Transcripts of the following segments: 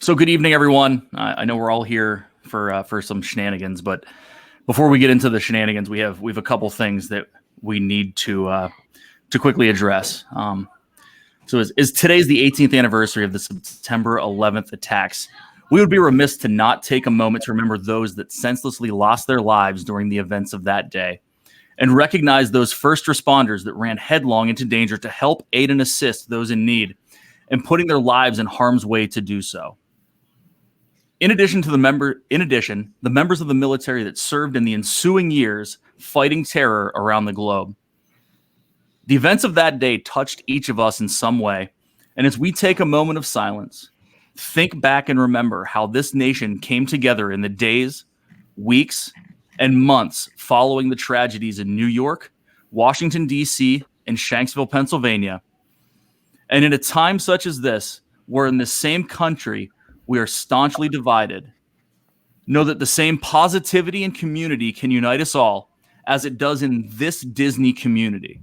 So good evening, everyone. I know we're all here for some shenanigans, but before we get into the shenanigans, we have a couple things that we need to quickly address. So as today's the 18th anniversary of the September 11th attacks, we would be remiss to not take a moment to remember those that senselessly lost their lives during the events of that day, and recognize those first responders that ran headlong into danger to help aid and assist those in need, and putting their lives in harm's way to do so. In addition, the members of the military that served in the ensuing years fighting terror around the globe. The events of that day touched each of us in some way, and as we take a moment of silence, think back and remember how this nation came together in the days, weeks, and months following the tragedies in New York, Washington, D.C., and Shanksville, Pennsylvania. And in a time such as this, where in the same country we are staunchly divided, know that the same positivity and community can unite us all as it does in this Disney community.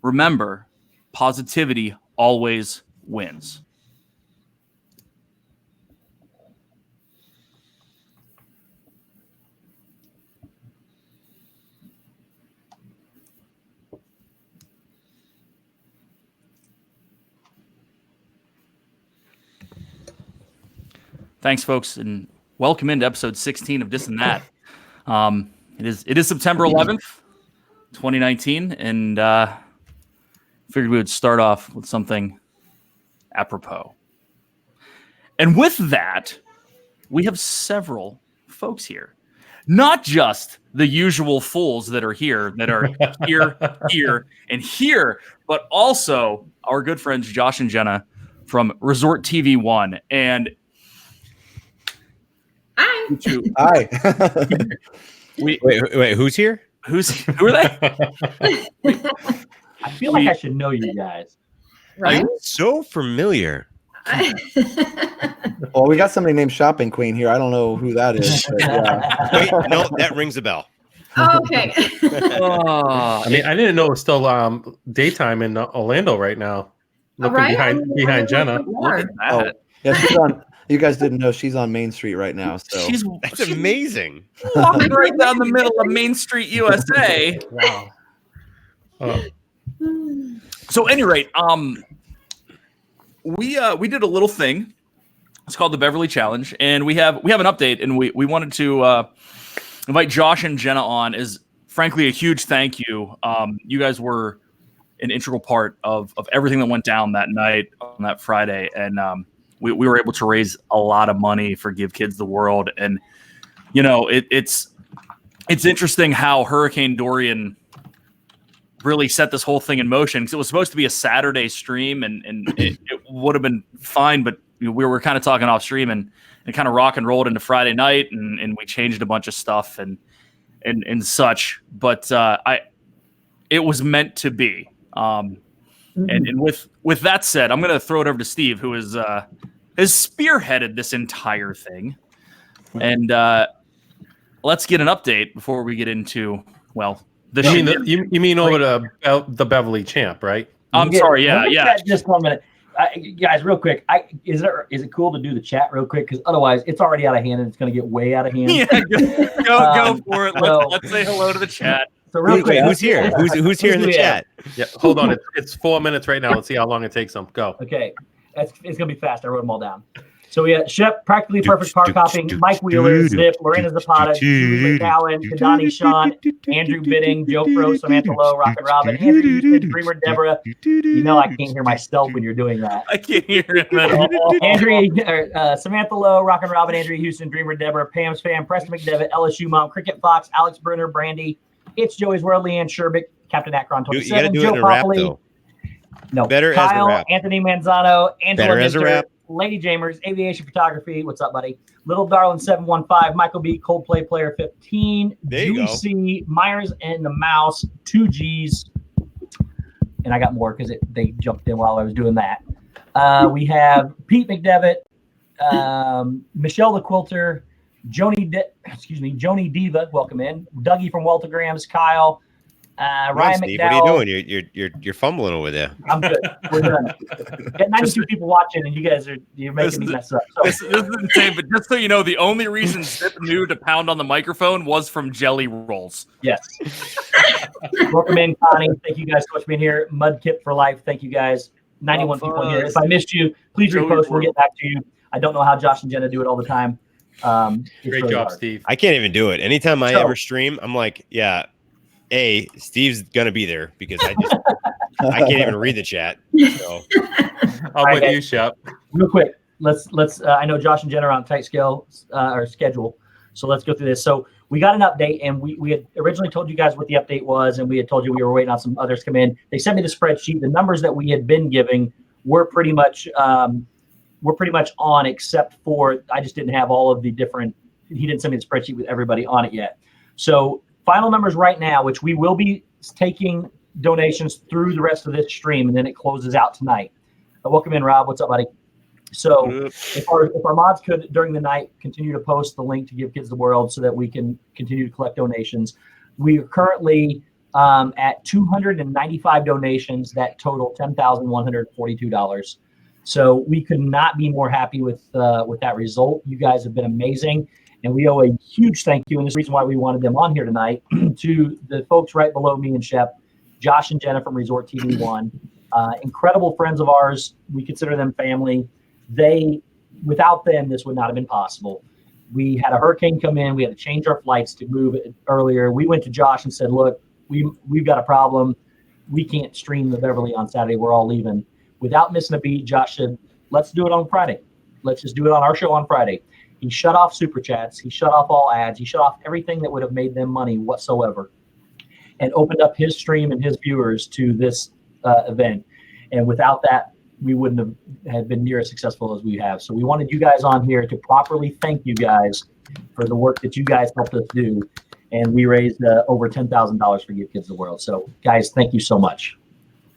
Remember, positivity always wins. Thanks, folks, and welcome into episode 16 of This and That. It is September 11th, 2019, and figured we would start off with something apropos. And with that, we have several folks here. Not just the usual fools that are here, here, and here, but also our good friends Josh and Jenna from Resort TV 1. And Hi. Wait, who's here? Who are they? I feel like I should know you guys. Right? I'm so familiar. Well, we got somebody named Shopping Queen here. I don't know who that is. But yeah. Wait, no, that rings a bell. Oh, okay. I mean, I didn't know it was still daytime in Orlando right now. Looking behind Jenna. Oh, yeah, she's on. You guys didn't know she's on Main Street right now. So That's amazing. Walking right down the middle of Main Street, USA. Wow. So, at any rate, we did a little thing. It's called the Beverly Challenge, and we have an update, and we wanted to invite Josh and Jenna on. As frankly a huge thank you. You guys were an integral part of everything that went down that night on that Friday, and we were able to raise a lot of money for Give Kids the World. And, you know, it's interesting how Hurricane Dorian really set this whole thing in motion, because it was supposed to be a Saturday stream, and it would have been fine, but we were kind of talking off stream, and it kind of rock and rolled into Friday night, and we changed a bunch of stuff and such. But it was meant to be. And with that said, I'm going to throw it over to Steve, who has spearheaded this entire thing. And let's get an update before we get into, well, you mean over the Beverly Champ, right? I'm sorry. Yeah. Just 1 minute. Guys, real quick. Is it cool to do the chat real quick? Because otherwise, it's already out of hand, and it's going to get way out of hand. Yeah, go for it. Let's say hello to the chat. So real quick, who's here? Who's here in the chat? Yeah, hold on. It's 4 minutes right now. Let's see how long it takes them. Go. Okay, it's gonna be fast. I wrote them all down. So we had Shep, Practically Perfect Car Copying, Mike Wheeler, Zip, Lorena Zapata, Julie McCowan, Kadani Sean, Andrew Bidding, Joe Fro, Samantha Lowe, Rock and Robin, Andrew Houston, Dreamer Deborah. You know I can't hear myself when you're doing that. I can't hear it. Samantha Lowe, Rock and Robin, Andrew Houston, Dreamer Deborah, Pam's Fan, Preston McDevitt, LSU Mom, Cricket Fox, Alex Bruner, Brandy, It's Joey's World, Leanne Sherbick, Captain Akron 27, you gotta do Joe it in a rap, Popoli. though. No, Better Kyle, as a rap. Anthony Manzano, Angela Better as a Minter, rap. Lady Jamers, Aviation Photography. What's up, buddy? Little Darlin 715, Michael B, Coldplay Player 15, There you Julie go. C, Myers and the Mouse, 2 G's, and I got more because they jumped in while I was doing that. We have Pete McDevitt, Michelle the Quilter, Joni Diva, welcome in. Dougie from Walter Graham's, Kyle, Come on, Ryan Steve, McDowell. what are you doing? You're fumbling over there. I'm good. We're done. Got 92 people watching, and you're making me mess up. So. This is insane, but just so you know, the only reason Zip knew to pound on the microphone was from jelly rolls. Yes. Welcome in, Connie. Thank you guys so much for being here. Mudkip for life. Thank you guys. 91 people here. If I missed you, please repost. We'll get back to you. I don't know how Josh and Jenna do it all the time. Great really job, hard. Steve. I can't even do it. Anytime I So- ever stream, I'm like, yeah, Steve's gonna be there because I can't even read the chat. So I'm right, with guys. you, Shep. Real quick, let's. I know Josh and Jen are on tight scale or schedule, so let's go through this. So we got an update, and we had originally told you guys what the update was, and we had told you we were waiting on some others to come in. They sent me the spreadsheet. The numbers that we had been giving were pretty much on, except for I just didn't have all of the different. He didn't send me the spreadsheet with everybody on it yet. So final numbers right now, which we will be taking donations through the rest of this stream, and then it closes out tonight. Welcome in, Rob. What's up, buddy? So if our mods could, during the night, continue to post the link to Give Kids the World so that we can continue to collect donations. We are currently at 295 donations that total $10,142. So we could not be more happy with that result. You guys have been amazing. And we owe a huge thank you, and this is the reason why we wanted them on here tonight, to the folks right below me and Shep, Josh and Jenna from Resort TV One. Incredible friends of ours. We consider them family. Without them, this would not have been possible. We had a hurricane come in. We had to change our flights to move it earlier. We went to Josh and said, look, we've got a problem. We can't stream the Beverly on Saturday. We're all leaving. Without missing a beat, Josh said, let's do it on Friday. Let's just do it on our show on Friday. He shut off super chats. He shut off all ads. He shut off everything that would have made them money whatsoever, and opened up his stream and his viewers to this event. And without that, we wouldn't have been near as successful as we have. So we wanted you guys on here to properly thank you guys for the work that you guys helped us do. And we raised over $10,000 for Give Kids the World. So guys, thank you so much.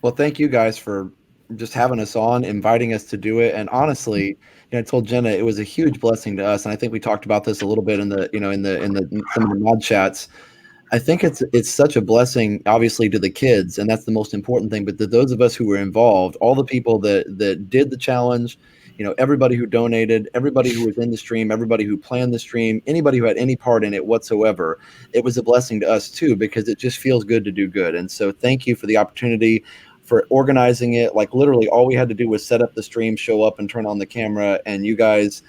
Well, thank you guys for just having us on, inviting us to do it. And honestly, I told Jenna it was a huge blessing to us. And I think we talked about this a little bit in some of the mod chats. I think it's such a blessing, obviously, to the kids, and that's the most important thing. But to those of us who were involved, all the people that did the challenge, everybody who donated, everybody who was in the stream, everybody who planned the stream, anybody who had any part in it whatsoever, it was a blessing to us too, because it just feels good to do good. And so thank you for the opportunity, for organizing it. Like literally all we had to do was set up the stream, show up and turn on the camera. And you guys,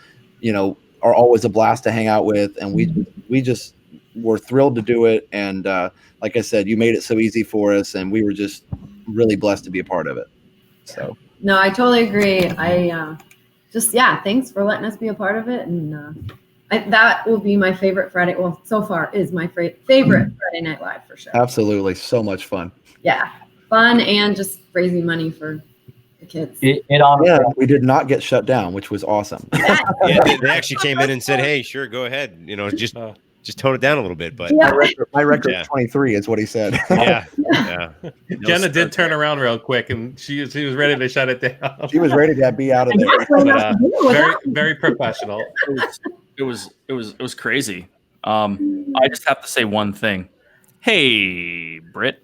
are always a blast to hang out with. And we just were thrilled to do it. And like I said, you made it so easy for us, and we were just really blessed to be a part of it. So. No, I totally agree. Thanks for letting us be a part of it. And that will be my favorite Friday. Well, so far is my favorite Friday Night Live for sure. Absolutely. So much fun. Yeah. Fun and just raising money for the kids. We did not get shut down, which was awesome. Yeah, they actually came in and said, hey, sure, go ahead. Just tone it down a little bit. But my record is 23 is what he said. Yeah. Jenna did turn around real quick, and she was ready to shut it down. She was ready to be out of there. But, very, very professional. It was crazy. I just have to say one thing. Hey, Britt.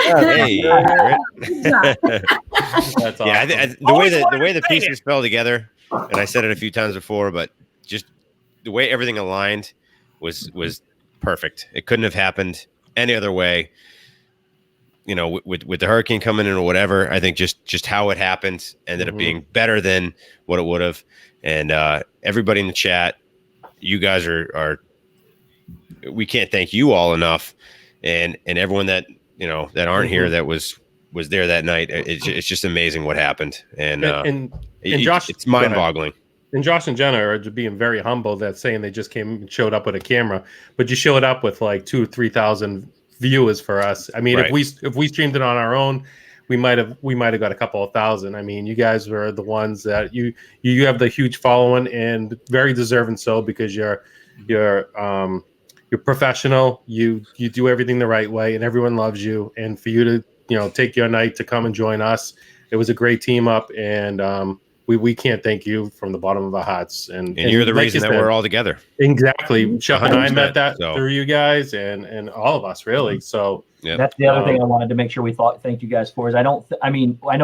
Hey, Britt. That's awesome. Yeah, the way the pieces fell together, and I said it a few times before, but just the way everything aligned was perfect. It couldn't have happened any other way. With the hurricane coming in or whatever, I think just how it happened ended up being better than what it would have. And everybody in the chat, you guys are we can't thank you all enough, and everyone that that aren't here that was there that night. It's just amazing what happened, and Josh, it's mind-boggling. And Josh and Jenna are just being very humble. That's saying they just came and showed up with a camera, but you showed up with like 2,000 or 3,000 viewers for us. I mean, right. if we streamed it on our own, we might have got a couple of thousand. I mean, you guys were the ones that you have the huge following, and very deserving so, because you're professional. You do everything the right way, and everyone loves you. And for you to take your night to come and join us, it was a great team up, and we can't thank you from the bottom of our hearts. And you're the like reason that we're all together. Exactly. Shep and I met that so. through you guys, and all of us really. So Yeah. That's the other thing I wanted to make sure we thank you guys for is I know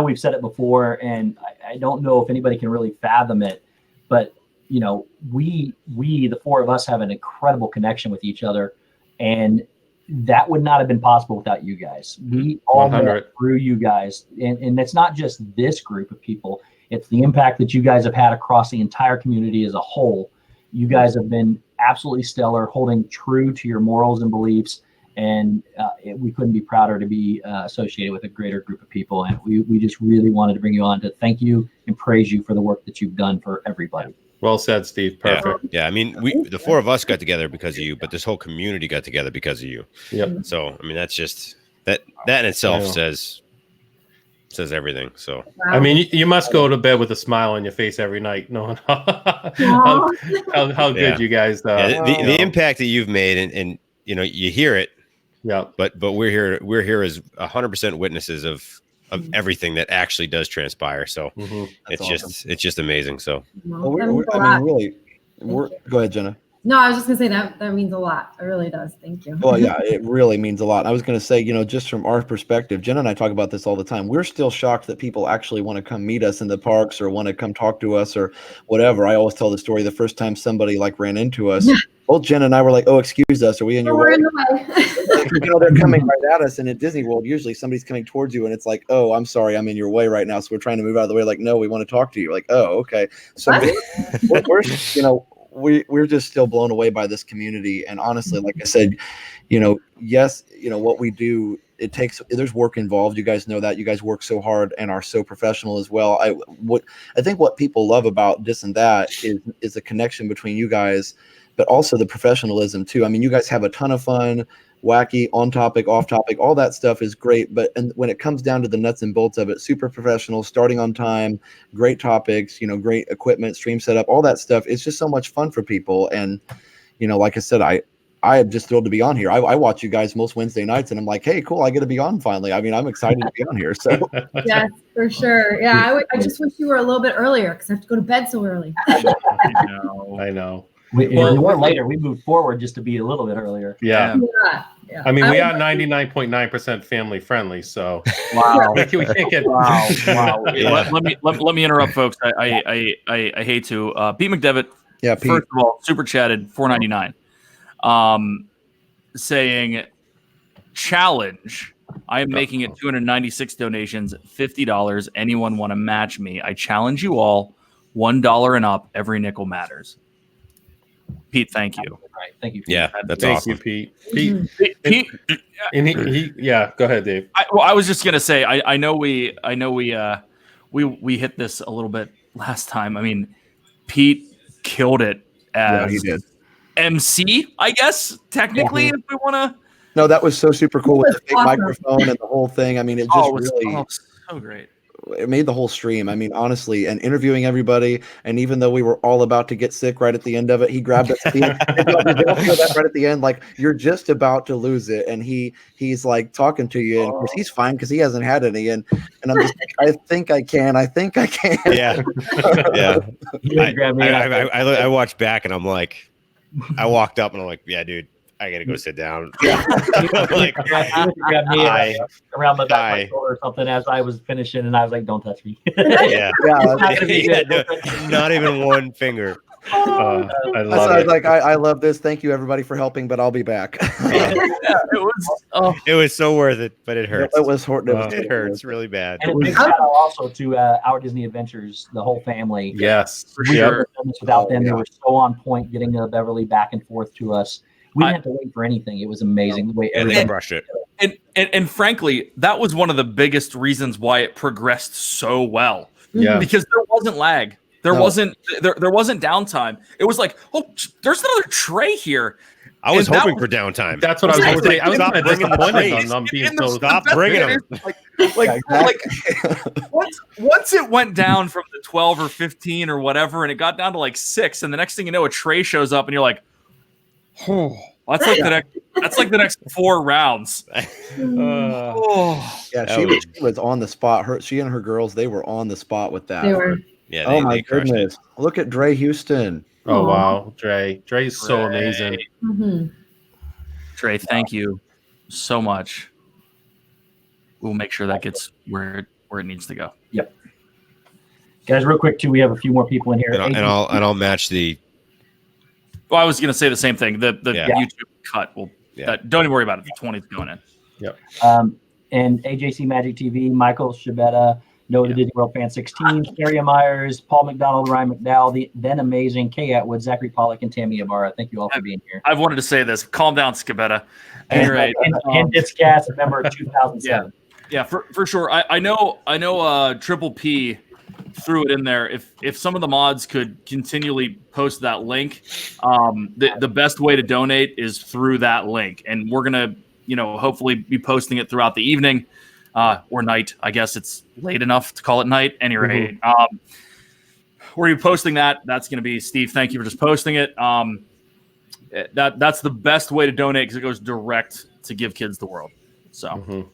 we've said it before, and I don't know if anybody can really fathom it, but we the four of us have an incredible connection with each other, and that would not have been possible without you guys. We all met through you guys, and it's not just this group of people. It's the impact that you guys have had across the entire community as a whole. You guys have been absolutely stellar, holding true to your morals and beliefs. And we couldn't be prouder to be associated with a greater group of people. And we just really wanted to bring you on to thank you and praise you for the work that you've done for everybody. Well said, Steve. Perfect. Yeah. I mean, the four of us got together because of you, but this whole community got together because of you. Yep. So, I mean, that's just that in itself says everything. So, I mean, you must go to bed with a smile on your face every night, knowing how good you guys. The impact that you've made, and you hear it. Yeah. But we're here as 100% witnesses of everything that actually does transpire. So it's just amazing. So Go ahead, Jenna. No, I was just gonna say that means a lot. It really does. Thank you. Well, yeah, it really means a lot. I was going to say, just from our perspective, Jenna and I talk about this all the time. We're still shocked that people actually want to come meet us in the parks or want to come talk to us or whatever. I always tell the story the first time somebody ran into us. Both Jenna and I were like, "Oh, excuse us. Are we in your way?" We're in the way. They're coming right at us. And at Disney World, usually somebody's coming towards you and it's like, "Oh, I'm sorry, I'm in your way right now." So we're trying to move out of the way. Like, no, we want to talk to you. Like, oh, okay. So we're just still blown away by this community. And honestly, like I said, yes, what we do, there's work involved. You guys know that. You guys work so hard and are so professional as well. I think what people love about this and that is the connection between you guys, but also the professionalism too. I mean, you guys have a ton of fun, wacky, on topic, off topic, all that stuff is great. But when it comes down to the nuts and bolts of it, super professional, starting on time, great topics, great equipment, stream setup, all that stuff. It's just so much fun for people. And, like I said, I am just thrilled to be on here. I watch you guys most Wednesday nights and I'm like, hey, cool, I get to be on finally. I mean, I'm excited to be on here. So yes, for sure. Yeah, I just wish you were a little bit earlier because I have to go to bed so early. I know. We were later. We moved forward just to be a little bit earlier. Yeah. I mean, we are 99.9% family friendly, so wow, we can't get wow. Yeah. Let me interrupt, folks. I hate to. Pete McDevitt. Yeah, Pete. First of all, super chatted $4.99, saying challenge. I am making it 296 donations, $50. Anyone want to match me? I challenge you all. $1 and up. Every nickel matters. Pete, thank you. Right, thank you. Yeah, that's Thank awesome. you, Pete. And he yeah. Go ahead, Dave. I was just gonna say, I know we we hit this a little bit last time. I mean, Pete killed it as he did. MC, I guess technically, if we want to. No, that was so super cool with the fake awesome. Microphone and the whole thing. I mean, it just really so great. It made the whole stream. I mean, honestly, and interviewing everybody. And even though we were all about to get sick right at the end of it, he grabbed us at the end. Right at the end, like you're just about to lose it, and he's like talking to you, and of course he's fine because he hasn't had any. And I'm just like, I think I can. Yeah, yeah. I watched back, and I'm like, I walked up, and I'm like, yeah, dude. I gotta go sit down. Like, grabbed me around the back of my shoulder or something as I was finishing, and I was like, "Don't touch me." Yeah, not even one finger. I love I it. was like, I love this. Thank you, everybody, for helping, but I'll be back. It was so worth it, but it hurts. It was hurt. It hurts really bad. And a big shout out also to Our Disney Adventures, the whole family. Yes, For sure. Without them, they were so on point, getting Beverly back and forth to us. We didn't have to wait for anything. It was amazing the way they brushed it. And frankly, that was one of the biggest reasons why it progressed so well. Yeah, because there wasn't lag. There wasn't downtime. It was like, oh, there's another tray here. I was hoping for downtime. That's what I was going to say. I was Stop bringing the trays. on being so Stop bringing them. Like once it went down from the 12 or 15 or whatever, and it got down to like 6, and the next thing you know, a tray shows up, and you're like, oh, that's like the next 4 rounds. Yeah, she was on the spot. She and her girls, they were on the spot with that. They were. Yeah. Oh my goodness! Look at Dre Houston. Oh wow, Dre is so amazing. Mm-hmm. Dre, thank you so much we'll make sure that gets where it needs to go. Yep. Guys, real quick too, we have a few more people in here. And I'll match the. Well, I was going to say the same thing. The Yeah. YouTube cut will. Yeah. Don't even worry about it. The 20's going in. Yep. And AJC Magic TV, Michael Shabetta, Noah the Disney World Fan 16, Carrie Myers, Paul McDonald, Ryan McDowell, the then amazing Kay Atwood, Zachary Pollock, and Tammy Ibarra. Thank you all for being here. I've wanted to say this. Calm down, Scabetta. And, Right. and Discast, member of 2007. Yeah, for sure. I know Triple P threw it in there. If some of the mods could continually post that link, the best way to donate is through that link. And we're gonna, hopefully be posting it throughout the evening or night. I guess it's late enough to call it night. Anyway, where you posting that? That's gonna be Steve. Thank you for just posting it. That's the best way to donate because it goes direct to Give Kids the World. So.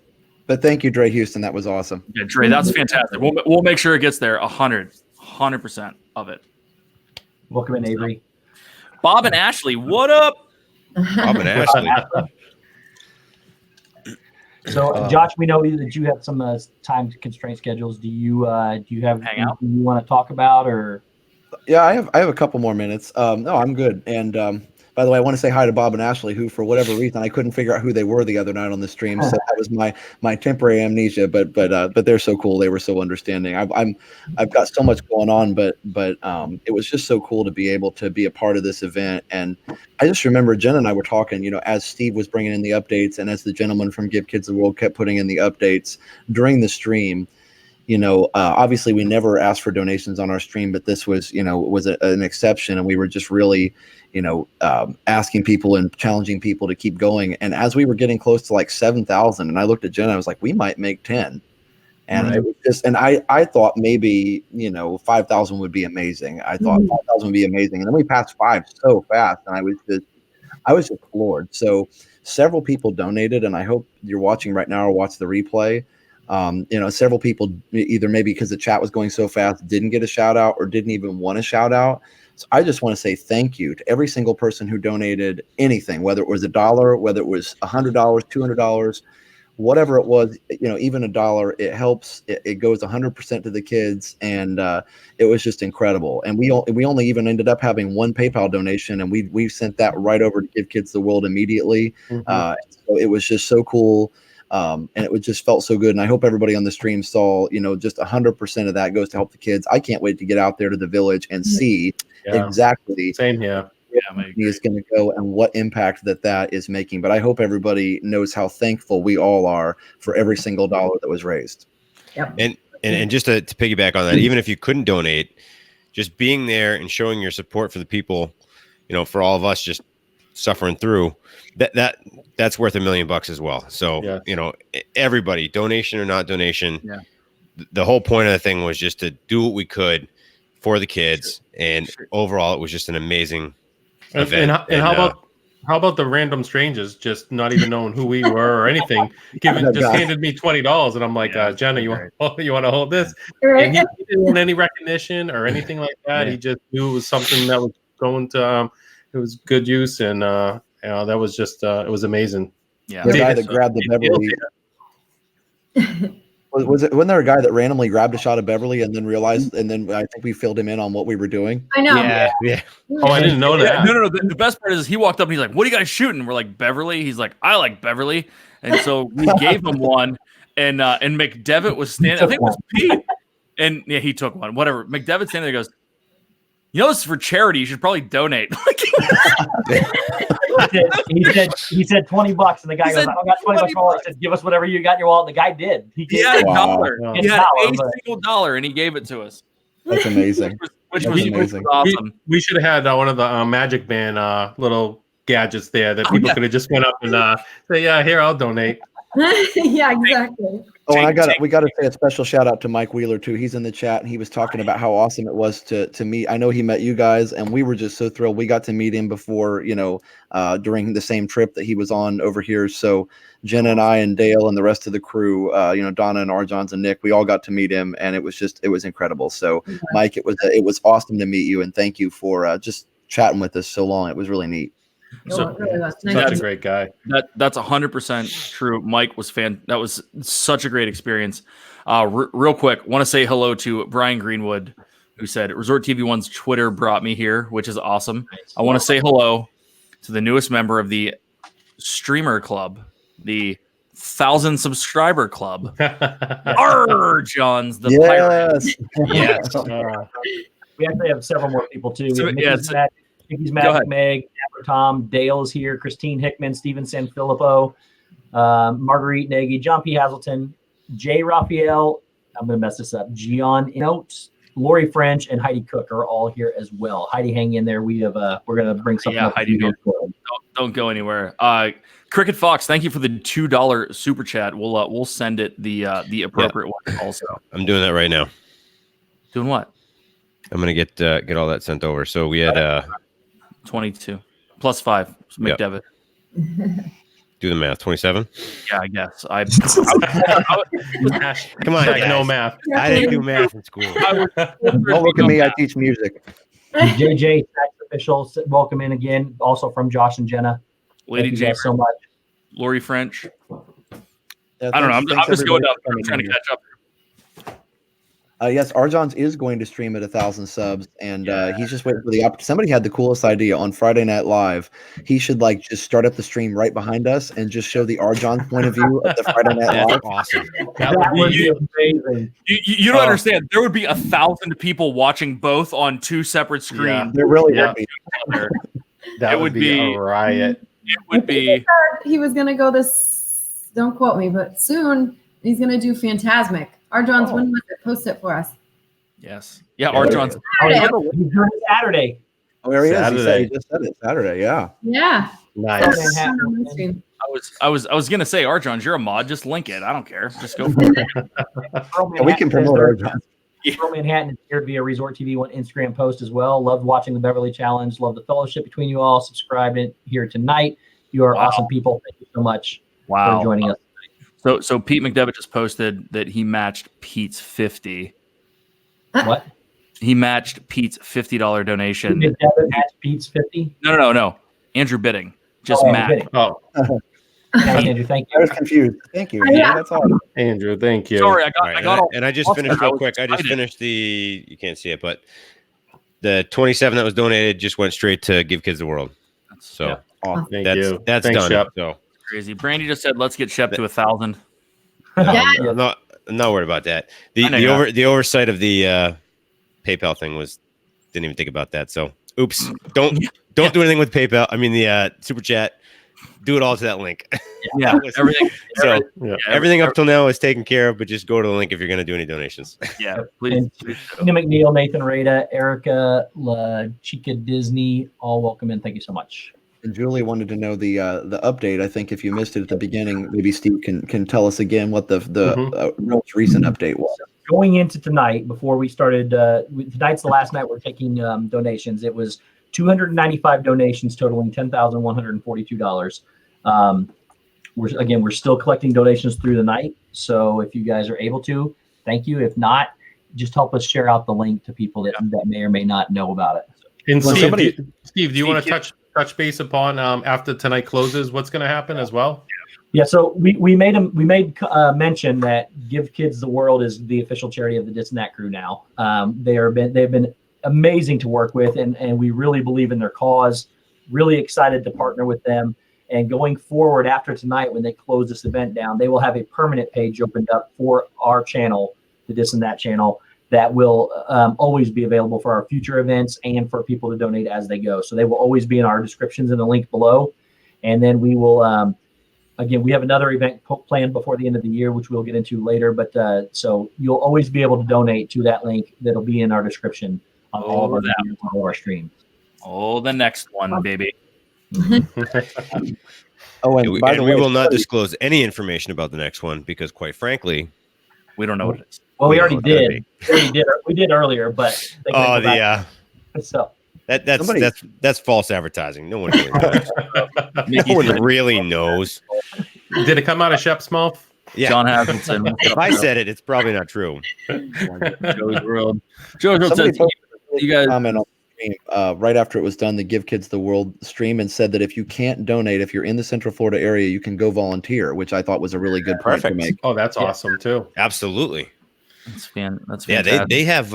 But thank you, Dre Houston. That was awesome. Yeah, Dre, that's fantastic. We'll make sure it gets there 100% of it. Welcome in, Avery. Bob and Ashley, what up? Bob and Ashley. So, Josh, we know that you have some time constraint schedules. Do you have Hang out? anything you want to talk about, or? Yeah, I have a couple more minutes. No, I'm good. And by the way, I want to say hi to Bob and Ashley, who for whatever reason I couldn't figure out who they were the other night on the stream. So that was my temporary amnesia. But they're so cool. They were so understanding. I've got so much going on, but it was just so cool to be able to be a part of this event. And I just remember Jen and I were talking, as Steve was bringing in the updates, and as the gentleman from Give Kids the World kept putting in the updates during the stream. Obviously we never asked for donations on our stream, but this was an exception, and we were just really, asking people and challenging people to keep going. And as we were getting close to like 7,000, and I looked at Jen, I was like, we might make 10. And it was just, and I thought maybe, 5,000 would be amazing. I thought 5,000 would be amazing. And then we passed 5 so fast, and I was just floored. So several people donated, and I hope you're watching right now or watch the replay. Several people either maybe because the chat was going so fast didn't get a shout out or didn't even want a shout out. So I just want to say thank you to every single person who donated anything, whether it was $1, whether it was $100, $200, whatever it was, even $1, it helps. It goes 100% to the kids. And it was just incredible. And we only even ended up having one PayPal donation, and we sent that right over to Give Kids the World immediately. So it was just so cool. And it just felt so good. And I hope everybody on the stream saw, just 100% of that goes to help the kids. I can't wait to get out there to the village and see exactly Same here. is going to go and what impact that is making. But I hope everybody knows how thankful we all are for every single dollar that was raised. Yep. And just to piggyback on that, even if you couldn't donate, just being there and showing your support for the people, for all of us just suffering through that's worth $1 million as well. So, everybody, donation or not donation, the whole point of the thing was just to do what we could for the kids. And overall, it was just an amazing event. And how about the random strangers just not even knowing who we were or anything, handed me $20, and I'm like, Jenna, you want to hold this? And he didn't want any recognition or anything like that. He just knew it was something that was going to it was good use, and that was just it was amazing. Yeah, the guy that grabbed the Beverly. Wasn't there a guy that randomly grabbed a shot of Beverly and then realized, and then I think we filled him in on what we were doing? I know. Yeah. Oh, I didn't know that. No. The best part is he walked up and he's like, "What are you guys shooting?" We're like, "Beverly." He's like, "I like Beverly," and so we gave him one. And McDevitt was standing. I think it was Pete, and he took one. Whatever. McDevitt standing there goes, "This is for charity. You should probably donate." he said $20, and the guy goes, "I got $20 for all." I said, "Give us whatever you got in your wallet." The guy did. He had $1. He had a single $1, and he gave it to us. That's amazing. Which was awesome. We should have had one of the Magic Band little gadgets there that people could have just went up and say, "Yeah, here, I'll donate." Yeah, exactly. Oh, and we got to say a special shout out to Mike Wheeler too. He's in the chat, and he was talking about how awesome it was to meet. I know he met you guys, and we were just so thrilled. We got to meet him before, during the same trip that he was on over here. So Jenna and I and Dale and the rest of the crew, Donna and Arjons and Nick, we all got to meet him, and it was incredible. So Mike, it was awesome to meet you, and thank you for just chatting with us so long. It was really neat. So- it really was. Such Nice. a great guy. That's 100% true. Mike was That was such a great experience. Real quick, want to say hello to Brian Greenwood, who said Resort TV One's Twitter brought me here, which is awesome. I want to say hello to the newest member of the Streamer Club, the 1,000 subscriber club. Johns, the pirate. Yes. Yes. We actually have several more people too. We So, have yeah, Mickey's go Magic ahead. Meg, Dapper Tom, Dale is here, Christine Hickman, Steven Sanfilippo, Marguerite Nagy, John P. Hazelton, Jay Raphael, I'm going to mess this up, Gian Inotes, Lori French, and Heidi Cook are all here as well. Heidi, hang in there. We're going to bring something up. Heidi, don't go anywhere. Cricket Fox, thank you for the $2 super chat. We'll send it the appropriate one also. I'm doing that right now. Doing what? I'm gonna get all that sent over. So we had 22 plus 5. Yep. McDevitt. do the math. 27. Yeah, I guess. Come on, Like, guys. no math. I didn't do math in school. Don't look at me. I teach music. JJ, Sax Official, welcome in again. Also from Josh and Jenna. Lady Thank you Jane, guys so much. Lori French. Yeah, I don't know. I'm thanks just going everybody up. for coming I'm trying to in catch up. Yes, Arjon's is going to stream at 1,000 subs, and he's just waiting for the somebody had the coolest idea on Friday Night Live. He should just start up the stream right behind us and just show the Arjon point of view of the Friday Night That's Live. awesome. That would be amazing. You don't understand. There would be 1,000 people watching both on two separate screens. There really Yeah. would be. That It would would be be- a riot. It would be. He was gonna go this. Don't quote me, but soon he's gonna do Phantasmic. Arjon's when was it? Post it for us. Yes. Yeah, Yeah, Arjon's. Saturday. He's doing it Saturday. Oh, there he is. Saturday. He just said it. Saturday, yeah. Yeah. Nice. I was gonna say, Arjon's, you're a mod. Just link it. I don't care. Just go for it. Yeah, we can promote Arjon. Pearl Manhattan is here via Resort TV One Instagram post as well. Loved watching the Beverly Challenge. Love the fellowship between you all. Subscribe in here tonight. You are Wow. awesome people. Thank you so much for Wow. joining us. So Pete McDevitt just posted that he matched Pete's 50. What? He matched Pete's $50 donation. Did Devin match Pete's 50? No. Andrew Bidding just Oh, matched. Bidding. Oh, Thank you. Thank I you. was confused. Thank you. Yeah. That's all. Andrew, thank you. Sorry, All right, I got all. and I just awesome. finished I real was quick. I just excited. finished you can't see it, but the 27 that was donated just went straight to Give Kids the World. So Yeah. Awesome. Thank that's you. that's Thanks, done. Shep. So Crazy. Brandy just said, "Let's get Shep to 1,000." Yeah. I'm not worried about that. I know you're The oversight of the PayPal thing didn't even think about that. So oops. Don't do anything with PayPal. I mean the super chat. Do it all to that link. Yeah, That was- everything. So Yeah. everything up till now is taken care of, but just go to the link if you're going to do any donations. Yeah, please. And Tina McNeil, Nathan Rada, Erica, La Chica Disney, all welcome in. Thank you so much. And Julie wanted to know the update. I think if you missed it at the beginning, maybe Steve can tell us again what the most recent update was. Going into tonight, before we started, tonight's the last night we're taking donations. It was 295 donations totaling $10,142. We're still collecting donations through the night. So if you guys are able to, thank you. If not, just help us share out the link to people that may or may not know about it. And Well, Steve, somebody- do you want to touch base upon after tonight closes? What's going to happen as well? Yeah, so we made mention that Give Kids the World is the official charity of the Dis and That crew now. They've been amazing to work with, and we really believe in their cause. Really excited to partner with them. And going forward after tonight, when they close this event down, they will have a permanent page opened up for our channel, the Dis and That channel, that will always be available for our future events and for people to donate as they go. So they will always be in our descriptions in the link below. And then we will, again, we have another event planned before the end of the year, which we'll get into later. But so you'll always be able to donate to that link that'll be in our description on all of our videos, on all of our streams. Oh, the next one, baby. Oh, And and by the we way, will not disclose any information about the next one because, quite frankly, We don't know what it is. Well, we We already know what that'd did. We did earlier, but they couldn't go back. So Somebody- that's false advertising. No one really knows. No one really knows. Did it come out of Shep's mouth? Yeah. John Hazelton. If I said it, it's probably not true. Joey's World. Joey's World somebody says, posted a you guys- comment stream right after it was done, the Give Kids the World stream, and said that if you can't donate, if you're in the Central Florida area, you can go volunteer, which I thought was a really good point to Perfect. make. Oh, that's awesome too. Absolutely. That's Yeah, fantastic. they have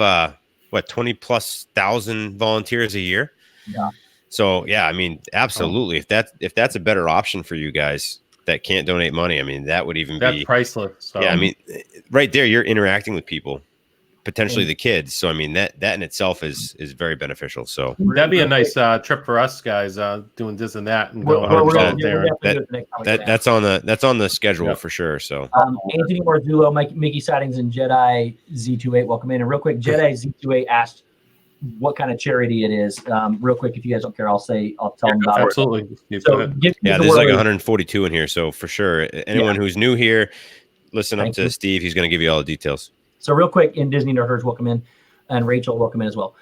20,000+ volunteers a year. Yeah. So yeah, I mean, absolutely. If that's a better option for you guys that can't donate money, I mean, that would even That's be priceless. So. Yeah, I mean, right there, you're interacting with people, potentially the kids. So I mean, that in itself is very beneficial. So that'd be a nice trip for us guys, doing this and that, and We're going gonna 100% do- there. we'll definitely do it the next time we go down. that's on the schedule Yep. for sure. So Anthony Marzullo, Mickey Sightings, and Jedi Z28 welcome in. And real quick, Jedi Z28 asked what kind of charity it is. Real quick, if you guys don't care, I'll tell them about Absolutely. it. So, yeah, there's like 142 in here. So for sure, anyone who's new here, listen up to Steve. He's going to give you all the details. So real quick, in Disney Nerd Herds, welcome in, and Rachel, welcome in as well.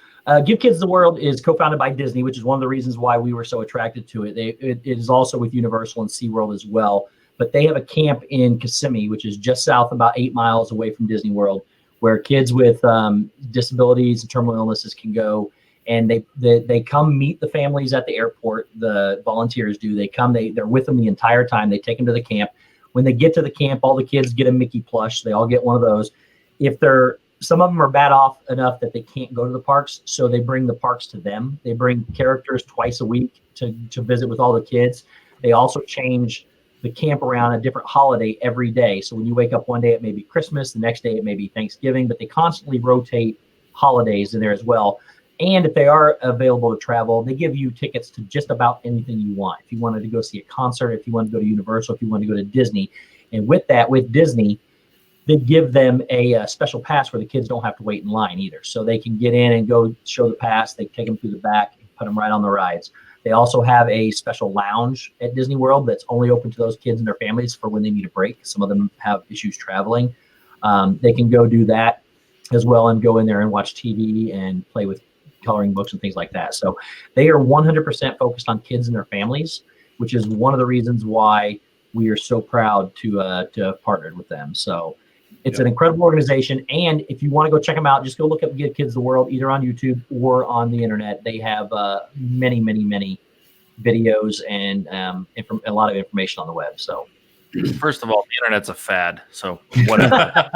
Give Kids the World is co-founded by Disney, which is one of the reasons why we were so attracted to it. It is also with Universal and SeaWorld as well. But they have a camp in Kissimmee, which is just south, about 8 miles away from Disney World, where kids with disabilities and terminal illnesses can go. And they come meet the families at the airport. The volunteers do. They come. They're with them the entire time. They take them to the camp. When they get to the camp, all the kids get a Mickey plush. They all get one of those. Some of them are bad off enough that they can't go to the parks, so they bring the parks to them. They bring characters twice a week to visit with all the kids. They also change the camp around a different holiday every day. So when you wake up one day, it may be Christmas. The next day, it may be Thanksgiving. But they constantly rotate holidays in there as well. And if they are available to travel, they give you tickets to just about anything you want. If you wanted to go see a concert, if you wanted to go to Universal, if you wanted to go to Disney. And with Disney, they give them a special pass where the kids don't have to wait in line either. So they can get in and go show the pass. They take them through the back and put them right on the rides. They also have a special lounge at Disney World that's only open to those kids and their families for when they need a break. Some of them have issues traveling. They can go do that as well and go in there and watch TV and play with coloring books and things like that. So they are 100% focused on kids and their families, which is one of the reasons why we are so proud to have partnered with them. So it's an incredible organization. And if you want to go check them out, just go look up Give Kids the World, either on YouTube or on the internet. They have many, many, many videos and a lot of information on the web. So First of all, the internet's a fad, so whatever. At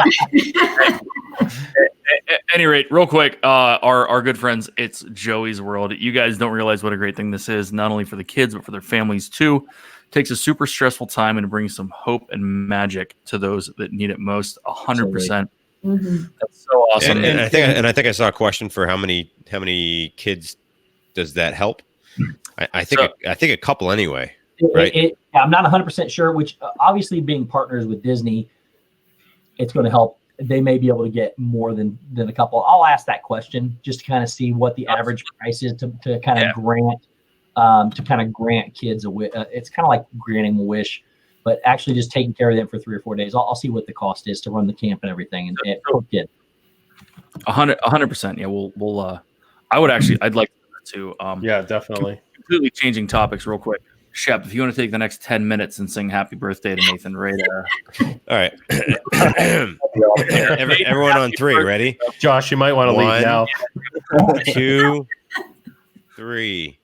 any rate, real quick, our good friends, it's Joey's World. You guys don't realize what a great thing this is, not only for the kids, but for their families too. Takes a super stressful time and brings some hope and magic to those that need it most. 100%. Mm-hmm. That's so awesome. And I think I saw a question for how many kids does that help? I think a couple anyway. Right. I'm not 100% sure, which obviously being partners with Disney, it's going to help. They may be able to get more than a couple. I'll ask that question just to kind of see what the average price is to kind of grant kids a wish. It's kind of like granting a wish, but actually just taking care of them for 3 or 4 days. I'll see what the cost is to run the camp and everything and per kid. 100%. Yeah, we'll. I'd like to. Yeah, definitely. completely changing topics real quick. Shep, if you want to take the next 10 minutes and sing happy birthday to Nathan right there. All right. Everyone on three, ready? Josh, you might want to leave now. 2, 3.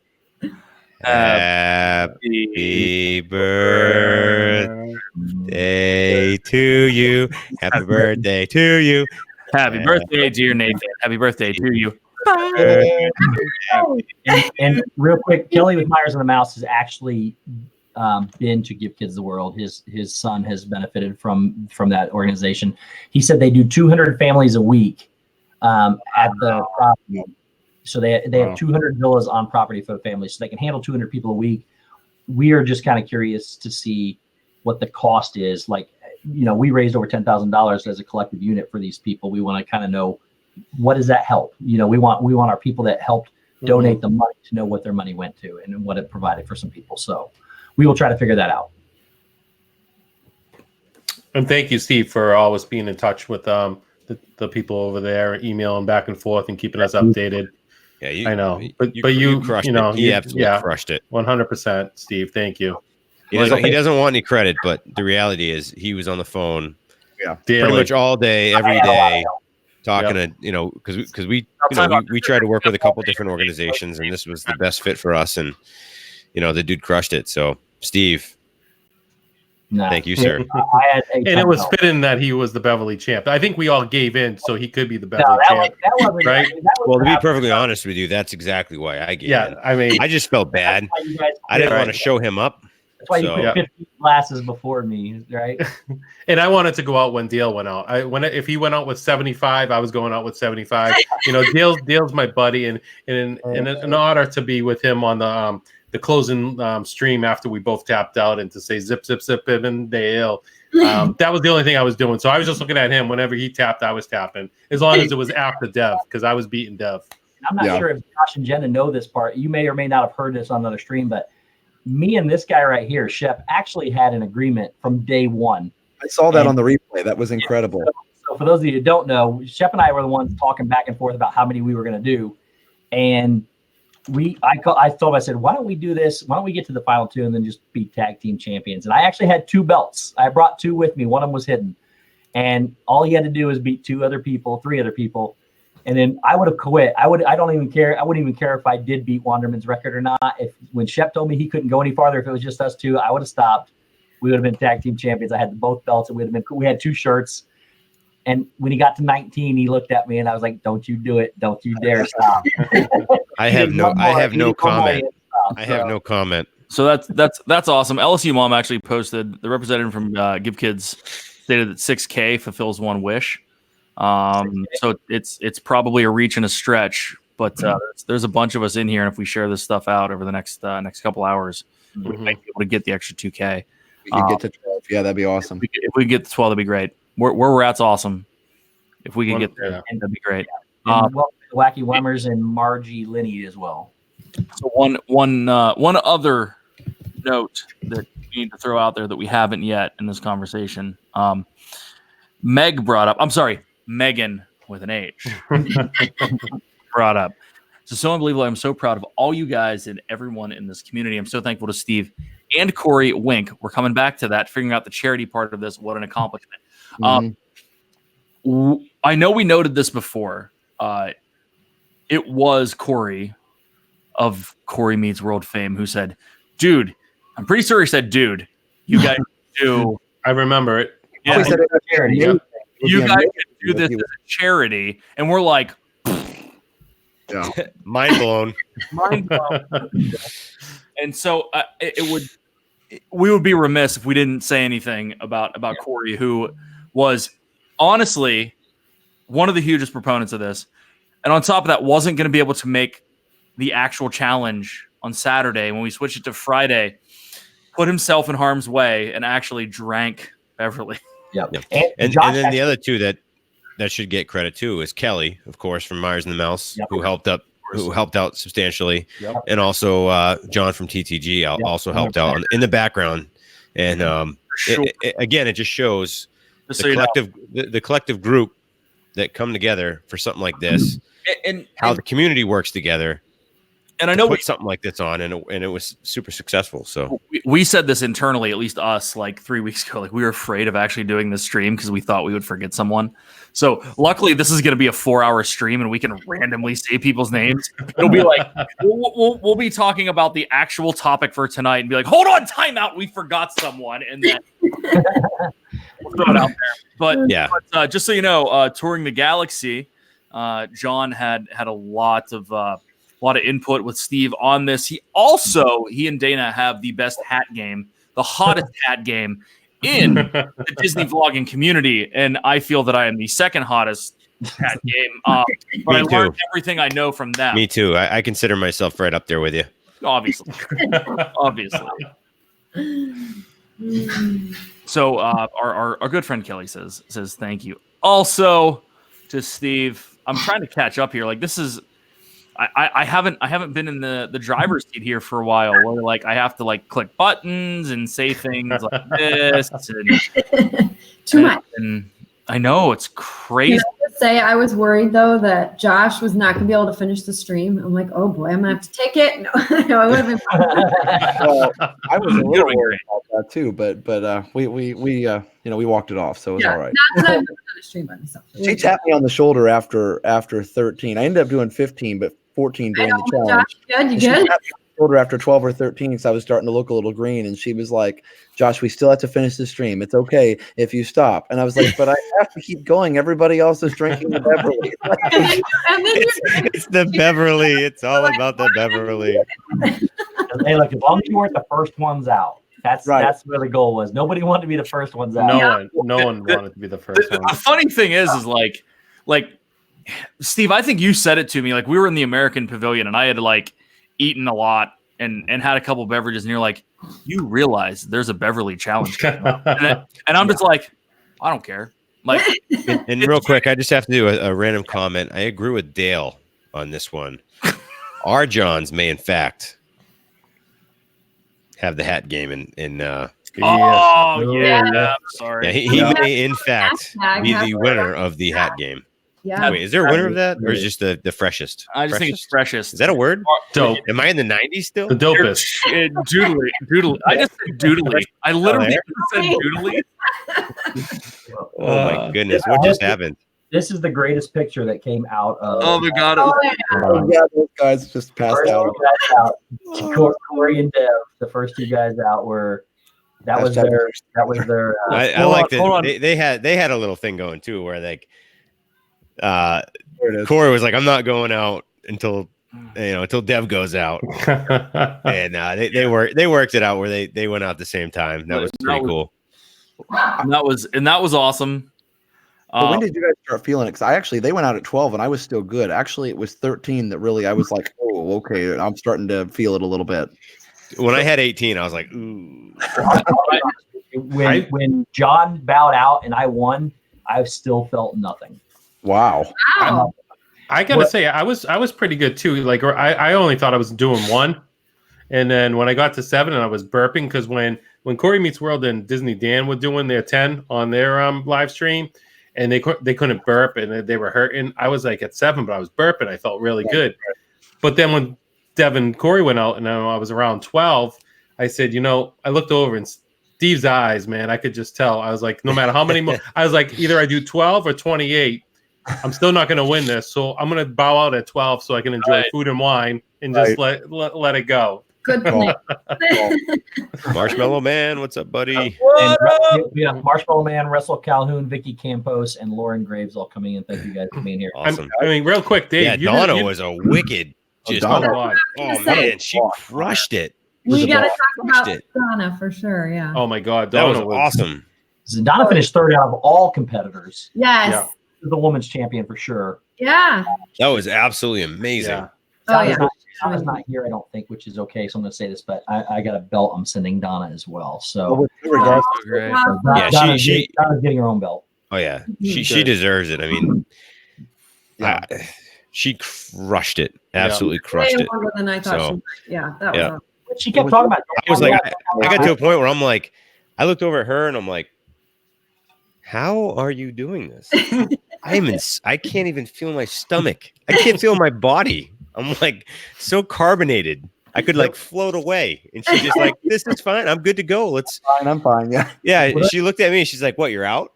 Happy birthday to you. Happy birthday to you. Happy birthday, dear Nathan. Happy birthday to you. And real quick, Kelly with Myers and the Mouse has actually been to Give Kids the World. His son has benefited from that organization. He said they do 200 families a week at the property. So they have 200 villas on property for the families, so they can handle 200 people a week. We are just kind of curious to see what the cost is. Like, we raised over $10,000 as a collective unit for these people. We want to kind of know, what does that help? We want our people that helped donate the money to know what their money went to and what it provided for some people. So we will try to figure that out. And thank you, Steve, for always being in touch with the people over there, emailing back and forth and keeping us updated. Yeah, I know, but you crushed it. He absolutely crushed it. 100%, Steve. Thank you. He doesn't want any credit, but the reality is he was on the phone, daily, pretty much all day, every day, talking to because we we tried to work with a couple different organizations, and this was the best fit for us. And the dude crushed it. So, Steve, thank you, sir. And it was fitting that he was the Beverly champ. I think we all gave in so he could be the Beverly champ. Right? Well, to be perfectly honest with you, that's exactly why I gave in. I mean, I just felt bad. I didn't want to show him up. That's why you put 50 glasses before me, right? And I wanted to go out when Dale went out. If he went out with 75, I was going out with 75. Dale's my buddy, and an honor to be with him on the closing stream after we both tapped out, and to say zip zip zip and Dale. That was the only thing I was doing. So I was just looking at him. Whenever he tapped, I was tapping. As long as it was after Dev, because I was beating Dev. I'm not sure if Josh and Jenna know this part. You may or may not have heard this on another stream, but me and this guy right here, Shep, actually had an agreement from day one. I saw that on the replay. That was incredible. So for those of you who don't know, Shep and I were the ones talking back and forth about how many we were going to do. And I said, why don't we do this? Why don't we get to the final two and then just be tag team champions? And I actually had 2 belts. I brought 2 with me. One of them was hidden. And all he had to do was beat 3 other people. And then I would have quit. I don't even care. I wouldn't even care if I did beat Wanderman's record or not. When Shep told me he couldn't go any farther, if it was just us 2, I would have stopped. We would have been tag team champions. I had both belts, and we had 2 shirts. And when he got to 19, he looked at me, and I was like, "Don't you do it! Don't you dare stop!" I have no comment. I have no comment. So that's awesome. LSU mom actually posted, the representative from Give Kids stated that 6K fulfills one wish. So it's probably a reach and a stretch, but there's a bunch of us in here, and if we share this stuff out over the next couple hours, we might be able to get the extra 2K. We could get to 12. Yeah, that'd be awesome. If we get to 12, that'd be great. Where we're at's awesome. If we could get there, that'd be great. And Wacky Wemmers and Margie Linney as well. So one other note that we need to throw out there that we haven't yet in this conversation. Meg brought up. I'm sorry, Megan with an H brought up. So unbelievable. I'm so proud of all you guys and everyone in this community. I'm so thankful to Steve and Corey Wink. We're coming back to that, figuring out the charity part of this. What an accomplishment. I know we noted this before. It was Corey of Corey Meets World fame who said, dude, I'm pretty sure he said, dude, you guys do. I remember it. Yeah, he said it was charity. You guys can do this as a charity. And we're like, mind blown. And so we would be remiss if we didn't say anything about Corey, who was honestly one of the hugest proponents of this. And on top of that, wasn't going to be able to make the actual challenge on Saturday. When we switched it to Friday, put himself in harm's way and actually drank Beverly. Yep. And then the other 2 that should get credit too is Kelly, of course, from Myers and the Mouse, who helped out substantially, and also John from TTG also helped out in the background. And it just shows the collective group that come together for something like this, and how the community works together. And I know we put something like this on, and it was super successful. So we said this internally, at least us, like 3 weeks ago. Like, we were afraid of actually doing this stream because we thought we would forget someone. So luckily, this is going to be a 4-hour stream, and we can randomly say people's names. It'll be like we'll be talking about the actual topic for tonight, and be like, "Hold on, time out, we forgot someone," and then we'll throw it out there. But just so you know, touring the galaxy, John had a lot of input with Steve on this. He and Dana have the best hat game, the hottest hat game in the Disney vlogging community. And I feel that I am the second hottest hat game. But I learned everything I know from them. Me too. I consider myself right up there with you. Obviously. So our good friend Kelly says thank you. Also to Steve, I'm trying to catch up here. Like, this is, I haven't been in the driver's seat here for a while, where like I have to like click buttons and say things like this and too much. And I know, it's crazy. Can I just say I was worried though that Josh was not going to be able to finish the stream. I'm like, oh boy, I'm gonna have to take it. No, no, it would have been fun. Well, I was a You're little doing worried about that too, but we we walked it off, so it was all right. Not that I was on a stream by myself. She tapped me on the shoulder after 13. I ended up doing 15, but 14 during the challenge. Josh, good, you She good? tapped me on the shoulder after 12 or 13 because I was starting to look a little green, and she was like, "Josh, we still have to finish the stream. It's okay if you stop." And I was like, "But I have to keep going. Everybody else is drinking the Beverly." And then It's the Beverly. It's all about the Beverly. Hey, look, as long as you weren't the first ones out, that's Right. that's where the goal was. Nobody wanted to be the first ones out. No one wanted to be the first one. The funny thing is like Steve, I think you said it to me. Like we were in the American Pavilion and I had like eaten a lot and had a couple beverages, and you're like, you realize there's a Beverly challenge coming up. And I'm just like, I don't care. Like, And real quick, I just have to do a random comment. I agree with Dale on this one. Our Johns may, in fact, have the hat game in oh yeah, Yeah. I'm sorry. yeah, he may, in fact, Hashtag be the halfway winner around. of the hat game. Yeah. Wait, is there a winner of that, or is it just the freshest? I just think it's freshest. Is that a word? Dope. Am I in the 90s still? The dopest. Doodly. I just said doodly. I literally said doodly. Oh my goodness, what just happened? This is the greatest picture that came out of. Oh my god. Oh, yeah. Yeah, those guys just passed First out. two guys out. Corey and Dev, the first two guys out were. That was their. I hold like on. that they had a little thing going too, where like There it is. Corey was like, I'm not going out until Dev goes out. And they worked it out where they went out at the same time. That was pretty cool. And that was awesome. But when did you guys start feeling it? Because they went out at 12 and I was still good. Actually, it was 13 that really I was like, oh, okay, I'm starting to feel it a little bit. When I had 18, I was like, ooh. When John bowed out and I won, I still felt nothing. Wow. Wow. I gotta say, I was pretty good too. Like I only thought I was doing one, and then when I got to 7 and I was burping, because when Corey Meets World and Disney Dan were doing their 10 on their live stream, and they couldn't burp and they were hurting, I was like at 7, but I was burping. I felt really good. But then when Devin and Corey went out and I was around 12, I said, I looked over and Steve's eyes, man, I could just tell. I was like, no matter how many more, I was like, either I do 12 or 28. I'm still not going to win this, so I'm going to bow out at 12 so I can enjoy food and wine and just let it go. Good plan. Marshmallow Man, what's up, buddy? We have Marshmallow Man, Russell Calhoun, Vicky Campos, and Lauren Graves all coming in. Thank you guys for being here. Awesome. I mean, real quick, Dave. Yeah, Donna was a wicked. Just, Donna. oh man, she crushed it. We got to talk Crushed about it. Donna for sure. Yeah. Oh my God, That was Donna awesome. So Donna finished third out of all competitors. Yes. The women's champion for sure. Yeah. That was absolutely amazing. Yeah. Oh yeah. Donna's not here, I don't think, which is okay. So I'm going to say this, but I got a belt I'm sending Donna as well. So With regards Great. Yeah, Donna's she- getting her own belt. Oh yeah, she deserves it. I mean, she crushed it. Absolutely crushed Way it. longer than I thought. So, she would. Yeah. That yeah. was. She kept talking about. I was like, I got to a point where I'm like, I looked over at her and I'm like, how are you doing this? I can't even feel my stomach. I can't feel my body. I'm like so carbonated. I could like float away. And she's just like, this is fine. I'm good to go. Let's. fine, I'm fine. Yeah. Yeah. She looked at me. She's like, what? You're out?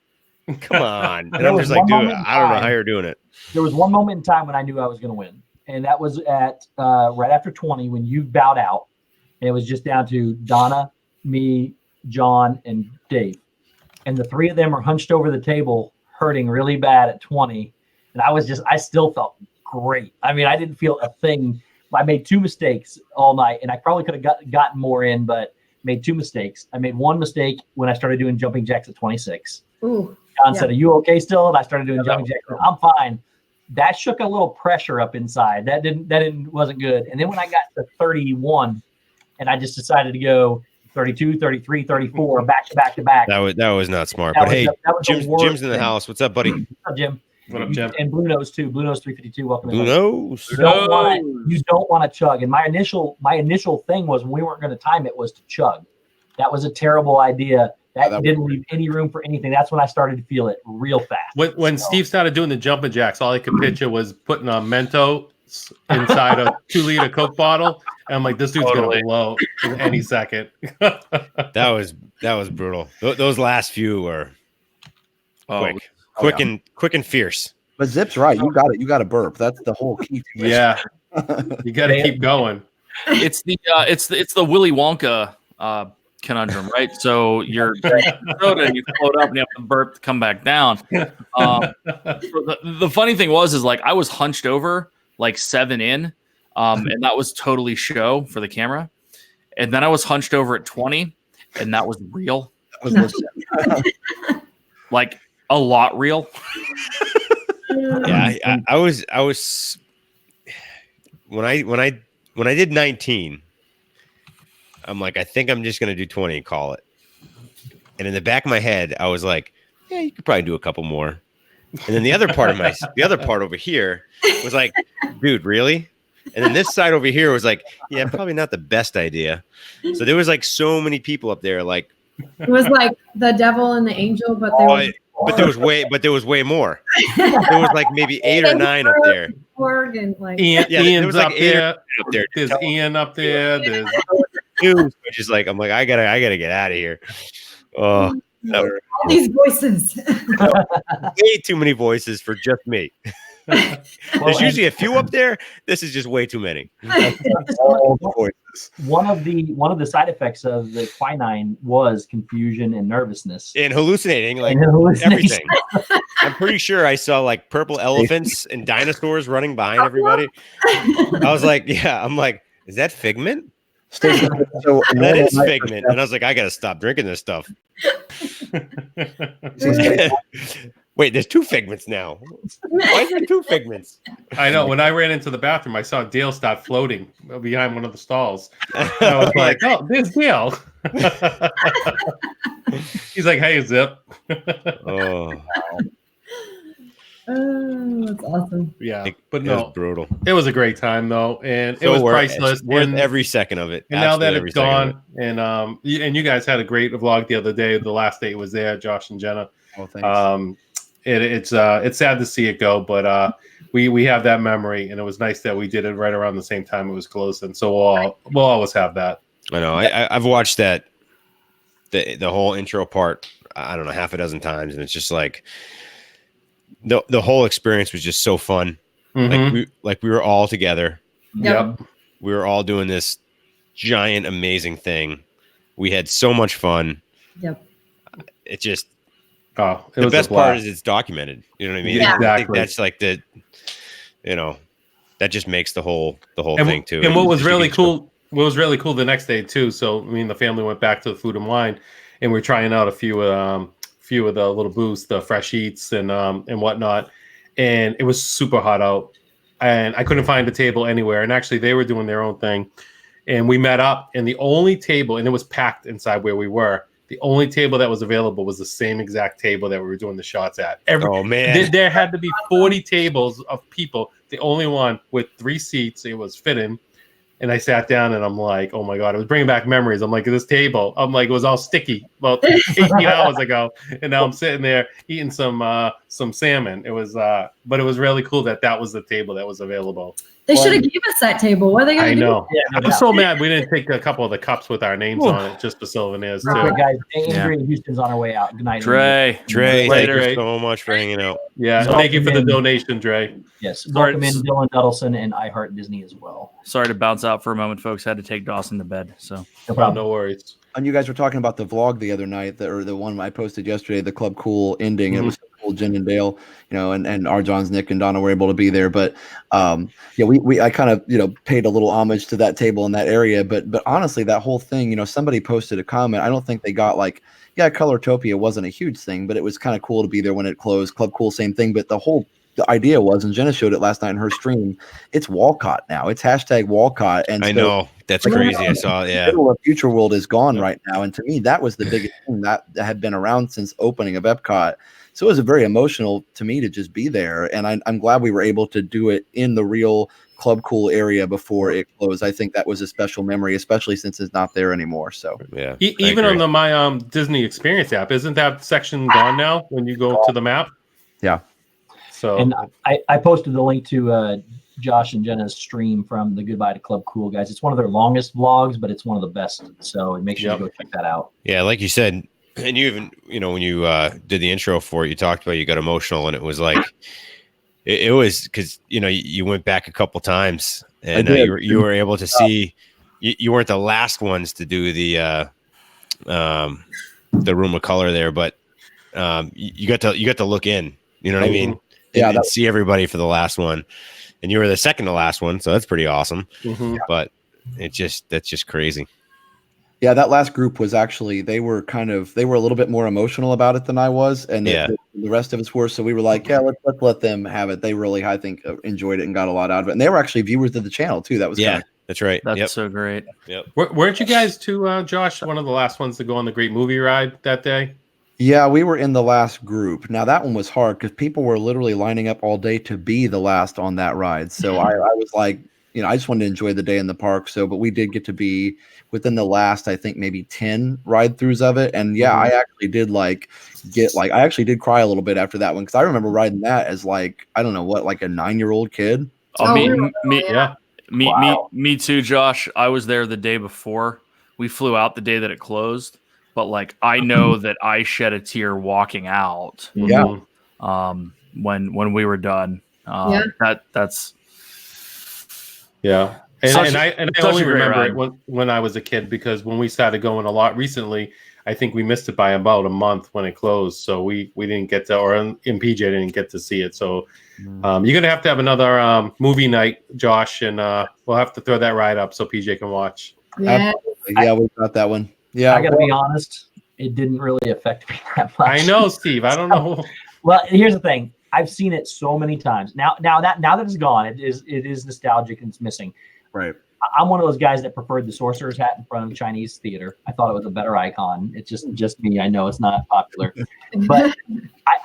Come on. And There I'm was just like, one dude, moment in I don't know time- how you're doing it. There was one moment in time when I knew I was going to win, and that was at right after 20 when you bowed out, and it was just down to Donna, me, John, and Dave, and the three of them are hunched over the table, hurting really bad at 20, and I still felt great. I mean, I didn't feel a thing. I made 2 mistakes all night, and I probably could have gotten more in, but made 2 mistakes. I made 1 mistake when I started doing jumping jacks at 26. Ooh. John Yeah. said, "Are you okay still?" And I started doing jumping jacks. I'm fine. That shook a little pressure up inside. That wasn't good. And then when I got to 31, and I just decided to go 32, 33, 34, back to back to back. That was not smart. That But was hey, the- that was the Jim's worst in the thing. house. What's up, buddy? What's up, Jim? What up, Jim? And Blue Nose too. Blue Nose 352. Welcome. Who in. knows? You don't want to chug. And my initial thing was when we weren't going to time it was to chug. That was a terrible idea That didn't leave any room for anything. That's when I started to feel it real fast. When Steve started doing the jumping jacks, all I could picture was putting a Mentos inside a 2-liter Coke bottle. And I'm like, this dude's Totally. gonna blow in any second. That was brutal. Those last few were quick and fierce. But Zip's right. You got it. You got to burp. That's the whole key to it. Yeah, you got to keep going. It's the Willy Wonka conundrum, right? So you're soda and you float up and you have to burp to come back down. The funny thing is like I was hunched over like 7 in, and that was totally show for the camera. And then I was hunched over at 20, and that was real. Like a lot real. Yeah, I was when I did 19, I'm like, I think I'm just gonna do 20 and call it. And in the back of my head, I was like, yeah, you could probably do a couple more. And then the other part over here was like, dude, really? And then this side over here was like, yeah, probably not the best idea. So there was like so many people up there, like It was like the devil and the angel, but there was way more. There was like maybe 8 or 9 up there. And like Ian's there was like up 8 or 9 there. up there. There's Ian up there. There's Which is like, I'm like, I gotta get out of here. Oh, all these voices. way too many voices for just me. There's usually a few up there. This is just way too many. All the voices. One of the side effects of the quinine was confusion and nervousness. And hallucinating, like everything. I'm pretty sure I saw like purple elephants and dinosaurs running behind everybody. I was like, I'm like, is that Figment? So That is Figment. And I was like, I gotta stop drinking this stuff. Wait, there's 2 Figments now. Why is there 2 Figments? I know. When I ran into the bathroom, I saw Dale start floating behind one of the stalls. And I was like, "Oh, there's Dale." He's like, "Hey, Zip." Oh, Oh, that's awesome. Yeah, it but was no, brutal. it was a great time though, and So it was worth priceless. worth And every second of it. And now that Absolutely it's every second of gone, and you guys had a great vlog the other day. The last day it was there, Josh and Jenna. Oh, thanks. It's sad to see it go, but we have that memory, and it was nice that we did it right around the same time it was closing. So we'll always have that. I know. I've watched that the whole intro part. I don't know, half a dozen times, and it's just like the whole experience was just so fun. Mhm. Like we were all together. Yep. We were all doing this giant, amazing thing. We had so much fun. Yep. It just Oh, it the was a best part blast. is it's documented. You know what I mean? Yeah. I think Exactly. that's like that just makes the whole And thing too. And what was You really can- cool the next day too. So me and the family went back to the Food and Wine, and we're trying out a few of the little booths, the fresh eats and whatnot. And it was super hot out, and I couldn't find a table anywhere. And actually, they were doing their own thing, and we met up. And the only table, and it was packed inside where we were. The only table that was available was the same exact table that we were doing the shots at. Oh man, There had to be 40 tables of people. The only one with 3 seats. It was fitting. And I sat down and I'm like, oh my God, it was bringing back memories. I'm like, this table, I'm like, it was all sticky about 18 hours ago. And now I'm sitting there eating some salmon. It was, but it was really cool that was the table that was available. They should have given us that table. What are they going I to do? know. Yeah, no I'm doubt. so mad we didn't take a couple of the cups with our names on it just for souvenirs Real too. quick, guys. Yeah. Andrew in Houston's on our way out. Good night. Dre. Dre, thank Later. you so much for hanging out. Yeah, So thank you for the welcome in. donation, Dre. Yes. Sorry, Welcome in Dylan Duddleson and I Heart Disney as well. Sorry to bounce out for a moment, folks. Had to take Dawson to bed. So No Oh, problem. no worries. And you guys were talking about the vlog the other night, or the one I posted yesterday, the Club Cool ending. It was so cool. Jen and Dale, and our John's Nick and Donna were able to be there. But I kind of paid a little homage to that table in that area. But honestly, that whole thing, somebody posted a comment. I don't think they got Colortopia wasn't a huge thing, but it was kind of cool to be there when it closed. Club Cool, same thing. But the idea was, and Jenna showed it last night in her stream, it's Walcott now. It's hashtag Walcott. And I know that's crazy. I saw it. Yeah. Middle of Future World is gone right now, and to me, that was the biggest thing that had been around since opening of Epcot. So it was very emotional to me to just be there. And I'm glad we were able to do it in the real Club Cool area before it closed. I think that was a special memory, especially since it's not there anymore. So Yeah. Even on the My Disney Experience app, isn't that section gone now when you go to the map? Yeah. So And I posted the link to Josh and Jenna's stream from the Goodbye to Club Cool guys. It's one of their longest vlogs, but it's one of the best. So make sure you go check that out. Yeah, like you said, and you even, when you did the intro for it, you talked about you got emotional, and it was like it was because you went back a couple times, and you were able to see you weren't the last ones to do the room of color there, but you got to look in. You know what I mean? Yeah, and see everybody for the last one. And you were the second to last one, so that's pretty awesome. Mhm. But that's just crazy. Yeah, that last group was actually they were a little bit more emotional about it than I was, and the rest of us were. So we were like, yeah, let's let them have it. They really, I think, enjoyed it and got a lot out of it. And they were actually viewers of the channel too. That was that's right. That's so great. Yep. Weren't you guys too, Josh, one of the last ones to go on the Great Movie Ride that day? Yeah, we were in the last group. Now that one was hard because people were literally lining up all day to be the last on that ride. So I was like, I just wanted to enjoy the day in the park. So, but we did get to be within the last, I think maybe 10 ride throughs of it. And yeah, I actually did I actually did cry a little bit after that one because I remember riding that as like a 9-year-old kid. Me too, Josh. I was there the day before. We flew out the day that it closed. But I know that I shed a tear walking out. Yeah. When we were done. That's. Yeah. And I only remember ride. it when I was a kid because when we started going a lot recently, I think we missed it by about a month when it closed. So we didn't get to, or in PJ didn't get to see it. So you're going to have another movie night, Josh, and we'll have to throw that ride up so PJ can watch. Yeah. Yeah, we got that one. Yeah, I got to be honest, it didn't really affect me that much. I know, Steve. I don't know. Well, here's the thing. I've seen it so many times. Now that it's gone, it is nostalgic and it's missing. Right. I'm one of those guys that preferred the sorcerer's hat in front of the Chinese theater. I thought it was a better icon. It's just me. I know it's not popular, but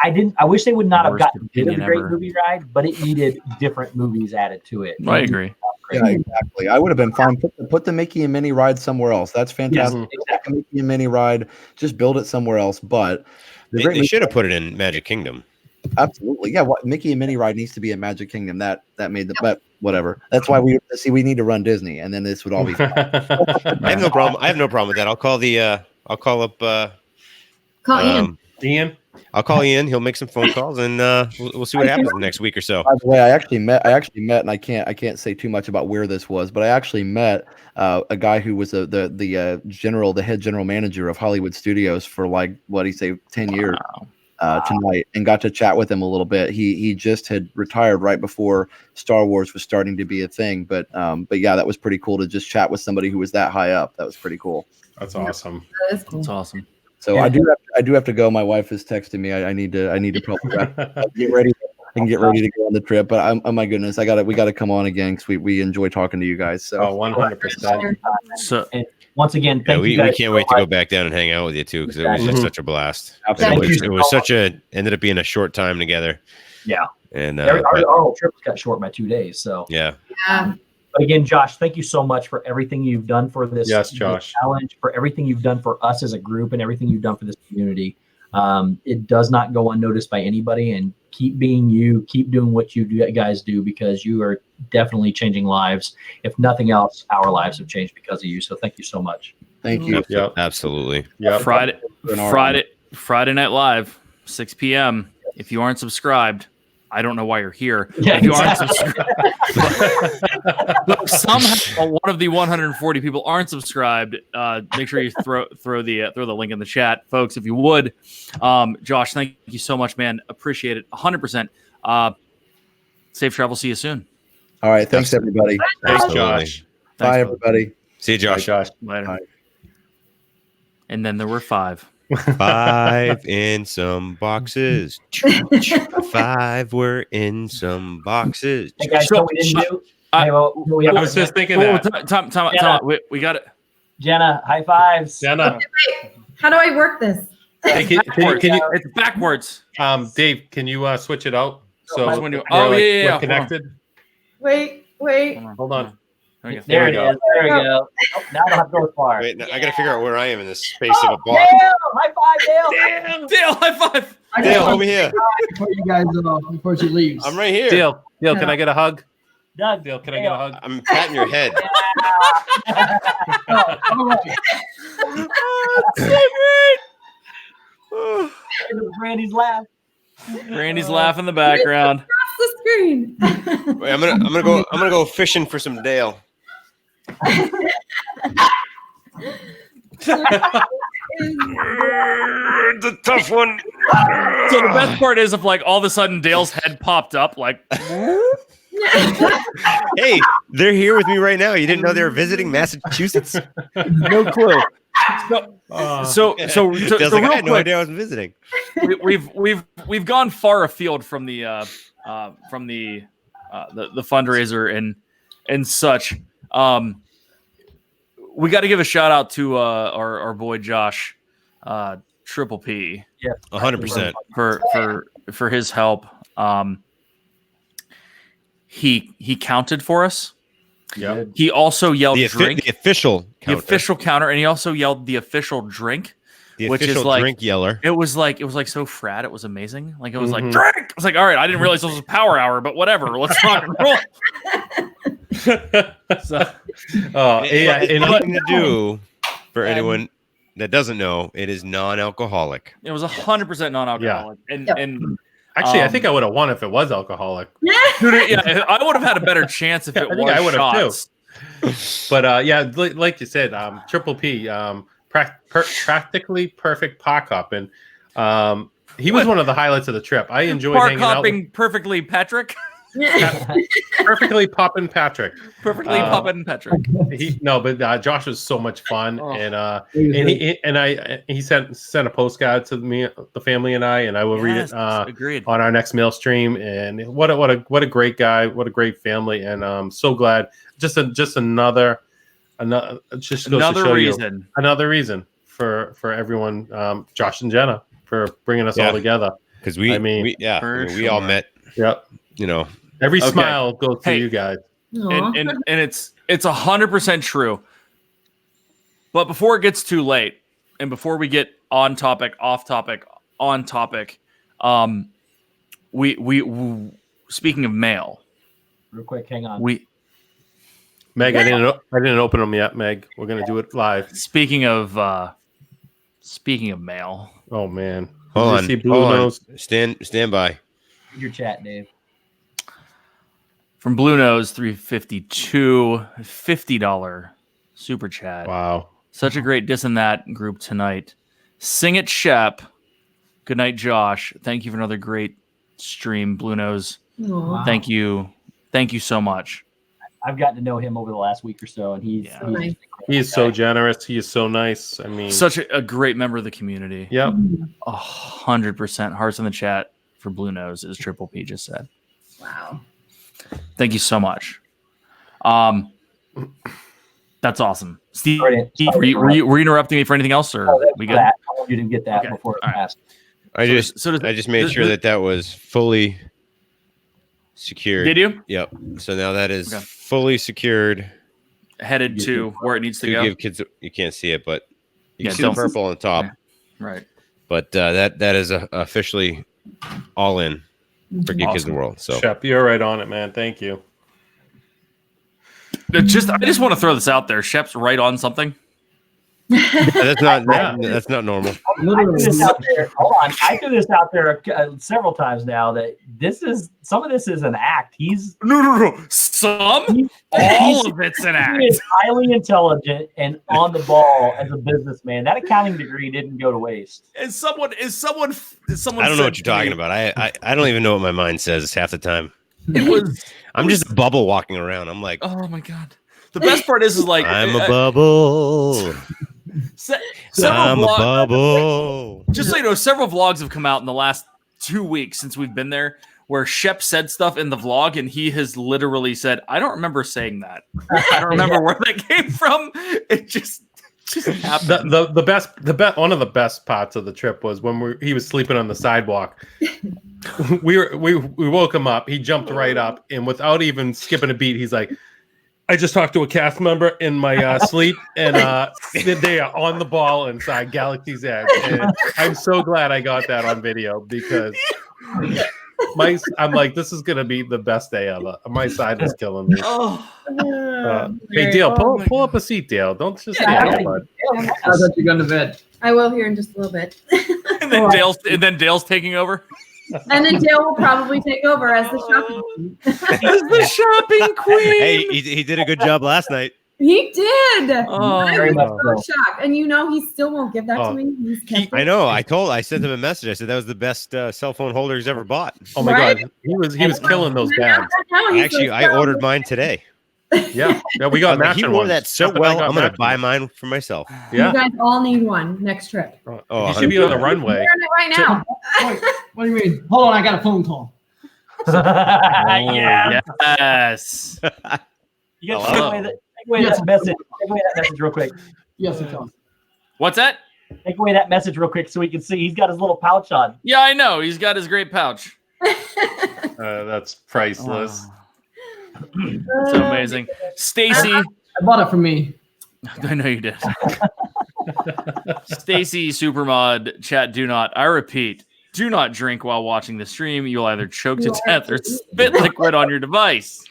I wish they would not have gotten rid of the Great Movie Ride, but it needed different movies added to it. I agree. Yeah, exactly. I would have been fine. Put the Mickey and Minnie ride somewhere else. That's fantastic. Yes, exactly. Mickey and Minnie ride. Just build it somewhere else. But they should have put it in Magic Kingdom. Absolutely. Yeah. Mickey and Minnie ride needs to be in Magic Kingdom. That made the bet. Whatever. That's why we need to run Disney, and then this would all be fine. I have no problem with that. I'll call Ian. Ian. I'll call Ian. He'll make some phone calls, and we'll see what happens in the next week or so. By the way, I actually met, and I can't say too much about where this was, but I actually met a guy who was the head general manager of Hollywood Studios for 10 years tonight, and got to chat with him a little bit. He just had retired right before Star Wars was starting to be a thing, but yeah, that was pretty cool to just chat with somebody who was that high up. That was pretty cool. That's awesome. That is cool. That's awesome. So yeah. I do have to go. My wife is texting me. I need to probably get ready. I can get ready to go on the trip. But oh my goodness, we got to come on again because we enjoy talking to you guys. So 100%. So And once again, thank you guys. We can't wait to go back down and hang out with you too because it was just such a blast. Absolutely. It was ended up being a short time together. Yeah. And Our whole trip was cut short by 2 days. So yeah. But again, Josh, thank you so much for everything you've done for this challenge, for everything you've done for us as a group, and everything you've done for this community. It does not go unnoticed by anybody, and keep being you, keep doing what you guys do, because you are definitely changing lives. If nothing else, our lives have changed because of you. So thank you so much. Thank you. Yep. Absolutely. Yep. Friday Night Live, 6 p.m. If you aren't subscribed, I don't know why you're here. Yeah, if you aren't subscribed, but somehow one of the 140 people aren't subscribed. Make sure you throw the link in the chat, folks, if you would. Josh, thank you so much, man. Appreciate it 100%. Safe travel. See you soon. All right. Thanks, everybody. Thanks, Absolutely. Josh. Bye, everybody. See you, Josh. Bye, Josh. Later. Bye. And then there were 5. 5 in some boxes. 5 were in some boxes. Hey guys, so we didn't do. I was just thinking that. Tom, we got it. Jenna, high fives. Jenna. How do I work this? Hey, can you It's backwards. Dave, can you switch it out? So When you- we're, yeah. we're connected. Wait. Hold on. There it is. There we go. Oh, now I don't have to go as far. Wait, I got to figure out where I am in the space of a Dale! block. High five, Dale! Dale, high five. Dale, over here. Before you guys before she leaves. I'm right here. Dale, can I get a hug? Doug, Dale, can I get a hug? I'm patting your head. Brandy's laugh. Brandy's laughing in the background. Across the screen. Wait, I'm gonna go fishing for some Dale. It's a tough one. So the best part is if like all of a sudden Dale's head popped up, like Hey, they're here with me right now. You didn't know they were visiting Massachusetts? no clue. So Dale's so like, I real had no quick, idea I was visiting. we've gone far afield from the fundraiser and such. We got to give a shout out to our boy Josh, Triple P. Yeah, 100%. for his help. He counted for us. Yeah. He also yelled drink. The official The official counter, and he also yelled the official drink. The which is official like- drink yeller. It was like so frat. It was amazing. Like it was like Mhm. drink. I was like, all right, I didn't realize this was a power hour, but whatever. Let's rock and roll. So, Yeah, and Nothing to do for anyone that doesn't know. It is non-alcoholic. it was 100% non-alcoholic, and Yep. and actually, I think I would have won if it was alcoholic. dude, yeah, I would have had a better chance if it I think was I would have too. shots. But yeah, like you said, Triple P, practically perfect park hop, and he was one of the highlights of the trip. I enjoyed Park hanging out. hopping perfectly, Patrick. Perfectly popping Patrick. Perfectly popping Patrick. But Josh was so much fun, Oh. and he sent a postcard to me, the family, and I will read it Agreed. on our next mail stream. And what a great guy, what a great family, and I'm so glad. Just another just goes to show reason. you, another reason for everyone, Josh and Jenna, for bringing us all together. Because I mean, we all met. Yep. Every Okay. smile goes to Hey. you guys. and it's 100% true. But before it gets too late, and before we get on topic, off topic, on topic, we speaking of mail, Real quick, hang on. Meg, I didn't open them yet. Meg, we're gonna do it live. speaking of mail, Oh man, Hold Did on. you see Blue Nose? Stand by. Your chat, Dave. from Blue Nose 352 $50 super chat. Wow. Such a great Dis and That group tonight. Sing it, Shep. Good night, Josh. Thank you for another great stream, Blue Nose. Aw. Thank you so much. I've gotten to know him over the last week or so, and he's Yeah. Nice. He is so generous. He is so nice. I mean, Such a great member of the community. yep. 100% hearts in the chat for Blue Nose, as Triple P just said. Wow. Thank you so much. That's awesome. Steve, Brilliant. were you interrupting me for anything else, or we good? I want you to get that Okay. before it All right. passed. I does- just made sure that was fully secured. Did you? Yep. So now that is Okay. fully secured. Headed to where it needs to To go. give kids, you can't see it, but you Yeah, can see the don't- purple on top. Yeah. Right. But that is officially all in for Give Kids the Awesome. World. So Shep, you're right on it, man. Thank you. I just want to throw this out there. Shep's right on something. that's not normal. I threw this out there. Hold on. I threw this out there several times now that some of this is an act. No. Some? All of it's an He is act. highly intelligent and on the ball as a businessman. That accounting degree didn't go to waste. Is someone? I don't know what you're talking about. I don't even know what my mind says half the time. It was. I'm just a bubble walking around. I'm like, Oh my god. The best part is like I'm a bubble. several I'm a vlogs. bubble. Just so you know, several vlogs have come out in the last 2 weeks since we've been there, where Shep said stuff in the vlog, and he has literally said, "I don't remember saying that. I don't remember where that came from." It just just happened. One of the best parts of the trip was when he was sleeping on the sidewalk. we woke him up. He jumped right up, and without even skipping a beat, he's like, "I just talked to a cast member in my sleep, and they are on the ball inside Galaxy's Edge." And I'm so glad I got that on video because I'm like, this is gonna be the best day ever. My side is killing me. Hey, Dale, pull up a seat, Dale. Don't just stand there, bud. I thought you going to bed. I will here in just a little bit. And then Dale's taking over. And then Dale will probably take over as the shopping queen. As the shopping queen. Hey, he did a good job last night. He did. Oh, I very much was so shocked. And he still won't give that to me. He's kept I it. know. I sent him a message. I said that was the best cell phone holder he's ever bought. Oh my Right? god, he was killing those bags. Now he's so I ordered mine today. Yeah, we got He matching wore ones. that so Steph and I well. got I'm gonna matching buy ones. mine for myself. Yeah, You guys all need one next trip. Oh, you should be on the runway. Wearing it right now. Wait, what do you mean? Hold on, I got a phone call. Yeah. Yes. You got to Hello. take away that message. Take away that message real quick. Yes, it's on. What's that? Take away that message real quick so we can see. He's got his little pouch on. Yeah, I know. He's got his great pouch. That's priceless. It's amazing. Stacy, I bought it for me. I know you did. Stacy Supermod, chat, I repeat, do not drink while watching the stream. You'll either choke to death or spit liquid on your device.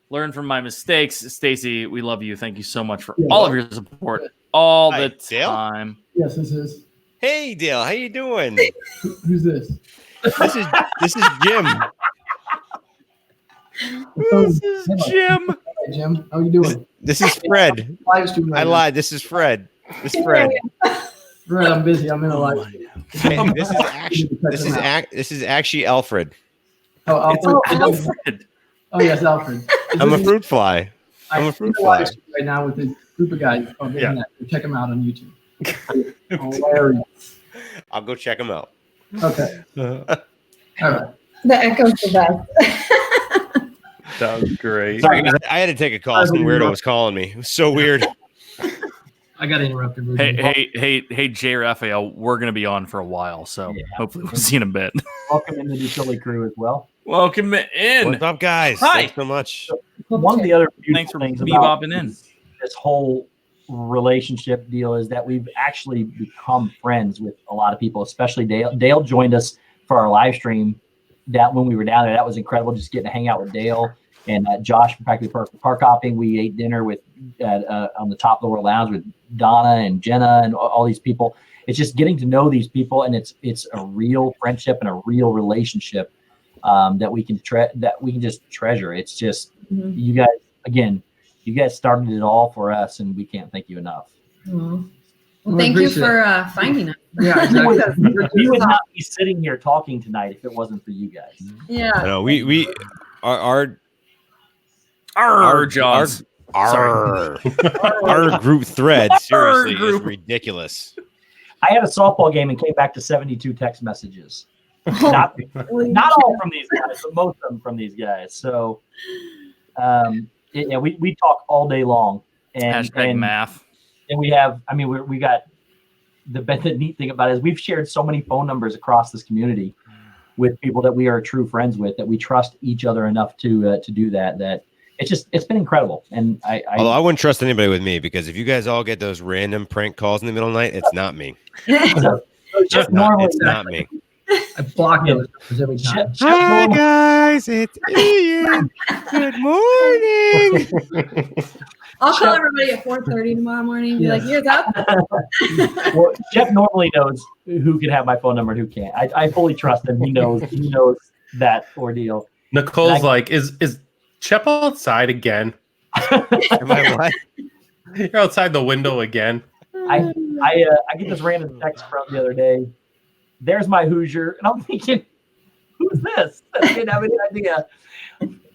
Learn from my mistakes. Stacy, we love you. Thank you so much for all of your support all Hi, the Dale? time. Yes, this is. Hey, Dale, how you doing? Who's this? This is Jim. This is Jim. Hey, Jim. How you doing? This is Fred. Live stream right I now. lied. This is Fred. This is Fred. Right, I'm busy. I'm in a live stream. Hey, this is actually Alfred. Oh, It's Alfred. Alfred. Oh, yes, Alfred. I'm a fruit fly. I'm a fruit in a live fly. stream right now with a group of guys on the Yeah. internet. Check them out on YouTube. Hilarious. I'll go check him out. Okay. All right. The echo's the best. That was great. Sorry, guys, I had to take a call. Some weirdo was calling me. It was so weird. I got interrupted. Hey, Jay Raphael, we're gonna be on for a while, so hopefully we'll see you in a bit. Welcome into the Chili crew as well. Welcome in. What's up, guys? Hi. Thanks so much. One of the other Thanks for beautiful things about bebopping in. this whole relationship deal is that we've actually become friends with a lot of people, especially Dale. Dale joined us for our live stream that when we were down there. That was incredible, just getting to hang out with Dale and Josh from Practically Perfect Park Hopping. We ate dinner with on the top of the World Lounge with Donna and Jenna and all these people. It's just getting to know these people, and it's a real friendship and a real relationship that we can just treasure. It's just you guys, again, you guys started it all for us, and we can't thank you enough. Well, thank you for finding us. Yeah, We exactly. would not be sitting here talking tonight if it wasn't for you guys. Yeah. No, we our Johns. our group thread seriously is ridiculous. I had a softball game and came back to 72 text messages. Not all from these guys, but most of them from these guys. So, we talk all day long. And Math. And we have, we got the neat thing about it is we've shared so many phone numbers across this community with people that we are true friends with, that we trust each other enough to do that it's been incredible. And Although I wouldn't trust anybody with me, because if you guys all get those random prank calls in the middle of the night, it's not me. just normally It's not me. I block those numbers every time. Hi guys, it's Ian. Good morning. I'll call everybody at 4:30 tomorrow morning and be like, "Yours up." Well, Jeff normally knows who can have my phone number and who can't. I fully trust him. He knows that ordeal. Nicole's like, is Shep outside again? Am I what? You're outside the window again. I get this random text from the other day. There's my Hoosier, and I'm thinking, who's this? I didn't have any idea.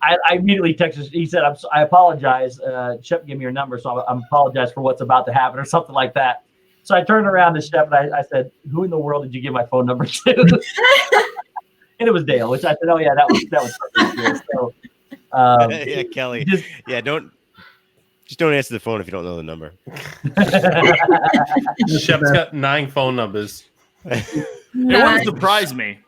I immediately texted. He said, "I apologize. Shep gave me your number, so I apologize for what's about to happen," or something like that. So I turned around to Shep and I said, "Who in the world did you give my phone number to?" And it was Dale, which I said, "Oh yeah, that was perfect." So, yeah, Kelly. just- Yeah, don't Just don't answer the phone if you don't know the number. Shep's got 9 phone numbers. It wouldn't surprise me.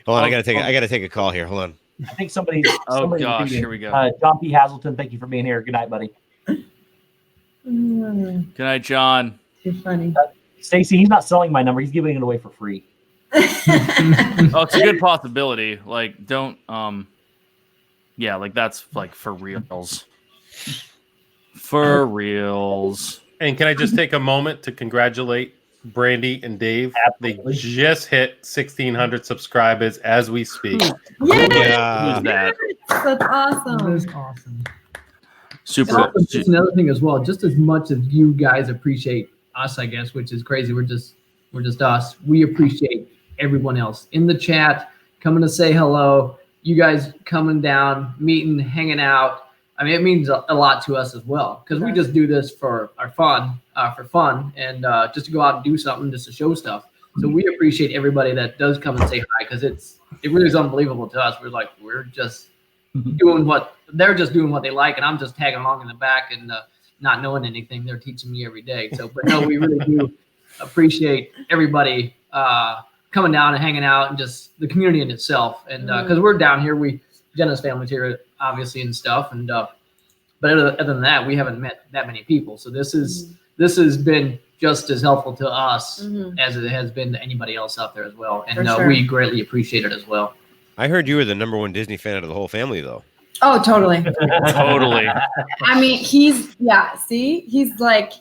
Hold on, I gotta take a call here. Hold on. I think somebody. Oh somebody's gosh, leaving. here we go. John P. Hazelton, thank you for being here. Good night, buddy. Good night, John. Too funny. Stacy, he's not selling my number. He's giving it away for free. Oh, it's a good possibility. Like, don't yeah, like that's like for reals. For reals. And can I just take a moment to congratulate Brandy and Dave? Absolutely. They just hit 1,600 subscribers as we speak. Yeah. Who's that? That's That awesome. is awesome. Super. Also, just another thing as well, just as much as you guys appreciate us, I guess, which is crazy. We're just us. We appreciate everyone else in the chat coming to say hello. You guys coming down, meeting, hanging out. I mean, it means a lot to us as well because we just do this for our fun, and just to go out and do something, just to show stuff. So we appreciate everybody that does come and say hi because it really is unbelievable to us. We're just doing what they're just doing what they like, and I'm just tagging along in the back and not knowing anything. They're teaching me every day. So, but no, we really do appreciate everybody coming down and hanging out and just the community in itself. And because we're down here, Jenna's family's here obviously and stuff. And but other than that, we haven't met that many people. So this has been just as helpful to us as it has been to anybody else out there as well. And For sure. we greatly appreciate it as well. I heard you were the #1 Disney fan out of the whole family, though. Oh, totally. Totally. I mean, he's like,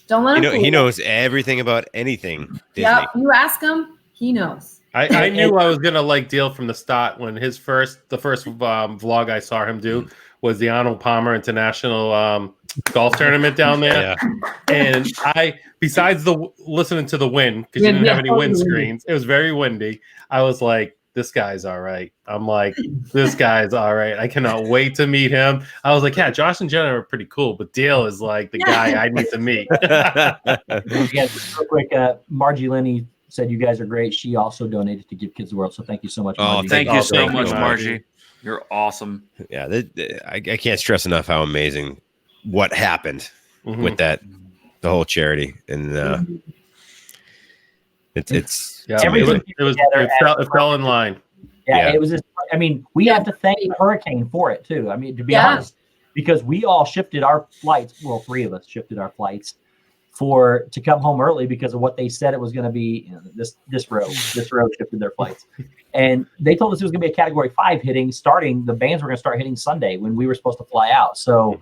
don't let him. fool He you. knows everything about anything Disney. Yep. You ask him, he knows. I knew I was gonna like Deal from the start when the first vlog I saw him do was the Arnold Palmer International golf tournament down there. Yeah. And besides listening to the wind, because you didn't have any wind screens, it was very windy. I was like, this guy's all right. I'm like, this guy's all right. I cannot wait to meet him. I was like, yeah, Josh and Jenna are pretty cool, but Dale is like the guy I need to meet. Yeah, just real quick, Margie Lenny said you guys are great. She also donated to Give Kids the World, so thank you so much, Margie. Thank you so Thank you, much, Margie. Margie. You're awesome. Yeah, I can't stress enough how amazing what happened with the whole charity, and it's Yeah, Everything it fell in line. Yeah, it was just, I mean, we have to thank Hurricane for it too. I mean, to be honest, because we all shifted our flights. Well, 3 of us shifted our flights to come home early because of what they said it was going to be. You know, this row shifted their flights, and they told us it was going to be a Category 5 hitting. The bands were going to start hitting Sunday when we were supposed to fly out. So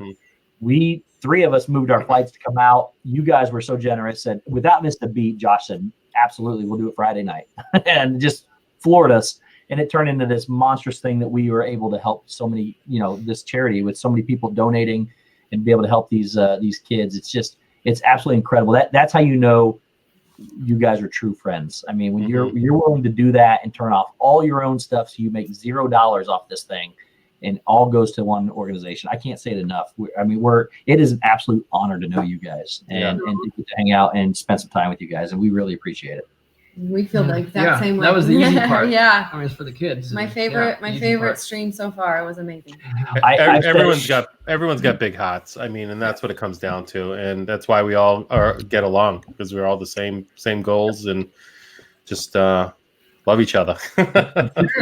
we 3 of us moved our flights to come out. You guys were so generous, and without missing a beat, Josh said, "Absolutely, we'll do it Friday night," and just floored us. And it turned into this monstrous thing that we were able to help so many, this charity with so many people donating and be able to help these kids. It's absolutely incredible. That's how you know you guys are true friends. I mean, when you're willing to do that and turn off all your own stuff so you make $0 off this thing and all goes to one organization. I can't say it enough. It is an absolute honor to know you guys and to get to hang out and spend some time with you guys. And we really appreciate it. We feel the exact same way. That was the easy part. Yeah. I mean, it's for the kids. My favorite stream so far. It was amazing. Everyone's got big hearts. I mean, and that's what it comes down to, and that's why we all get along because we're all the same goals and just love each other.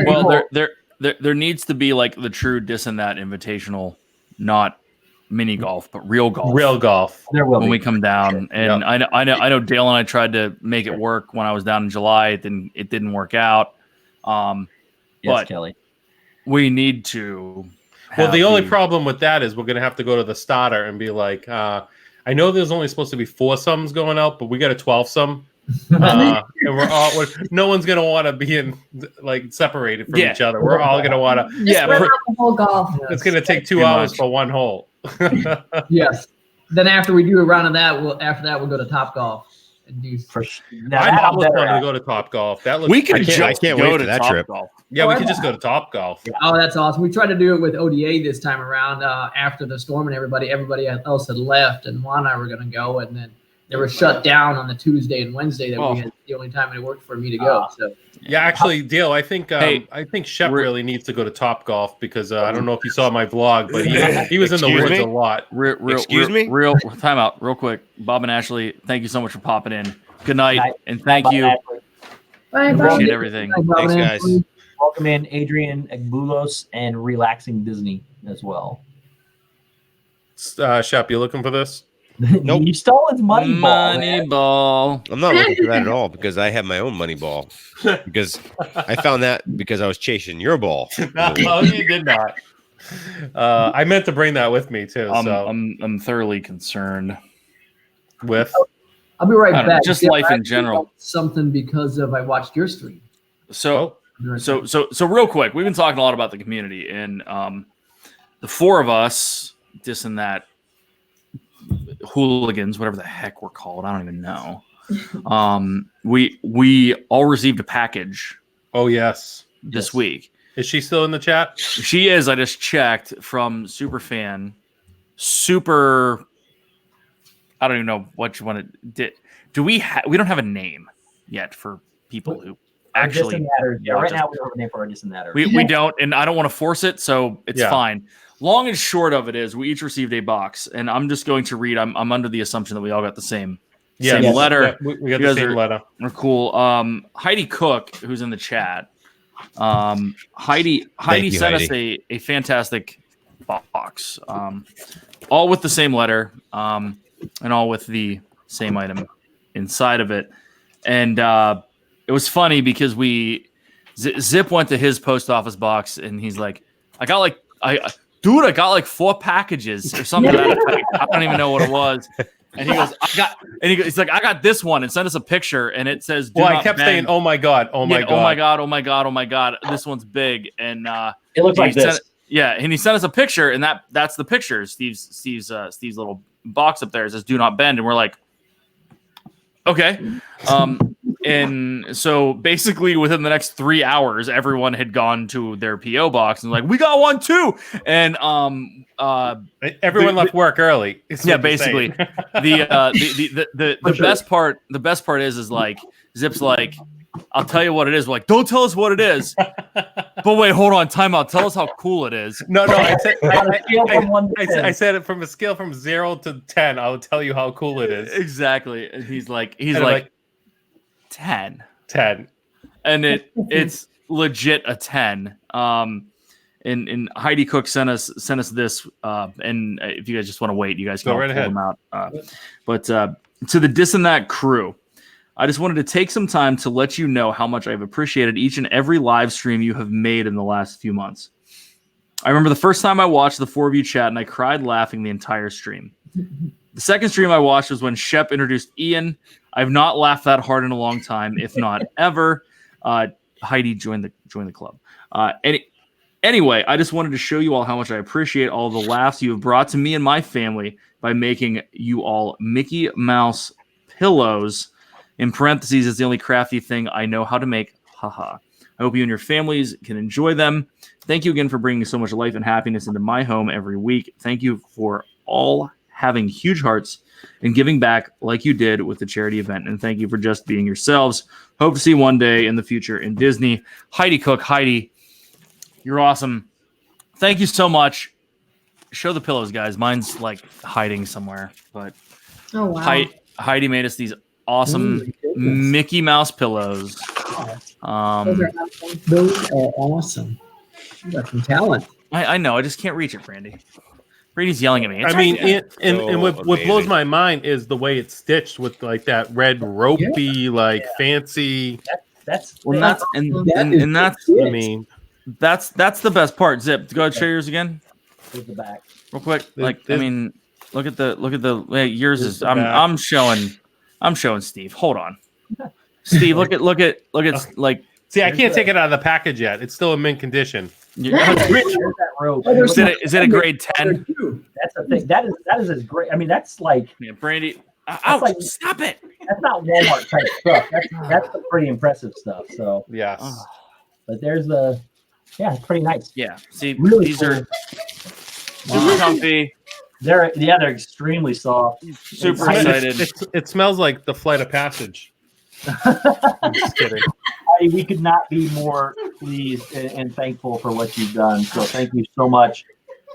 Well, there needs to be like the true Dis and That Invitational, not mini golf, but real golf. Real golf. There will when be. we come down, and I know Dale and I tried to make it work when I was down in July. It didn't work out. Yes, But Kelly. we need to. Well, the only problem with that is we're going to have to go to the starter and be like, I know there's only supposed to be 4-sums going out, but we got a 12-some. And no one's going to want to be separated from each other. We're all going to want to. Just run out the whole golf. It's going to take 2 hours for one hole. Yes. Then after we do a round of that, we'll go to Top Golf and do. I almost wanted to go to Top Golf. We could I just can't go wait to for that Top trip. Golf. Yeah, we could just go to Top Golf. Oh, that's awesome. We tried to do it with ODA this time around after the storm and everybody else had left, and Juan and I were going to go, and then they were shut down on the Tuesday and Wednesday that we had the only time it worked for me to go. So Yeah, actually, Dale, I think Shep we're- really needs to go to Top Golf because I don't know if you saw my vlog, but he was in the Excuse woods me? a lot. Excuse me? Real time out, real quick. Bob and Ashley, thank you so much for popping in. Good night, Night. and thank Bye, you. Ashley. Bye, Appreciate bye. everything. Bye, Bob Thanks, and guys. Ashley. Welcome in Adrian Agbulos and Relaxing Disney as well. Shep, you looking for this? Nope. You stole his money ball. man. Moneyball. I'm not looking for that at all because I have my own money ball. Because I found that because I was chasing your ball. No, you did not. I meant to bring that with me too. So I'm thoroughly concerned. with I'll be right I don't know, back. just Dale, life I in actually general. felt something because of I watched your stream. So I'll be right back. so real quick, we've been talking a lot about the community, and the four of us, this and that, hooligans, whatever the heck we're called, I don't even know. We all received a package oh yes. this Yes. week. Is she still in the chat? She is. I just checked from Superfan. Super. I don't even know what you want to. Do we? We don't have a name yet for people who actually. Yeah, watch right us. now we don't have a name for our Dis and Natter. We don't, and I don't want to force it, so it's Yeah. fine. Long and short of it is, we each received a box, and I'm just going to read. I'm under the assumption that we all got the same Yeah, same letter. Yeah, we got You the guys same are- letter. We're cool. Heidi Cook, who's in the chat. Heidi you, sent us a fantastic box. All with the same letter, and all with the same item inside of it. And it was funny because Zip went to his post office box, and he's like, I got like 4 packages or something. to that effect. I don't even know what it was. And he goes, he's like, I got this one, and sent us a picture, and it says, "Do Well, I not kept bend." saying, "Oh my god, oh my Yeah, god, oh my god, oh my god, oh my god, this one's big." And It looks like he this. sent- yeah, and he sent us a picture, and that's the picture. Steve's little box up there. It says "Do not bend," and we're like, okay. And so basically within the next 3 hours, everyone had gone to their PO box and like, we got one too. And Everyone left work early. is yeah, what you're saying. basically the best part is like Zip's like, I'll tell you what it is. We're like, don't tell us what it is. But wait, hold on, time out. Tell us how cool it is. No, I said, On a scale from 1 to 10. I said it from a scale from 0 to 10. I'll tell you how cool it is. Exactly. And he's like And I'm like 10. 10. And it's legit a 10. And Heidi Cook sent us this. And if you guys just want to wait, you guys can Go all right pull ahead. them out. But to the Dis and That crew, I just wanted to take some time to let you know how much I've appreciated each and every live stream you have made in the last few months. I remember the first time I watched the 4 of you chat, and I cried laughing the entire stream. The second stream I watched was when Shep introduced Ian. I've not laughed that hard in a long time, if not ever. Heidi joined the club. Anyway, I just wanted to show you all how much I appreciate all the laughs you have brought to me and my family by making you all Mickey Mouse pillows. In parentheses, is the only crafty thing I know how to make. Haha. I hope you and your families can enjoy them. Thank you again for bringing so much life and happiness into my home every week. Thank you for all having huge hearts and giving back like you did with the charity event. And thank you for just being yourselves. Hope to see you one day in the future in Disney. Heidi Cook, Heidi, you're awesome. Thank you so much. Show the pillows, guys. Mine's like hiding somewhere. But Oh wow. Heidi made us these awesome Mickey Mouse pillows. Those are awesome. Those are awesome. You got some talent. I know. I just can't reach it, Brandy. Brandy's yelling at me. It's I mean, right there. and what blows amazing. my mind is the way it's stitched with like that red ropey, fancy. That's Well, That's that's and, awesome. and, and that's I mean, that's the best part. Zip, go ahead, show yours again, the back. real quick. Like, I This- mean, look at the. Hey, yours This is. the I'm back. showing Steve. Hold on, Steve. Look at like. see, I can't take it out of the package yet. It's still in mint condition. There's that rope. Is it a grade 10? That's the thing. That is as great. I mean, that's like Yeah, Brandy. Ouch! like- Stop it. that's not Walmart type stuff. That's the pretty impressive stuff. So, Yes. Oh, but there's the it's pretty nice. yeah. See, Really these cool. are super comfy. They're extremely soft. Super It's- excited. It smells like the Flight of Passage. I'm just kidding. We could not be more pleased and thankful for what you've done. So thank you so much.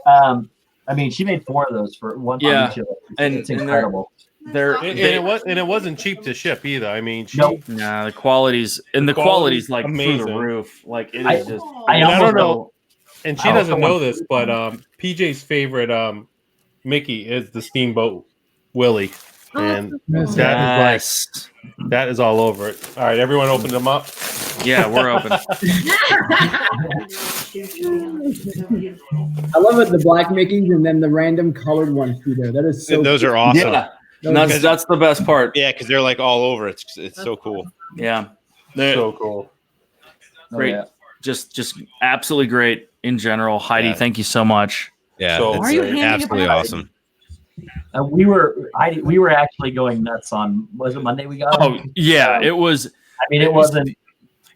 I mean, she made 4 of those for one for Yeah, each of us. and It's incredible. They're And they, it wasn't cheap to ship either. I mean, Nope. nah, the quality's the quality's like through the amazing. roof. Like it I- is just. I And I almost don't know. And she I doesn't also know want- this, but PJ's favorite Mickey is the Steamboat Willie, and Yes. that is all over it. All right, everyone, open them up. Yeah, we're open. I love it, the black Mickeys and then the random colored ones through there. That is so Those are awesome. Yeah, and that's the best part. Yeah, because they're like all over. It's so cool. Yeah, they're So cool. great. yeah. Just absolutely great in general. Heidi, Yeah. thank you so much. Yeah, So- it's Why are you handing absolutely it back? awesome. We were actually going nuts on, was it Monday we got Oh them? yeah, it was. I mean, it wasn't.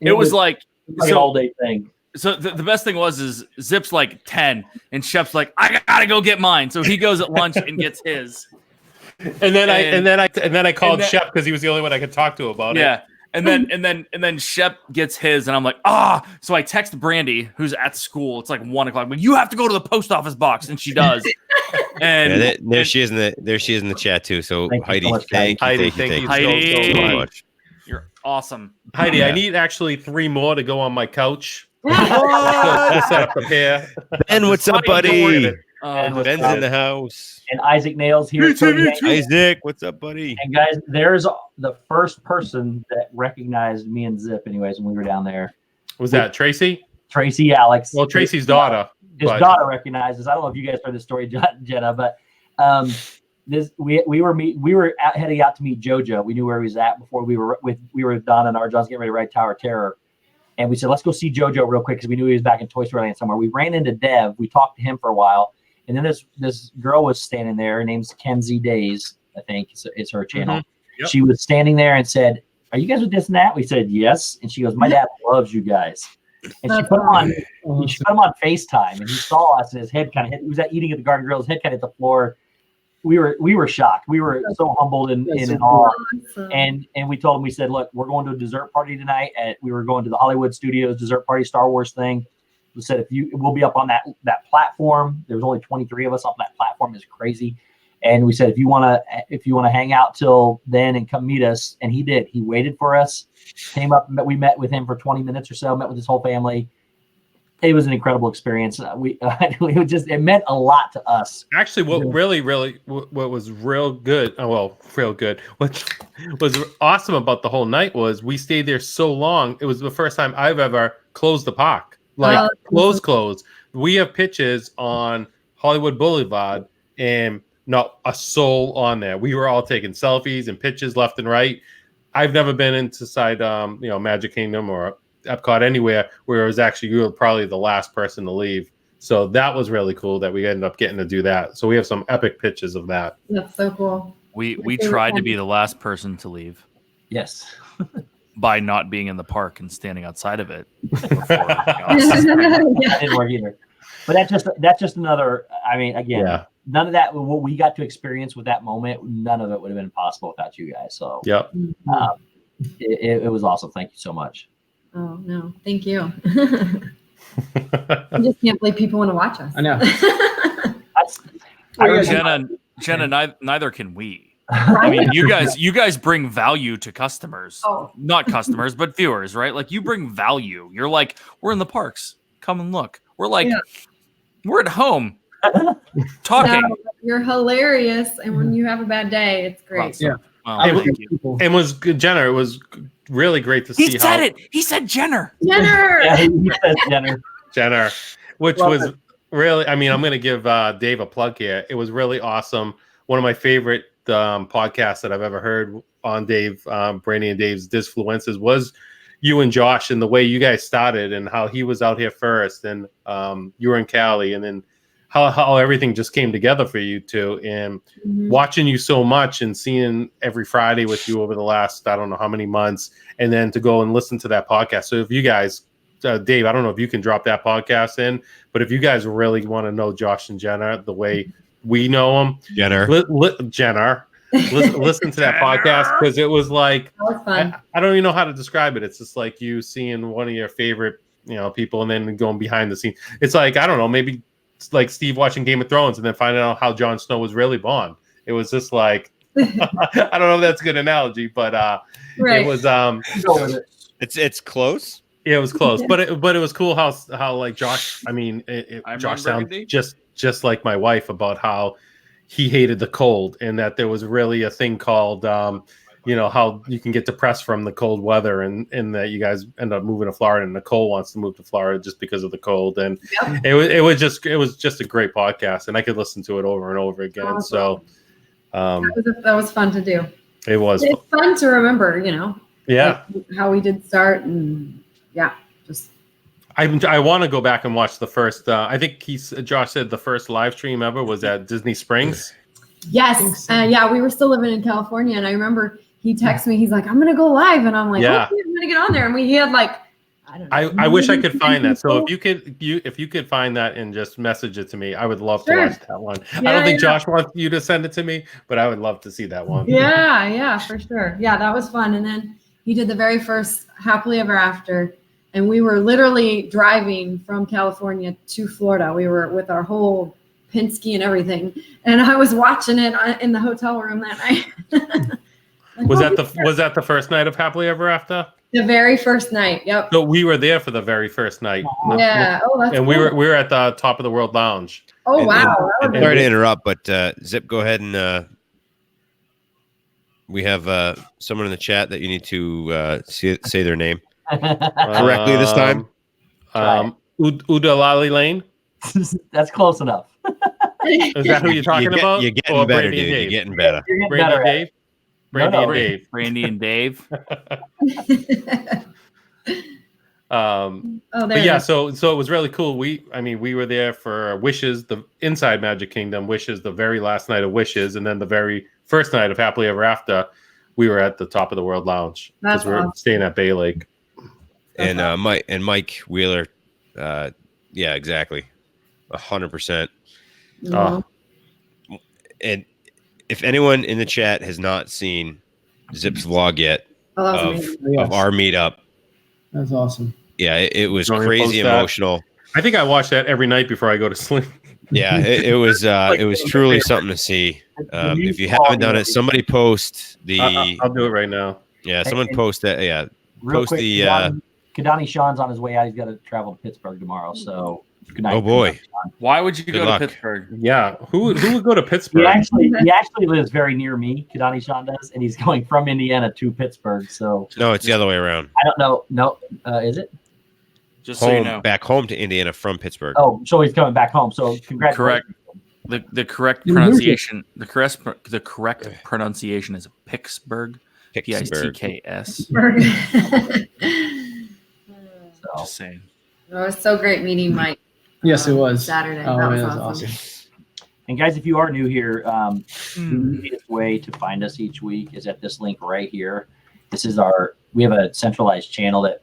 It was like an so- all day thing. So the best thing is Zip's like 10 and Shep's like, I gotta go get mine. So he goes at lunch and gets his. And then I called and then- Shep because he was the only one I could talk to about it. Yeah. And then Shep gets his, and I'm like, So I text Brandy, who's at school. It's like 1:00. I'm like, you have to go to the post office box, and she does. And Yeah, there she is in the chat too. So Thank you Heidi, so much, thank you, Heidi, thank you, Heidi. so so much. much. you're awesome. Heidi, Yeah. I need actually 3 more to go on my couch. We'll set up the pair. Ben, what's up, Funny, don't worry buddy? about it. And with Ben's in the house. and Isaac Nails here. Cody Hank. Isaac, what's up, buddy? And guys, there's the first person that recognized me and Zip, anyways, when we were down there. Was that Tracy? Tracy Alex. Well, Tracy's daughter. His but- daughter recognizes. I don't know if you guys heard the story, Jenna, but we were heading out to meet JoJo. We knew where he was at before we were with Donna and our John's getting ready to write Tower of Terror. And we said, let's go see JoJo real quick because we knew he was back in Toy Story Land somewhere. We ran into Dev. We talked to him for a while. And then this girl was standing there. Her name's Kenzie Days, I think. It's her channel. Yep. She was standing there and said, are you guys with this and that? We said, yes. And she goes, my dad loves you guys. And she put him on FaceTime, and he saw us, and his head kind of hit. He was eating at the Garden Grill. His head kind of hit the floor. We were shocked. We were so humbled and in awe. Awesome. And we told him, we said, look, we're going to a dessert party tonight. We were going to the Hollywood Studios dessert party, Star Wars thing. We said, we'll be up on that platform. There was only 23 of us up on that platform. It's crazy. And we said, if you want to hang out till then and come meet us. And he did. He waited for us, came up, we met with him for 20 minutes or so, met with his whole family. It was an incredible experience. It meant a lot to us. Actually, what was real good, what was awesome about the whole night was we stayed there so long. It was the first time I've ever closed the park, close. We have pitches on Hollywood Boulevard and not a soul on there. We were all taking selfies and pictures left and right. I've never been inside, Magic Kingdom or Epcot anywhere where it was actually you were probably the last person to leave. So that was really cool that we ended up getting to do that. So we have some epic pictures of that. That's so cool. We tried to be the last person to leave Yes. by not being in the park and standing outside of it. That didn't work either. But that's just another. I mean, again, Yeah. none of that. What we got to experience with that moment, none of it would have been possible without you guys. So, Yep. it was awesome. Thank you so much. Oh no, thank you. I just can't believe people want to watch us. I know. Jenna, neither can we. I mean, you guys bring value to customers, Oh. not customers, but viewers, right? Like you bring value. You're like, we're in the parks. Come and look. We're like, we're at home talking. No, you're hilarious, and when you have a bad day, it's great. Yeah. Well, Hey, thank you. And was good, Jenner. It was really great to see He said it. He said Jenner. Jenner. Yeah, he says Jenner. Jenner, which Love was really, I mean, I'm going to give Dave a plug here. It was really awesome. One of my favorite podcasts that I've ever heard on Dave, Brandy and Dave's Disfluences was you and Josh and the way you guys started and how he was out here first and you were in Cali and then how everything just came together for you two and watching you so much and seeing every Friday with you over the last, I don't know how many months, and then to go and listen to that podcast. So if you guys, Dave, I don't know if you can drop that podcast in, but if you guys really want to know Josh and Jenna the way we know them, Jenner. Jenner, listen to that podcast because it was like That was fun. I don't even know how to describe it. It's just like you seeing one of your favorite, people, and then going behind the scenes. It's like, I don't know, maybe it's like Steve watching Game of Thrones and then finding out how Jon Snow was really Bond. It was just like, I don't know if that's a good analogy, but Right. it was Go with it. It's close. it was close, but it was cool how like Josh. I mean, Josh sounds just like my wife about how he hated the cold and that there was really a thing called how you can get depressed from the cold weather and that you guys end up moving to Florida and Nicole wants to move to Florida just because of the cold. And it was just a great podcast and I could listen to it over and over again. Awesome. So that was fun to do. it was, It's fun to remember, yeah. like how we did start and just I want to go back and watch the first, I think Josh said the first live stream ever was at Disney Springs. yes. We were still living in California and I remember he texted me, he's like, I'm gonna go live, and I'm like, Yeah. okay, I'm gonna get on there. And he had like, I don't know. I wish I could find that. So if you could find that and just message it to me, I would love to watch that one. I don't think Josh wants you to send it to me, but I would love to see that one. Yeah, for sure. Yeah, that was fun. And then he did the very first Happily Ever After, and we were literally driving from California to Florida. We were with our whole Penske and everything, and I was watching it in the hotel room that night. Was that the first night of Happily Ever After? The very first night. Yep. So we were there for the very first night. Yeah. Oh, that's And cool. we were at the Top of the World Lounge. Oh, And- wow. and sorry to interrupt, but Zip, go ahead and we have someone in the chat that you need to say their name correctly this time. Udalali Lane. That's close enough. Is that who you're talking about? You're getting Or better, Brandy dude. and You're Dave? getting better. You're getting Brandy better and at Dave. it. Brandy No, and Dave. Brandy and Dave. Oh, But there. yeah, so it was really cool. We were there for Wishes, the inside Magic Kingdom, Wishes, the very last night of Wishes, and then the very first night of Happily Ever After, we were at the Top of the World Lounge That's because we're awesome. staying at Bay Lake. And Mike Wheeler, yeah, exactly, 100%. Mhm. And if anyone in the chat has not seen Zip's vlog yet Oh, that was of, amazing. of our meetup, That's awesome. yeah, it was Don't crazy post that. emotional. I think I watch that every night before I go to sleep. Yeah, it was truly something to see. If you haven't done it, somebody post the I'll do it right now. someone post that. Yeah, Real post quick, the. Kadani Sean's on his way out. He's got to travel to Pittsburgh tomorrow. So good night. Oh boy, Why would you Good go luck. to Pittsburgh? Yeah, who would go to Pittsburgh? He actually lives very near me. Kadani Sean does, and he's going from Indiana to Pittsburgh. So no, it's the other way around. I don't know. No, is it? Just so you Home know, back home to Indiana from Pittsburgh. Oh, so he's coming back home. So congratulations. the correct pronunciation. The correct pronunciation is Pittsburgh. Pittsburgh. P-I-C-K-S. So Just saying. It was so great meeting Mike. Yes, it was. Saturday. Oh, that was it was awesome. And guys, if you are new here, the easiest way to find us each week is at this link right here. This is we have a centralized channel that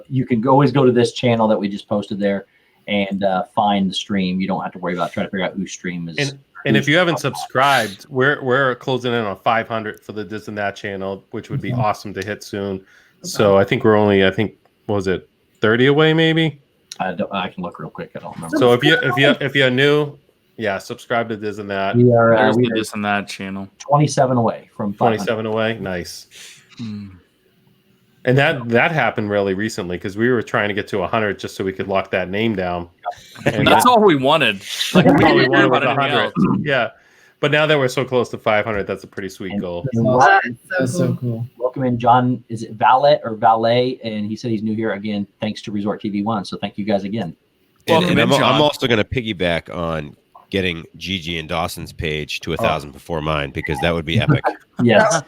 you can always go to this channel that we just posted there and find the stream. You don't have to worry about trying to figure out whose stream is. And if you haven't subscribed, we're closing in on 500 for the This and That channel, which would be awesome to hit soon. So I think we're only, what was it, 30 away maybe? I can look real quick. I don't remember. So if you're new, yeah, subscribe to This and That. we are There's the This and That channel. 27 away from 500. 27 away, nice. Mm. And that happened really recently because we were trying to get to 100 just so we could lock that name down. And That's all we wanted. Like, we all didn't we care wanted was about anything 100. else. Yeah, but now that we're so close to 500, that's a pretty sweet goal. And That's so cool. welcome in John. Is it Valet or Valet? And he said he's new here again. Thanks to Resort TV One. So thank you guys again. And I'm John. also going to piggyback on getting Gigi and Dawson's page to 1,000 before mine because that would be epic. Yes. So,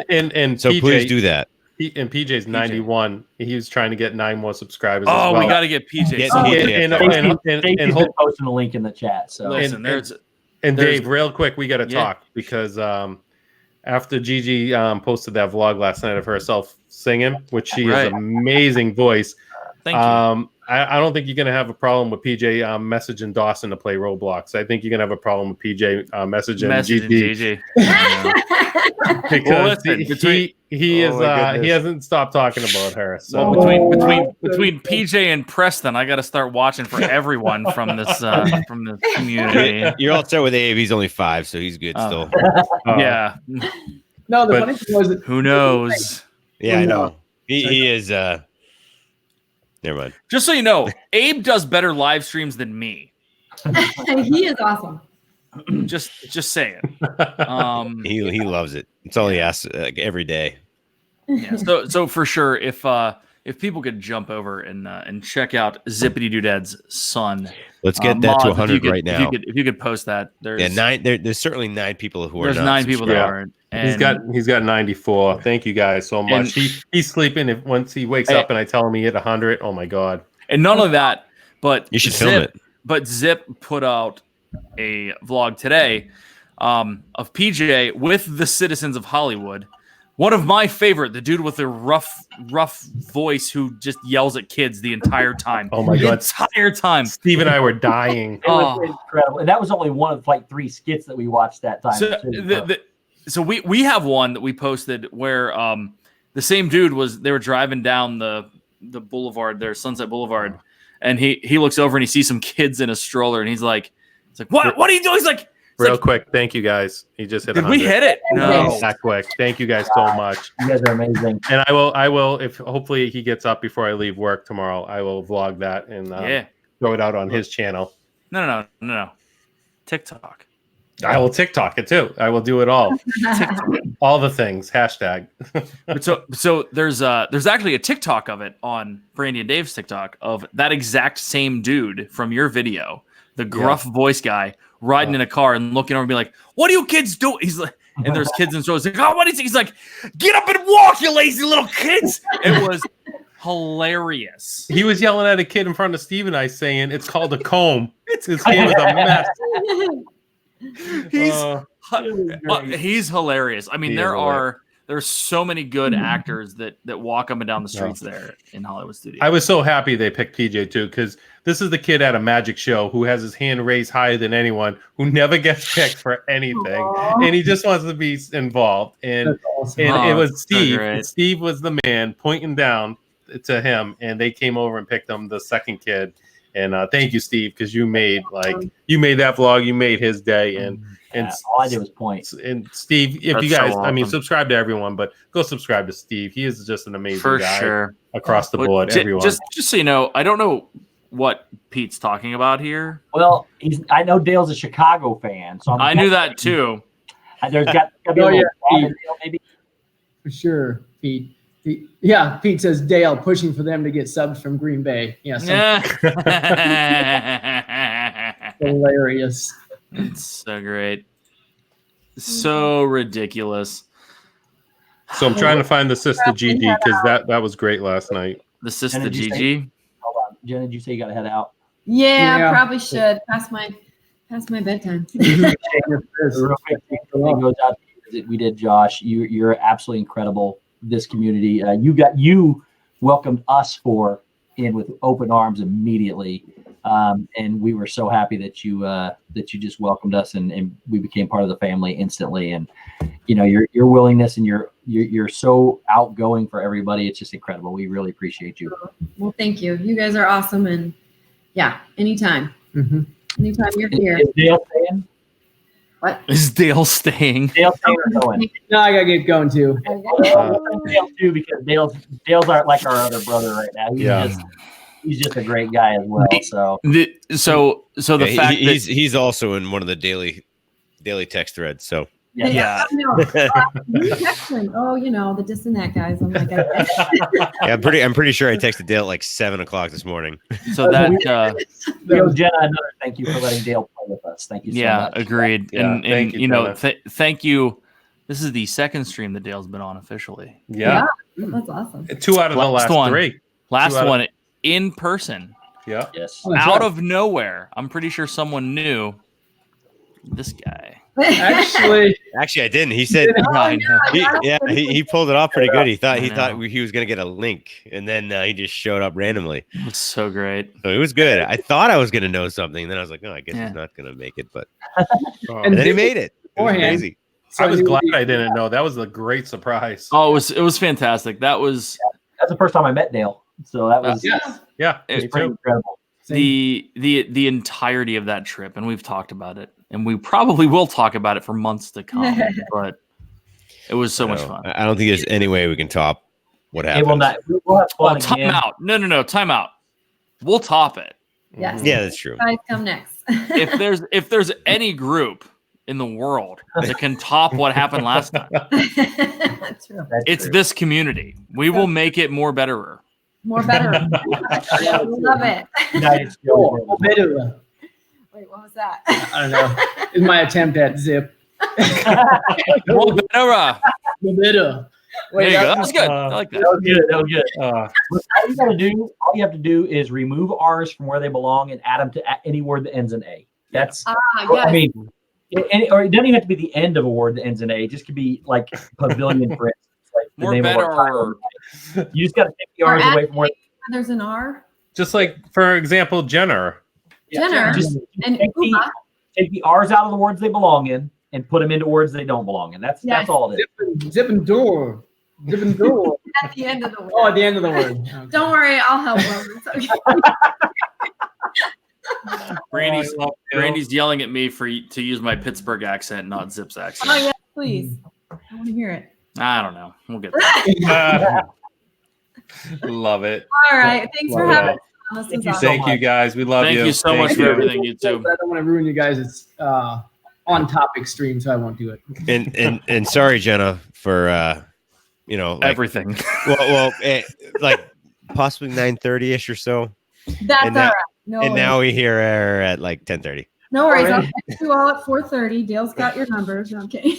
And so PJ, please do that. And PJ's 91. He was trying to get 9 more subscribers. Oh, as well. we got to get PJ. Get some- PJ. Stacey's hold- been posting a link in the chat. So Listen, there's And There's- Dave, real quick, we got to Yeah. talk because after Gigi posted that vlog last night of herself singing, which she Right. is an amazing voice. thank you. I don't think you're going to have a problem with PJ messaging Dawson to play Roblox. I think you're going to have a problem with PJ messaging GG. Because Well, listen, he hasn't stopped talking about her. So between PJ and Preston, I got to start watching for everyone from this community. You're all set with Abe. He's only 5, so he's good still. Yeah. No, the funny thing was that Who knows? Yeah, I know. He is. Never mind. Just so you know, Abe does better live streams than me. He is awesome. Just saying. He loves it. It's all he asks every day. Yeah. So for sure, if people could jump over and check out Zippity Doo Dad's son. Let's get that to 100 right now. If you could post that, there's 9. There's certainly 9 people who are. There's 9 people that aren't. And he's got 94. Thank you guys so much. He's sleeping. Once he wakes up and I tell him he hit 100, oh my god! And none of that, but you should film it. But Zip put out a vlog today of PJ with the citizens of Hollywood. One of my favorite, the dude with the rough voice who just yells at kids the entire time. Oh my god, the entire time. Steve and I were dying. It was incredible, and that was only one of like 3 skits that we watched that time. So we have one that we posted where the same dude they were driving down the boulevard there, Sunset Boulevard, and he looks over and he sees some kids in a stroller and he's like, what are you doing? He's like, real quick, thank you guys. He just hit 100. Did we hit it? No. That quick. Thank you guys so much. You guys are amazing. And I will if hopefully he gets up before I leave work tomorrow, I will vlog that and throw it out on his channel. No. TikTok. I will TikTok it too. I will do it all. All the things. Hashtag. So there's actually a TikTok of it on Brandy and Dave's TikTok of that exact same dude from your video, the gruff voice guy riding in a car and looking over and be like, "What are you kids doing?" He's like, and there's kids in the store. He's like, "Oh, what is he?" He's like, "Get up and walk, you lazy little kids!" It was hilarious. He was yelling at a kid in front of Steve and I saying, "It's called a comb." His kid was a mess. He's hilarious. I mean, there's so many good actors that walk up and down the streets there in Hollywood Studios. I was so happy they picked PJ too, because this is the kid at a magic show who has his hand raised higher than anyone, who never gets picked for anything, and he just wants to be involved. And awesome. It was Steve. So and Steve was the man pointing down to him, and they came over and picked him, the second kid. And thank you, Steve, because you made that vlog, you made his day, and all I did was point. And Steve, if That's you guys, so I mean, awesome. subscribe to everyone, but go subscribe to Steve. He is just an amazing For guy sure. across the board. Everyone, just so you know, I don't know what Pete's talking about here. Well, I know Dale's a Chicago fan, so I knew that too. There's got to be a little Dale, maybe. For sure, Pete. Pete says Dale pushing for them to get subs from Green Bay. Hilarious. It's so great. So ridiculous. so I'm trying to find the sister GG because that was great last night. The sister Jenna, did you GG. Hold on, Jenna, did you say you got to head out? Yeah, probably should. Past my bedtime. Real quick, thing goes out to you that we did, Josh. You're absolutely incredible. This community, you welcomed us in with open arms immediately, and we were so happy that you just welcomed us and we became part of the family instantly. And your willingness and you're so outgoing for everybody. It's just incredible. We really appreciate you. Well, thank you. You guys are awesome, and anytime. Mm-hmm. Anytime you're here. Is Dale staying? What? Is Dale staying? Dale staying or going? No, I gotta get going too. Dale too, because Dale's like our other brother right now. He's just a great guy as well. So the fact that he's also in one of the daily text threads. So yeah. You text him. Oh, the this and that guys. I'm like, yeah, I'm pretty sure I texted Dale at like 7:00 this morning. So that Jenna, another thank you for letting Dale play with us. Thank you so much. Agreed. Yeah, and thank you, thank you. This is the second stream that Dale's been on officially. Yeah. that's awesome. 2 out of the last one. 3. Last one in person. Yeah. Yes. Out of nowhere. I'm pretty sure someone knew this guy. Actually, Actually, I didn't. He said, he pulled it off pretty good. He thought he was going to get a link, and then he just showed up randomly. It's so great. So it was good. I thought I was going to know something, and then I was like, I guess he's not going to make it. But and then he made it. It was crazy. I was glad I didn't know. That was a great surprise. Oh, it was fantastic. That's the first time I met Dale. So that was it was pretty incredible. The entirety of that trip, and we've talked about it, and we probably will talk about it for months to come. But it was so much fun. I don't think there's any way we can top what happened. We'll have fun time again. out. No, time out. We'll top it. Yes. Yeah, that's true. Guys, come next. If there's any group in the world that can top what happened last time, That's true. it's this community. We will make it more betterer. More better. Love it. better. Wait, what was that? I don't know. It's my attempt at zip. More betterer. Better. There you go. That's good. I like that. That was good. All you have to do is remove R's from where they belong and add them to any word that ends in A. That's yes. I mean, or it doesn't even have to be the end of a word that ends in A. It just could be like Pavilion, for instance. Like the More name of our better. title. You just got to take the R's away from where. There's an R. Just like, for example, Jenner. Jenner. Just And take the R's out of the words they belong in and put them into words they don't belong in. That's all it is. Zip and door. Zip and door. At the end of the word. Oh, at the end of the word. Okay. Don't worry, I'll help them. It's okay. Brandy's yelling at me to use my Pittsburgh accent, not Zip's accent. Oh, yeah, please. I want to hear it. I don't know. We'll get there. Love it. All right. Thanks for having us. This was awesome. Thank you, guys. We love you. Thank you so much for everything, you too. I don't want to ruin you guys' on topic stream, so I won't do it. And sorry, Jenna, for everything. Like possibly 9:30ish or so. That's And all that- right. No And worries. now we hear her at like 10:30. No worries. I'll text you all at 4:30. Dale's got your numbers. Okay.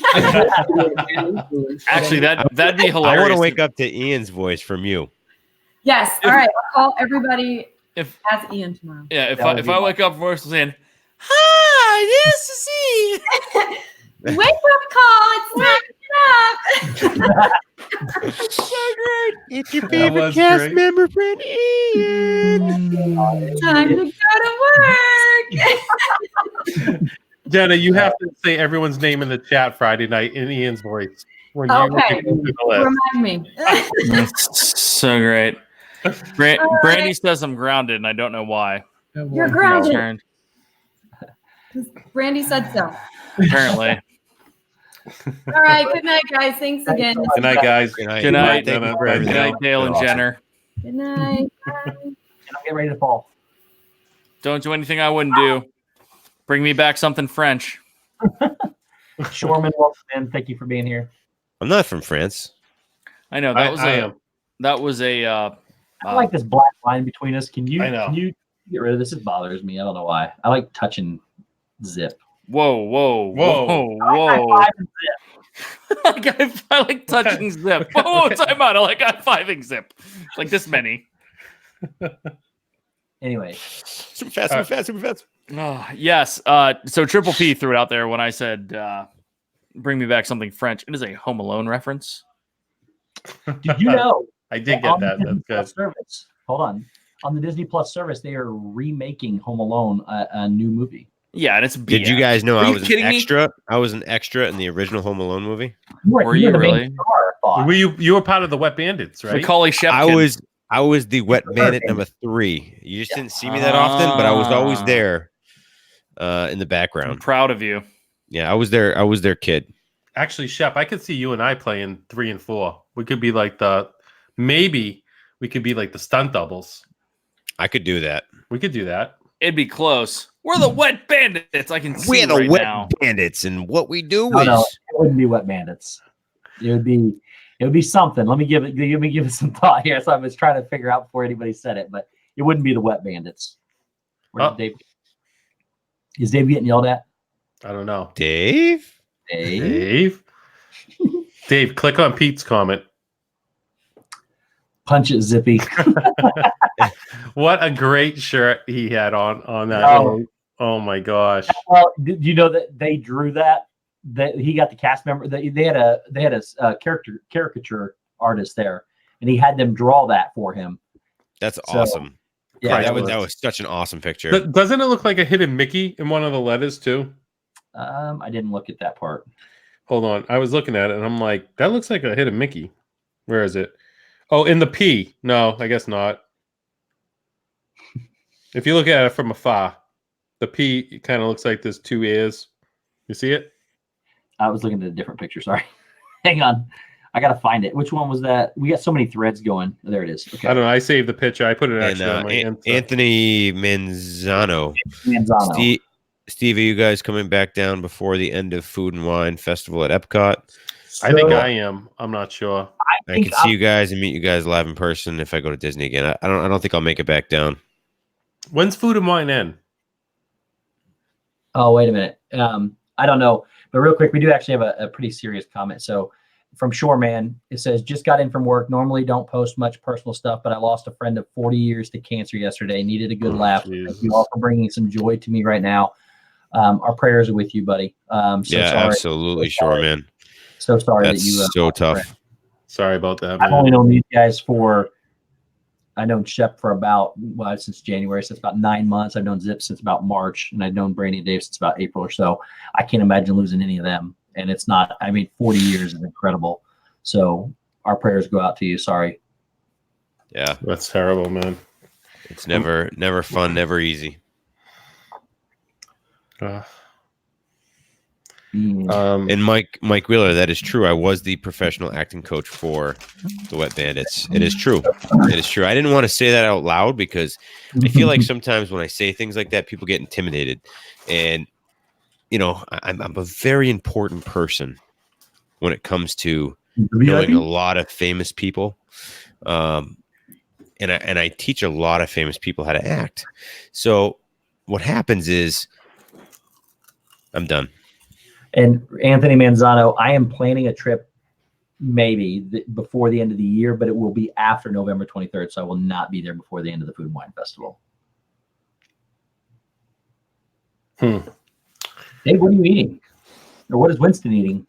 Actually, that'd be I hilarious. want to wake up to Ian's voice from you. Yes. All right. I'll call everybody If as Ian tomorrow. yeah, if I wake up voice saying, "Hi, this is Ian." Wake up call. It's time to get up. So great. It's your That favorite was cast great. member friend, Ian. Time to go to work. Jenna, you have to say everyone's name in the chat Friday night in Ian's voice. When you Okay. do the list. Remind me. That's so great. Brandy says I'm grounded, and I don't know why. You're grounded. Turned, Brandy said so. apparently. All right. Good night, guys. Thanks again. Good night, guys. Good night. Thank you for Good everything. night, Dale and Jenner. Good night. Bye. And I'll get ready to fall. Don't do anything I wouldn't do. Bring me back something French. Shorman, welcome in. Thank you for being here. I'm not from France. I know I am. that was a I like this black line between us. Can you I know. Can you get rid of this? It bothers me. I don't know why. I like touching Zip. whoa. High five and Zip. Like I like touching Zip. Oh, time out. I like high-fiving Zip. Like this many. Anyway, Super fast. Oh, yes. So Triple P threw it out there when I said bring me back something French. It is a Home Alone reference. did you know? I did on get the that. Disney That's Plus good. service, hold on the Disney Plus service, they are remaking Home Alone, a new movie. Yeah, and it's Did you BS. guys know Are I you was an kidding me? extra? I was an extra in the original Home Alone movie. Were you the main really? star, I thought. You were part of the Wet Bandits, right? Macaulay Shepkin. I was the Wet Bandit number 3. You just didn't see me that often, but I was always there in the I'm background. proud of you. Yeah, I was their kid. Actually, Shep, I could see you and I playing 3 and 4. We could be like the stunt doubles. I could do that. We could do that. It'd be close. We're the Wet Bandits. I can see We're the right Wet now. Bandits, and what we do No, is it wouldn't be Wet Bandits. It would be something. Let me give it some thought here. So I was trying to figure out before anybody said it, but it wouldn't be the Wet Bandits. Is Dave getting yelled at? I don't know. Dave. Dave, click on Pete's comment. Punch it, Zippy. What a great shirt he had on that. Oh. Oh my gosh. Well, did you know that they drew that he got the cast member. They had a caricature artist there, and he had them draw that for him. That's So, awesome. Yeah, that was such an awesome picture. Doesn't it look like a hidden Mickey in one of the letters too? I didn't look at that part. Hold on. I was looking at it and I'm like, that looks like a hidden Mickey. Where is it? Oh, in the P. No, I guess not. If you look at it from afar, the P kind of looks like there's two ears. You see it? I was looking at a different picture. Sorry. Hang on. I got to find it. Which one was that? We got so many threads going. There it is. Okay. I don't know. I saved the picture. I put it actually on my Anthony Manzano. Steve, are you guys coming back down before the end of Food and Wine Festival at Epcot? I think I am. I'm not sure. I can see you guys and meet you guys live in person if I go to Disney again. I don't think I'll make it back down. When's Food and Wine end? Oh, wait a minute. I don't know. But real quick, we do actually have a pretty serious comment. So from Shoreman, it says, just got in from work. Normally don't post much personal stuff, but I lost a friend of 40 years to cancer yesterday. Needed a good laugh. Geez. Thank you all for bringing some joy to me right now. Our prayers are with you, buddy. Yeah, sorry. absolutely, Shoreman. So sorry That's that you. so tough. Sorry about that, I've man. only known these guys I known Shep for since January, so it's about 9 months. I've known Zip since about March, and I've known Brandy Dave since about April or so. I can't imagine losing any of them. And it's not, 40 years is incredible. So our prayers go out to you. Sorry. Yeah. That's terrible, man. It's never fun, never easy. And Mike Wheeler, that is true. I was the professional acting coach for the Wet Bandits. It is true. It is true. I didn't want to say that out loud because I feel like sometimes when I say things like that, people get intimidated. And, I'm a very important person when it comes to knowing a lot of famous people. And I teach a lot of famous people how to act. So what happens is I'm done. And Anthony Manzano, I am planning a trip before the end of the year, but it will be after November 23rd. So I will not be there before the end of the Food and Wine Festival. Hey, what are you eating? Or what is Winston eating?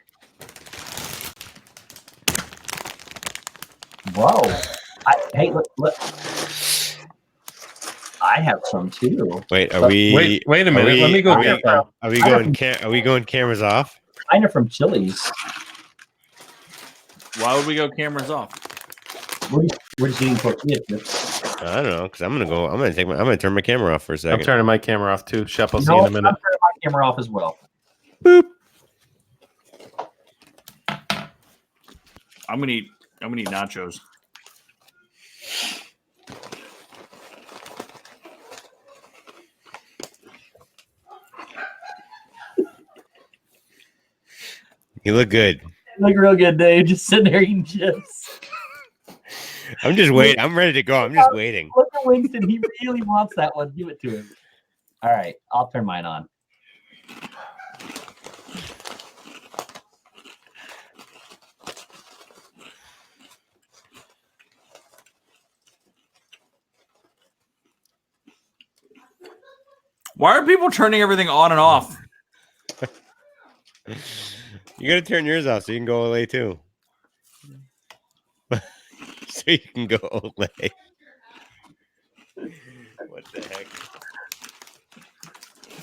Whoa. Hey, look. I have some too. Wait, wait a minute. Let me go get them. Are we going cameras off? Kind of from Chili's. Why would we go cameras off? We're just eating tortillas. I don't know, because I'm gonna turn my camera off for a second. I'm turning my camera off too. Shep, I'll see you in a minute. I'm turning my camera off as well. Boop. I'm gonna eat nachos. You look good. You look real good, Dave. Just sitting there eating chips. I'm just waiting. I'm ready to go. I'm just waiting. Look at Winston. He really wants that one. Give it to him. All right. I'll turn mine on. Why are people turning everything on and off? You gotta turn yours off so you can go Olay too. So you can go Olay. What the heck?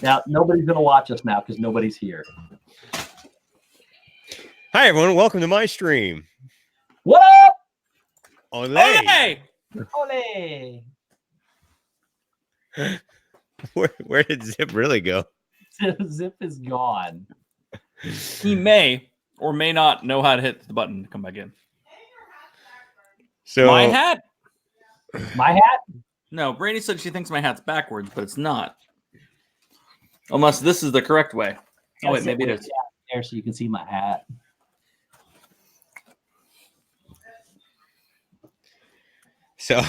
Now, nobody's going to watch us now because nobody's here. Hi, everyone. Welcome to my stream. What up? Olay. Ole! Where did Zip really go? Zip is gone. He may or may not know how to hit the button to come back in. So My hat? My hat? No, Brandy said she thinks my hat's backwards, but it's not. Unless this is the correct way. Oh, wait, maybe it is. There, so you can see my hat. So,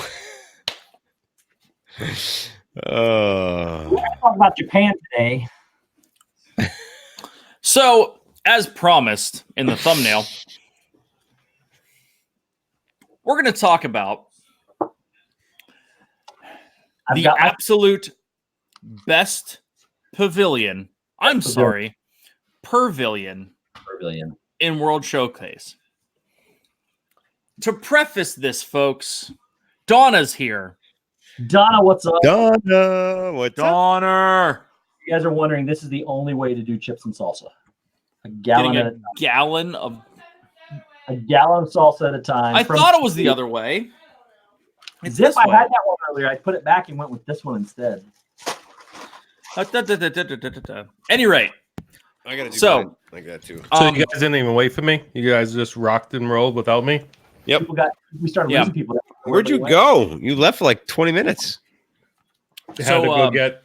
We're going to talk about Japan today. So, as promised in the thumbnail, we're going to talk about the absolute best pavilion. I'm sorry, Pervillion Pervillion. in World Showcase. To preface this, folks, Donna's here. Donna, what's up? Donna, what's up? Donner. You guys are wondering, this is the only way to do chips and salsa. A gallon Getting at a gallon of. a gallon of salsa at a time. I thought it was the other way. It's Zip, this I way. had that one earlier. I put it back and went with this one instead. Any rate, I gotta do So- mine like that too. So you guys didn't even wait for me. You guys just rocked and rolled without me. Yep. We started Yeah. losing people. Where'd you go? You left for like 20 minutes. Had So, to go get,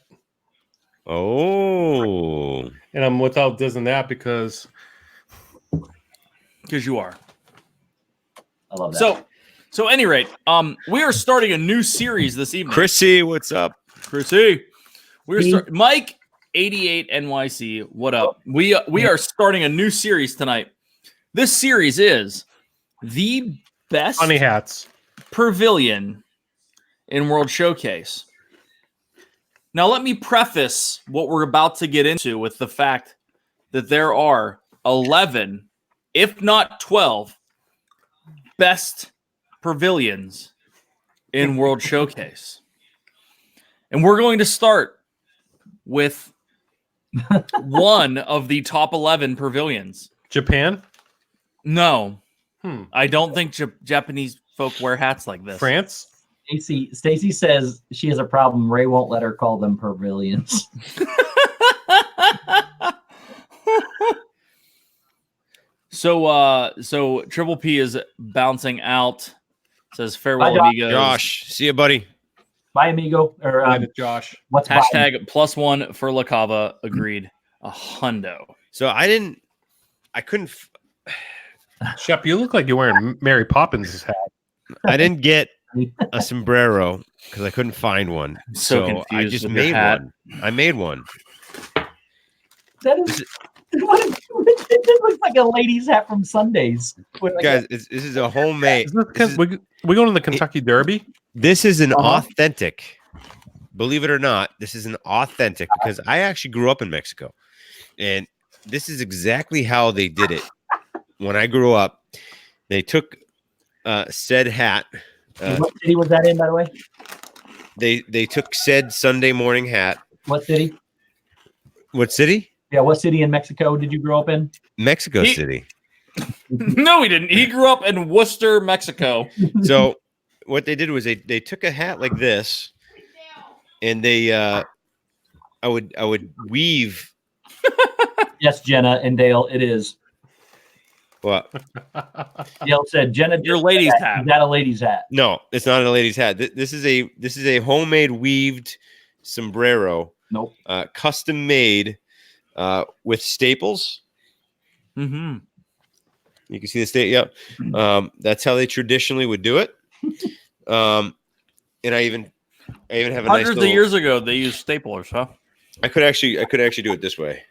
Oh. and I'm without this and that because you are. I love that. So any rate, we are starting a new series this evening. Chrissy, what's up? Chrissy, Mike 88 NYC. What up? We are starting a new series tonight. This series is the best funny hats. Pervillion in World Showcase. Now, let me preface what we're about to get into with the fact that there are 11, if not 12, best Pervillions in World Showcase. And we're going to start with one of the top 11 Pervillions. Japan, No, Hmm. I don't think Japanese folk wear hats like this. France. Stacy says she has a problem. Ray won't let her call them Pervillions. So Triple P is bouncing out. Says farewell, Bye, Josh. amigos. Josh, see you, buddy. Bye, amigo. Or Josh. what's bye? Hashtag +1 for La Cava. Agreed. A hundo. So I couldn't, Shep, you look like you're wearing Mary Poppins' hat. I didn't get a sombrero because I couldn't find one. So I confused just with your made hat. one. I made one. That is, it looks like a lady's hat from Sundays. With like Guys, this is a homemade. Is this because we going to the Kentucky Derby? This is an Uh-huh. authentic. Believe it or not, this is an authentic because I actually grew up in Mexico. And this is exactly how they did it. When I grew up, they took said hat. what city was that in, by the way? They took said Sunday morning hat. What city? What city? Yeah, what city in Mexico did you grow up in? Mexico He- City. No, he didn't. He grew up in Worcester, Mexico. So what they did was they took a hat like this, and they I would weave. Yes, Jenna and Dale, it is. What? Dale said, Jenna, Your lady's hat. Is that a lady's hat? No, it's not a lady's hat. This is a homemade weaved sombrero, Nope. custom made with staples. Mm-hmm. You can see the state. Yep. That's how they traditionally would do it. And I even have a nice Hundreds little, of years ago, they used staplers, huh? I could actually do it this way.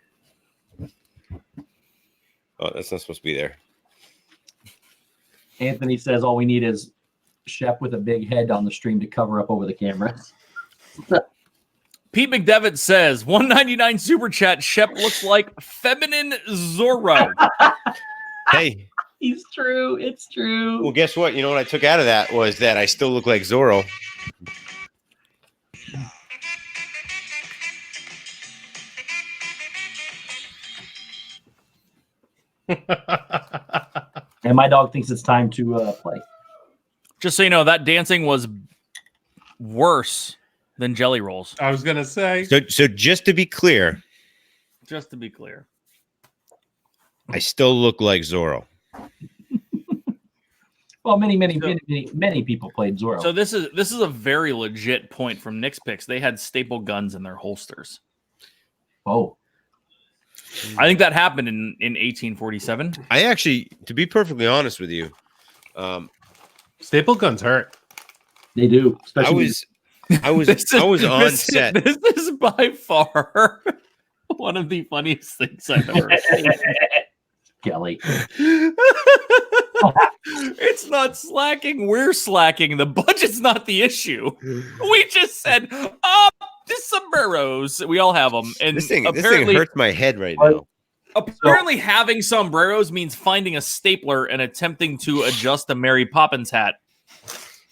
Oh, that's not supposed to be there. Anthony says all we need is Shep with a big head on the stream to cover up over the camera. Pete McDevitt says, 199 super chat. Shep looks like feminine Zorro. Hey, It's true. It's true. well, guess what? You know what I took out of that was that I still look like Zorro. And my dog thinks it's time to play. Just so you know, that dancing was worse than jelly rolls. I was gonna say. So just to be clear, Just to be clear. I still look like Zorro. Well, many people played Zorro. So this is a very legit point from Nick's picks. They had staple guns in their holsters. oh, I think that happened in 1847. I actually, to be perfectly honest with you, Staple guns hurt. they do. Especially I was on set. This is by far one of the funniest things I've ever seen. Kelly. It's not slacking. We're slacking. The budget's not the issue. We just said, just sombreros. We all have them. And This thing apparently, hurts my head right now. Apparently, having sombreros means finding a stapler and attempting to adjust a Mary Poppins hat.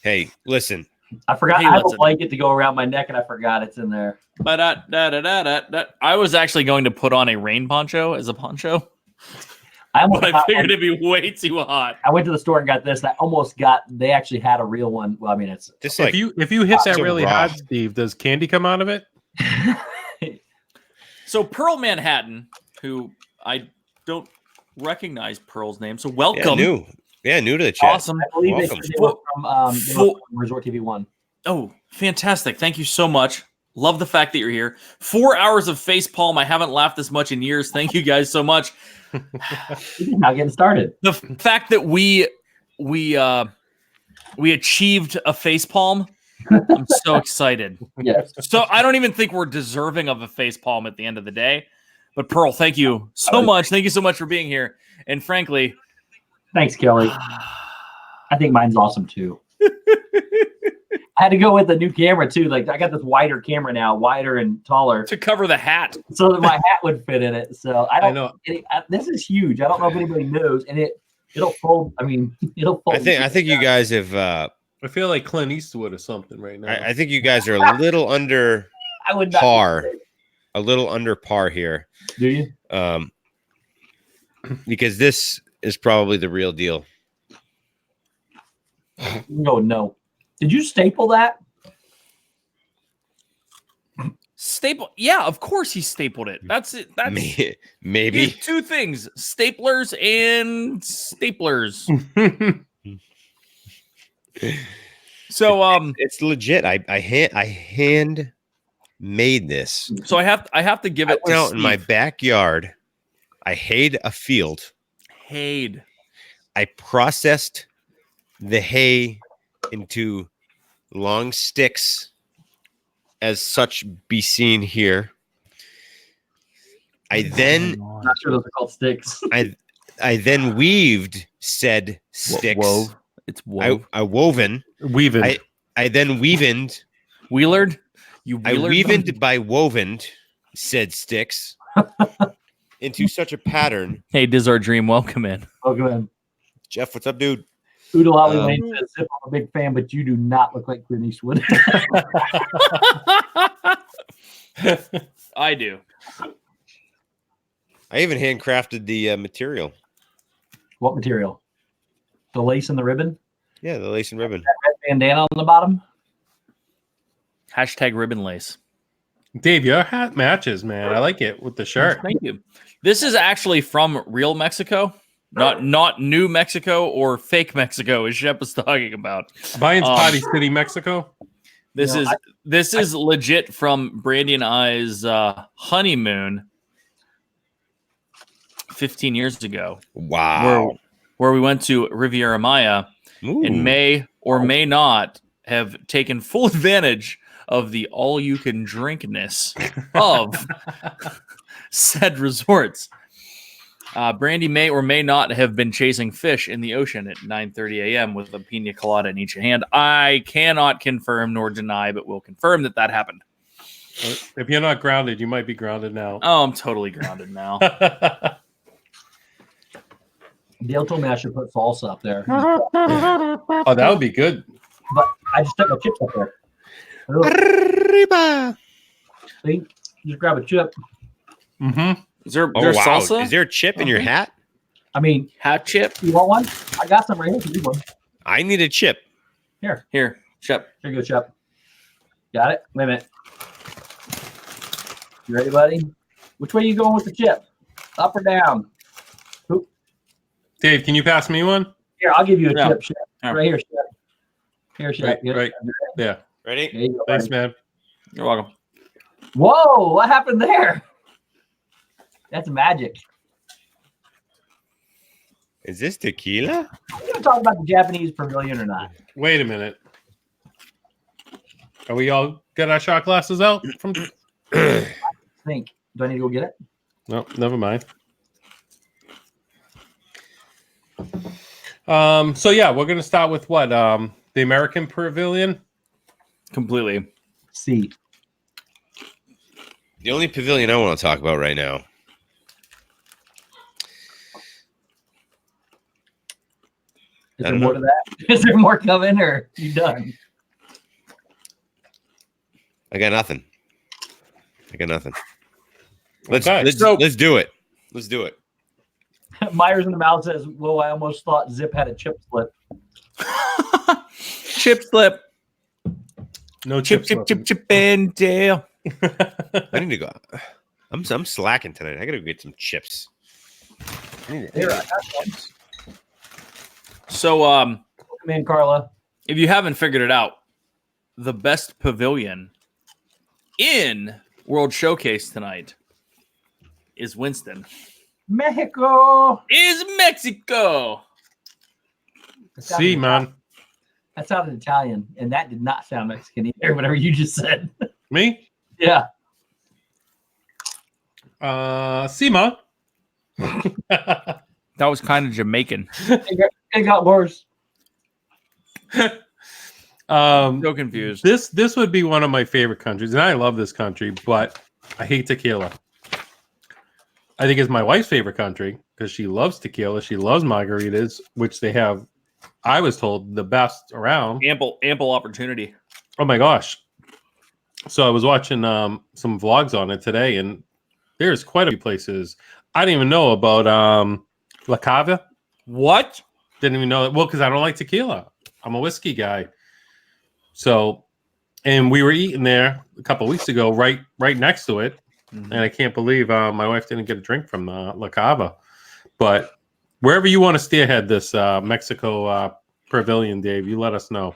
Hey, listen. I forgot. Hey, I have a listen. blanket to go around my neck, and I forgot it's in there. I was actually going to put on a rain poncho as a poncho, But but I figured it'd be way too hot. I went to the store and got this. And I almost got. They actually had a real one. Well, I mean, it's This If like you hit that so really raw. hot, Steve, does candy come out of it? So Pearl Manhattan, who I don't recognize Pearl's name, so welcome. New to the chat. Awesome. I believe Welcome. they were from Resort TV 1. Oh, fantastic. Thank you so much. Love the fact that you're here. 4 hours of facepalm. I haven't laughed this much in years. Thank you guys so much. Now getting started. The fact that we achieved a facepalm, I'm so excited. Yes. So I don't even think we're deserving of a facepalm at the end of the day. But Pearl, thank you so much. Thank you so much for being here. And frankly, Thanks, Kelly. I think mine's awesome too. I had to go with the new camera too. Like I got this wider camera now, wider and taller, to cover the hat. so that my hat would fit in it. So I don't know. This is huge. I don't know if anybody knows, and it'll fold. I mean, it'll fold. I think you guys have. I feel like Clint Eastwood or something right now. I think you guys are a little under I would not par. A little under par here. Do you? Because this is probably the real deal. No. Did you staple that? Staple? Yeah, of course he stapled it. That's it. That's Maybe. two things: staplers and staplers. So It's legit. I hand made this. so I have to give I it went to out in my Steve. backyard. I hayed a field. Hayed. I processed the hay into long sticks, as such be seen here. I then I'm not sure those are called sticks. I then weaved said sticks. Wove. It's wove. I woven. Weaving. I then weavened. Wheelered. You I wheelered weavened them? by wovened said sticks into such a pattern. Hey, Diz our dream. Welcome in. Oh, go ahead. Jeff, what's up, dude? Oodalali Lane says, Zip, I'm a big fan, but you do not look like Clint Eastwood. I do. I even handcrafted the material. What material? The lace and the ribbon? Yeah, the lace and ribbon. Red bandana on the bottom? Hashtag ribbon lace. Dave, your hat matches, man. I like it with the shirt. Thank you. This is actually from real Mexico, not New Mexico or fake Mexico, as Shep was talking about. Mine's Potty City, Mexico. This is legit from Brandy and I's honeymoon 15 years ago. Wow. Where we went to Riviera Maya Ooh. and may or may not have taken full advantage of the all-you-can-drinkness of said resorts. Brandy may or may not have been chasing fish in the ocean at 9:30 a.m. with a pina colada in each hand. I cannot confirm nor deny, but will confirm that happened. If you're not grounded, you might be grounded now. Oh, I'm totally grounded now. Dale told me I should put salsa up there. Oh, that would be good. But I just stuck my chips up there. Look, Arriba. see? Just grab a chip. Mm-hmm. Is there Oh, wow. salsa? Is there a chip in your hat? I mean, Hat chip? you want one? I got some right here. You want one? I need a chip. Here, Shep. Here you go, Shep. Got it? Wait a minute. You ready, buddy? Which way you going with the chip? Up or down? Dave, can you pass me one? Here, I'll give you a Yeah. chip, Shep. Yeah. Right here, Shep. Here, Shep. Right. Yeah. Ready? There you go, Thanks, buddy. man. You're welcome. Whoa, what happened there? That's magic. Is this tequila? Are you going to talk about the Japanese pavilion or not? Wait a minute. Are we all got our shot glasses out? From Think. Do I need to go get it? No, never mind. So yeah, we're gonna start with what? The American Pavilion. Completely. See. The only pavilion I want to talk about right now Is there more to that? Is there more coming, or you done? I got nothing. Let's Okay. let's do it. Let's do it. Myers in the mouth says, "Whoa, I almost thought Zip had a chip slip." Chip slip. No Chip and Dale. I need to go. I'm slacking tonight. I gotta go get some chips. Here, I got one. So, Come in, Carla. if you haven't figured it out, the best pavilion in World Showcase tonight is Winston. Mexico. Is Mexico. See, man. That sounded Italian, and that did not sound Mexican either. Whatever you just said. Me? Yeah. Sima. That was kind of Jamaican. It got worse. So confused. This would be one of my favorite countries, and I love this country, but I hate tequila. I think it's my wife's favorite country because she loves tequila. She loves margaritas, which they have, I was told, the best around. Ample opportunity. Oh my gosh. So I was watching some vlogs on it today, and there's quite a few places. I didn't even know about La Cava. What? Didn't even know it. Well, because I don't like tequila. I'm a whiskey guy. So, and we were eating there a couple of weeks ago, right next to it. Mm-hmm. And I can't believe my wife didn't get a drink from La Cava. But wherever you want to stay ahead this Mexico Pavilion, Dave, you let us know.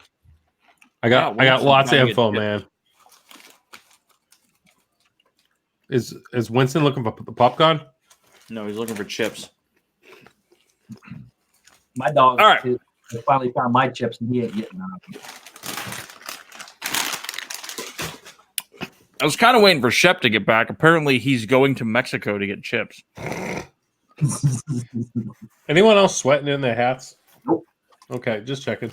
I got lots of info, man. Is Winston looking for popcorn? No, he's looking for chips. My dog All right. finally found my chips, and he ain't getting them. I was kind of waiting for Shep to get back. Apparently, he's going to Mexico to get chips. Anyone else sweating in their hats? Nope. Okay, just checking.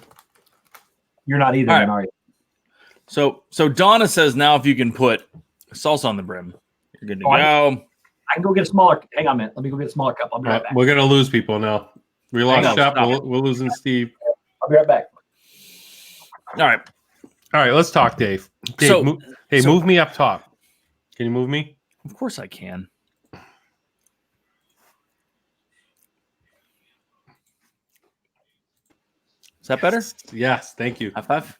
You're not either, All right. are you? So Donna says now if you can put salsa on the brim, you're good to go. I can go get a smaller. Hang on a minute. Let me go get a smaller cup. I'll be right back. We're gonna lose people now. We lost Shep. We're losing Steve. I'll be right back. All right, let's talk, Dave. Dave, move me up top. Can you move me? Of course I can. Is that better? Yes, thank you. High five.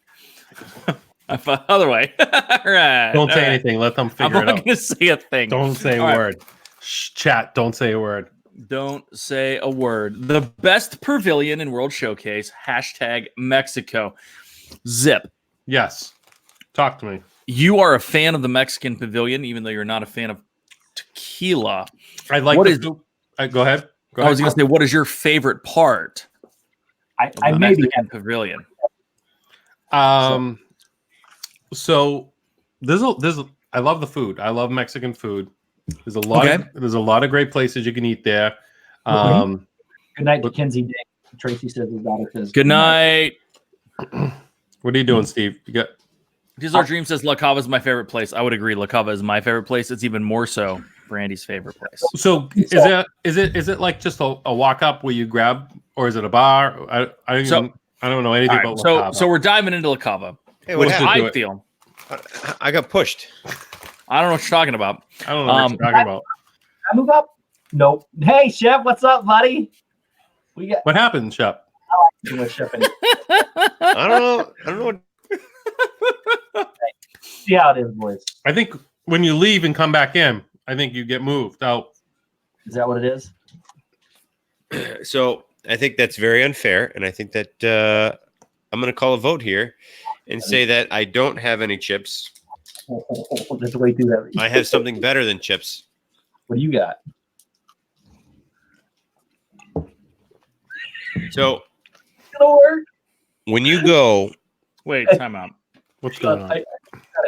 High five. Other way. All right. Don't say anything. Let them figure it out. I'm not going to say a thing. Don't say a word. Shh, chat. Don't say a word. Don't say a word. The best pavilion in World Showcase. #Mexico. Zip. Yes. Talk to me. You are a fan of the Mexican pavilion, even though you're not a fan of tequila. I like what the is. Go ahead. I was going to say, what is your favorite part? I maybe Mexican pavilion. So there's I love the food. I love Mexican food. There's a lot of great places you can eat there. Good night to Kenzie Day. Tracy says his daughter says good night. What are you doing, Steve? You got Our Dream says La Cava is my favorite place. I would agree. La Cava is my favorite place. It's even more so Brandy's favorite place. So is it like just a walk up where you grab, or is it a bar? I don't know anything about La Cava. So we're diving into La Cava. Hey, what I feel. I got pushed. I don't know what you're talking about. I don't know what you're talking about. I move up? Nope. Hey, Shep, what's up, buddy? What happened, Shep? I like Shep. I don't know. See how it is, boys. I think when you leave and come back in, I think you get moved out. Is that what it is? So I think that's very unfair, and I think that I'm going to call a vote here and say that I don't have any chips. That's way too heavy. I have something better than chips. What do you got? So It'll work. when you go, Wait, time out. What's going on?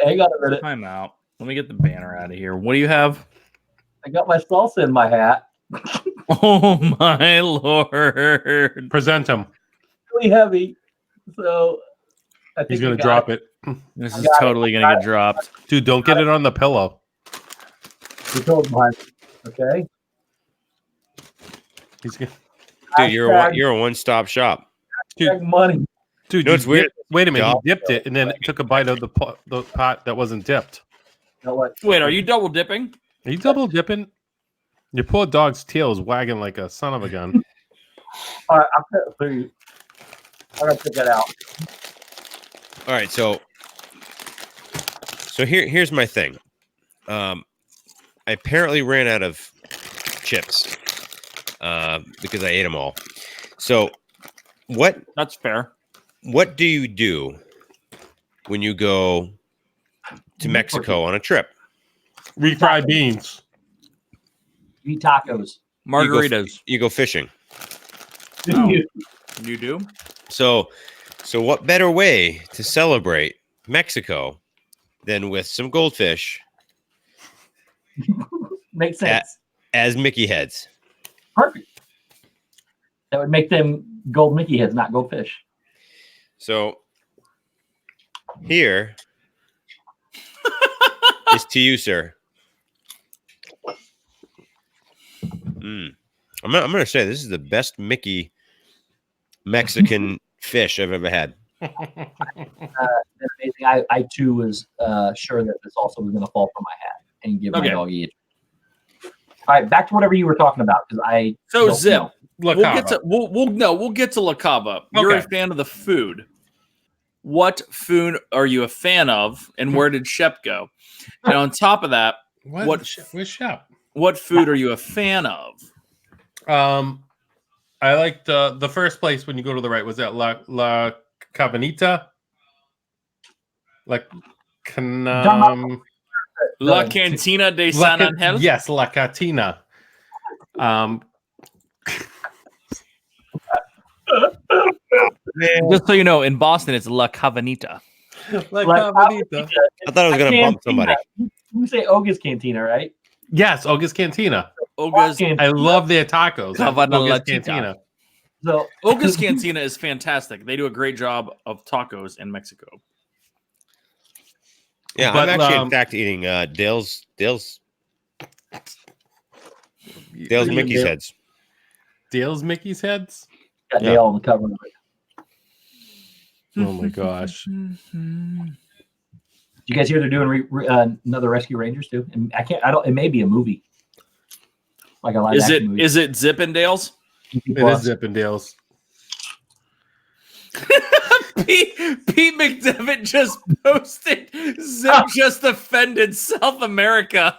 Hang on a minute. Time out. Let me get the banner out of here. What do you have? I got my salsa in my hat. Oh my Lord! Present him. Really heavy. So I think He's gonna drop it. This is totally gonna get dropped. Dude, don't get it on the pillow. You told my okay. He's gonna... dude, you're a one-stop shop. Dude, money. Dude, No, it's weird. Wait a minute. Dog. He dipped it and then took a bite of the pot that wasn't dipped. You know what? Wait, are you double dipping? Are you double dipping? Your poor dog's tail is wagging like a son of a gun. All right, I gotta check that out. All right, so here's my thing. I apparently ran out of chips because I ate them all. So That's fair. what do you do when you go to Mexico on a trip? Refried beans. Eat tacos. Margaritas. You go fishing. Oh. You do? So what better way to celebrate Mexico than with some goldfish Makes sense. as Mickey heads? Perfect. That would make them gold Mickey heads, not goldfish. So here is to you, sir. I'm gonna say this is the best Mickey Mexican fish I've ever had. That's amazing. I too was sure that this also was going to fall from my hat and give my doggy a. All right, back to whatever you were talking about because I. So don't Zip, know. La we'll Cava. get to we'll get to La Cava. You're a Okay. fan of the food. What food are you a fan of, and where did Shep go? And on top of that, Where's Shep? what food are you a fan of? I liked the first place when you go to the right. Was that La Cabanita? La Cantina de San Angel. Yes, La Cantina. Just so you know, in Boston, it's La Cavanita. La Like, Cabanita. I thought I was gonna bump somebody. You say Oga's Cantina, right? Yes, Oga's Cantina. Oga's I love their tacos. at Cava del Oga's Tequila. Cantina. So Oga's Cantina is fantastic. They do a great job of tacos in Mexico. Yeah, But, I'm actually in fact eating Dale's Mickey's heads. Dale's Mickey's heads. got Yeah. Dale on the cover of it. Oh my gosh. Did you guys hear they're doing another Rescue Rangers too? And it may be a movie. Like a live action movie. Is it Zippendales? It is Zippendales. Pete McDevitt just posted Zip just offended South America.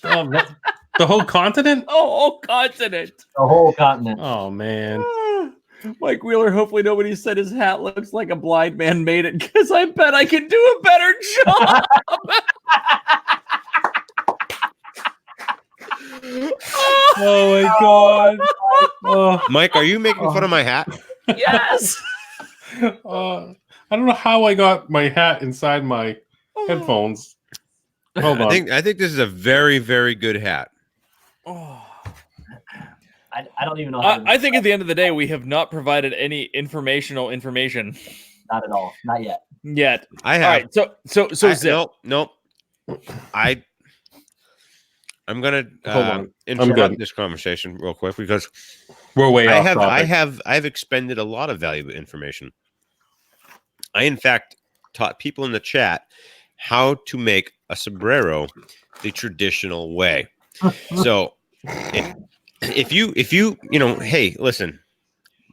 The whole continent? Oh, continent. The whole continent. Oh man. Mike Wheeler, hopefully nobody said his hat looks like a blind man made it because I bet I can do a better job. Oh my god. Oh, Mike, are you making fun of my hat? Yes. I don't know how I got my hat inside my headphones. Hold on. I think this is a very, very good hat. Oh. I don't even know. How to I think at the end of the day, we have not provided any information not at all. Not yet. yet. I All have. right. So Zip. Nope. I'm gonna Hold on. interrupt this conversation real quick because We're way off topic. I've expended a lot of valuable information. I in fact taught people in the chat how to make a sombrero the traditional way. So if you hey, listen,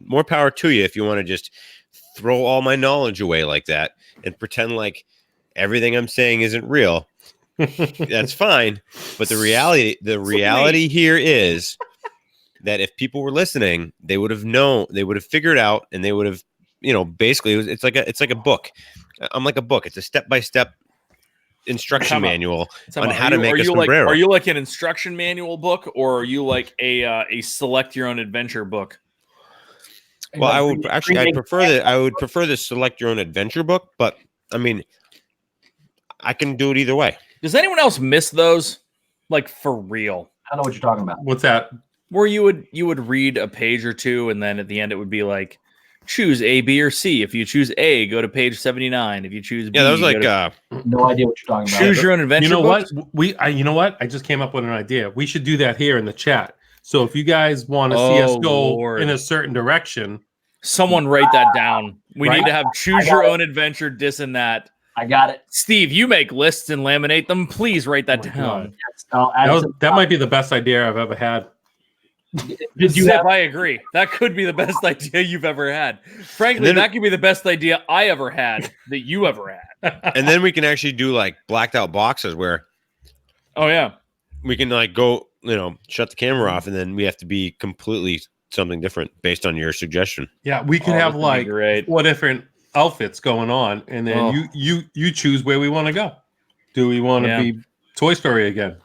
more power to you if you want to just throw all my knowledge away like that and pretend like everything I'm saying isn't real. That's fine. But the reality here is that if people were listening, they would have known, they would have figured out, and they would have, basically it's like a book. I'm like a book. It's a step-by-step instruction manual on how to make a sombrero. Are you like an instruction manual book, or are you like a select your own adventure book? Well, I would prefer the select your own adventure book, but I mean, I can do it either way. Does anyone else miss those? Like for real? I don't know what you're talking about. What's that? Where you would read a page or two, and then at the end it would be like, choose A, B, or C. If you choose A, go to page 79. If you choose B, Yeah, that was like No idea what you're talking about. choose your own adventure. You know books? what? You know what? I just came up with an idea. We should do that here in the chat. So if you guys want to see us go Lord. in a certain direction, Someone write that down. We Right? need to have choose your own adventure, this and that. I got it. Steve, you make lists and laminate them. Please write that Oh my down. God. Yes, I'll add it to the That top. might be the best idea I've ever had. Did you Zip, have? I agree. That could be the best idea you've ever had. Frankly, then- that could be the best idea I ever had that you ever had. And then we can actually do like blacked out boxes where Oh yeah. we can like go, shut the camera off, and then we have to be completely something different based on your suggestion. Yeah, we could Oh, have this would be like great. 4 different outfits going on, and then Oh. you choose where we want to go. Do we want to Yeah. be Toy Story again?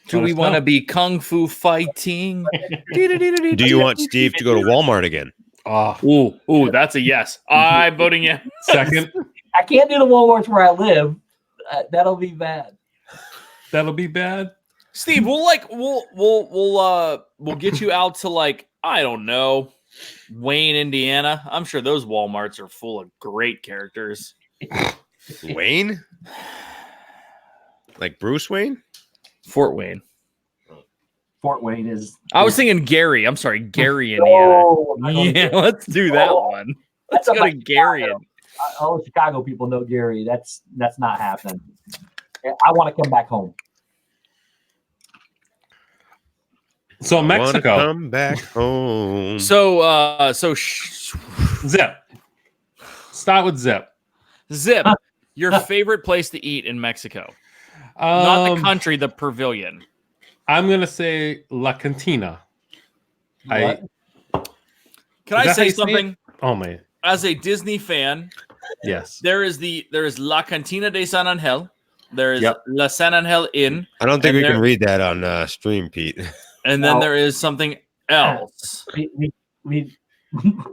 Do Let we us want to know. be kung fu fighting? Do you want Steve to go to Walmart again? Oh, Ooh, that's a yes. I'm voting yes. second, I can't do the Walmarts where I live. That'll be bad. that'll be bad. Steve, we'll get you out to like, I don't know, Wayne, Indiana. I'm sure those Walmarts are full of great characters. Wayne? Like Bruce Wayne? Fort Wayne. Fort Wayne is. I was thinking Gary. I'm sorry, Gary, Indiana. Oh, I'm not gonna Yeah, do it. let's do that Oh, one. That's Let's go to about Gary. Chicago. All the Chicago people know Gary. That's not happening. I want to come back home. So Wanna Mexico, come back home. So, Zip. Start with Zip. Zip, your favorite place to eat in Mexico? Not the country, the Pavilion. I'm gonna say La Cantina. What? Can Is I that how say you say it? something? Oh man, As a Disney fan, yes. there is La Cantina de San Angel. There is Yep. La San Angel Inn, I don't think and we can there- read that on stream, Pete. and then No. there is something else. We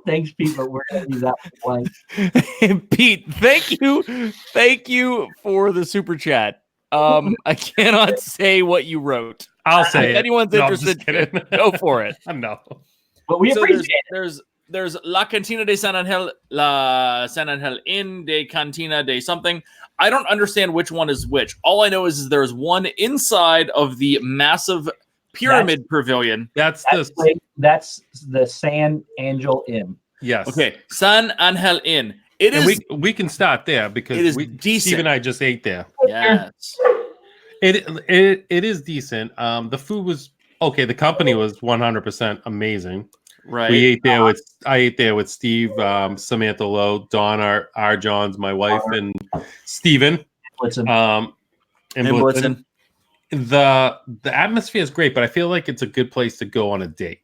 thanks, Pete, but we're gonna leave that one blank. Pete, thank you for the super chat. I cannot say what you wrote. I'll say If it. anyone's No, I'm just interested, kidding. go for it. No. But we So appreciate there's La Cantina de San Angel, La San Angel Inn de Cantina de something. I don't understand which one is which. All I know is there's one inside of the massive pyramid pavilion. That's it. the That's the San Angel Inn. yes. Okay, San Angel Inn. It And is we can start there because it is Steve decent. and I just ate there. Yes. It is decent. The food was okay. The company was 100% amazing. Right. We ate there with I ate there with Steve, Samantha Lowe, Dawn, our Johns, my wife, and Steven. Listen, And Blitzen. the atmosphere is great, but I feel like it's a good place to go on a date.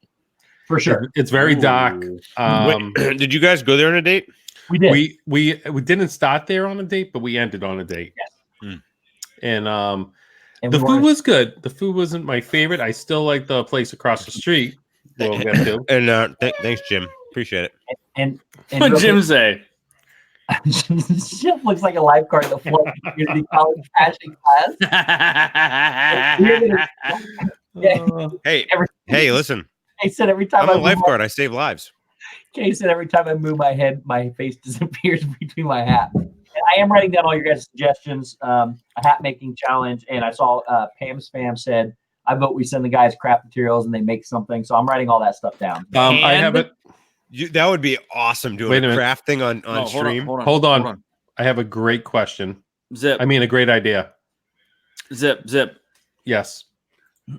for sure. It's very dark. Wait, did you guys go there on a date? We did. We didn't start there on a date, but we ended on a date. Yes. And And the we food were- was good. The food wasn't my favorite. I still like the place across the street. We'll get to. And thanks, Jim. Appreciate it. and What Jim say? Shep looks like a lifeguard in the Florida Community College passing class. Yeah. Hey, Every- hey, listen. He said every time I'm a I move lifeguard. I save lives. Kay said every time I move my head, my face disappears between my hat. And I am writing down all your guys' suggestions. A hat making challenge, and I saw Pam Spam said, "I vote we send the guys craft materials and they make something." So I'm writing all that stuff down. I have it. That would be awesome doing Wait a a minute. craft thing on Oh, stream. Hold on. I have a great question. Zip. I mean, a great idea. Zip. Yes.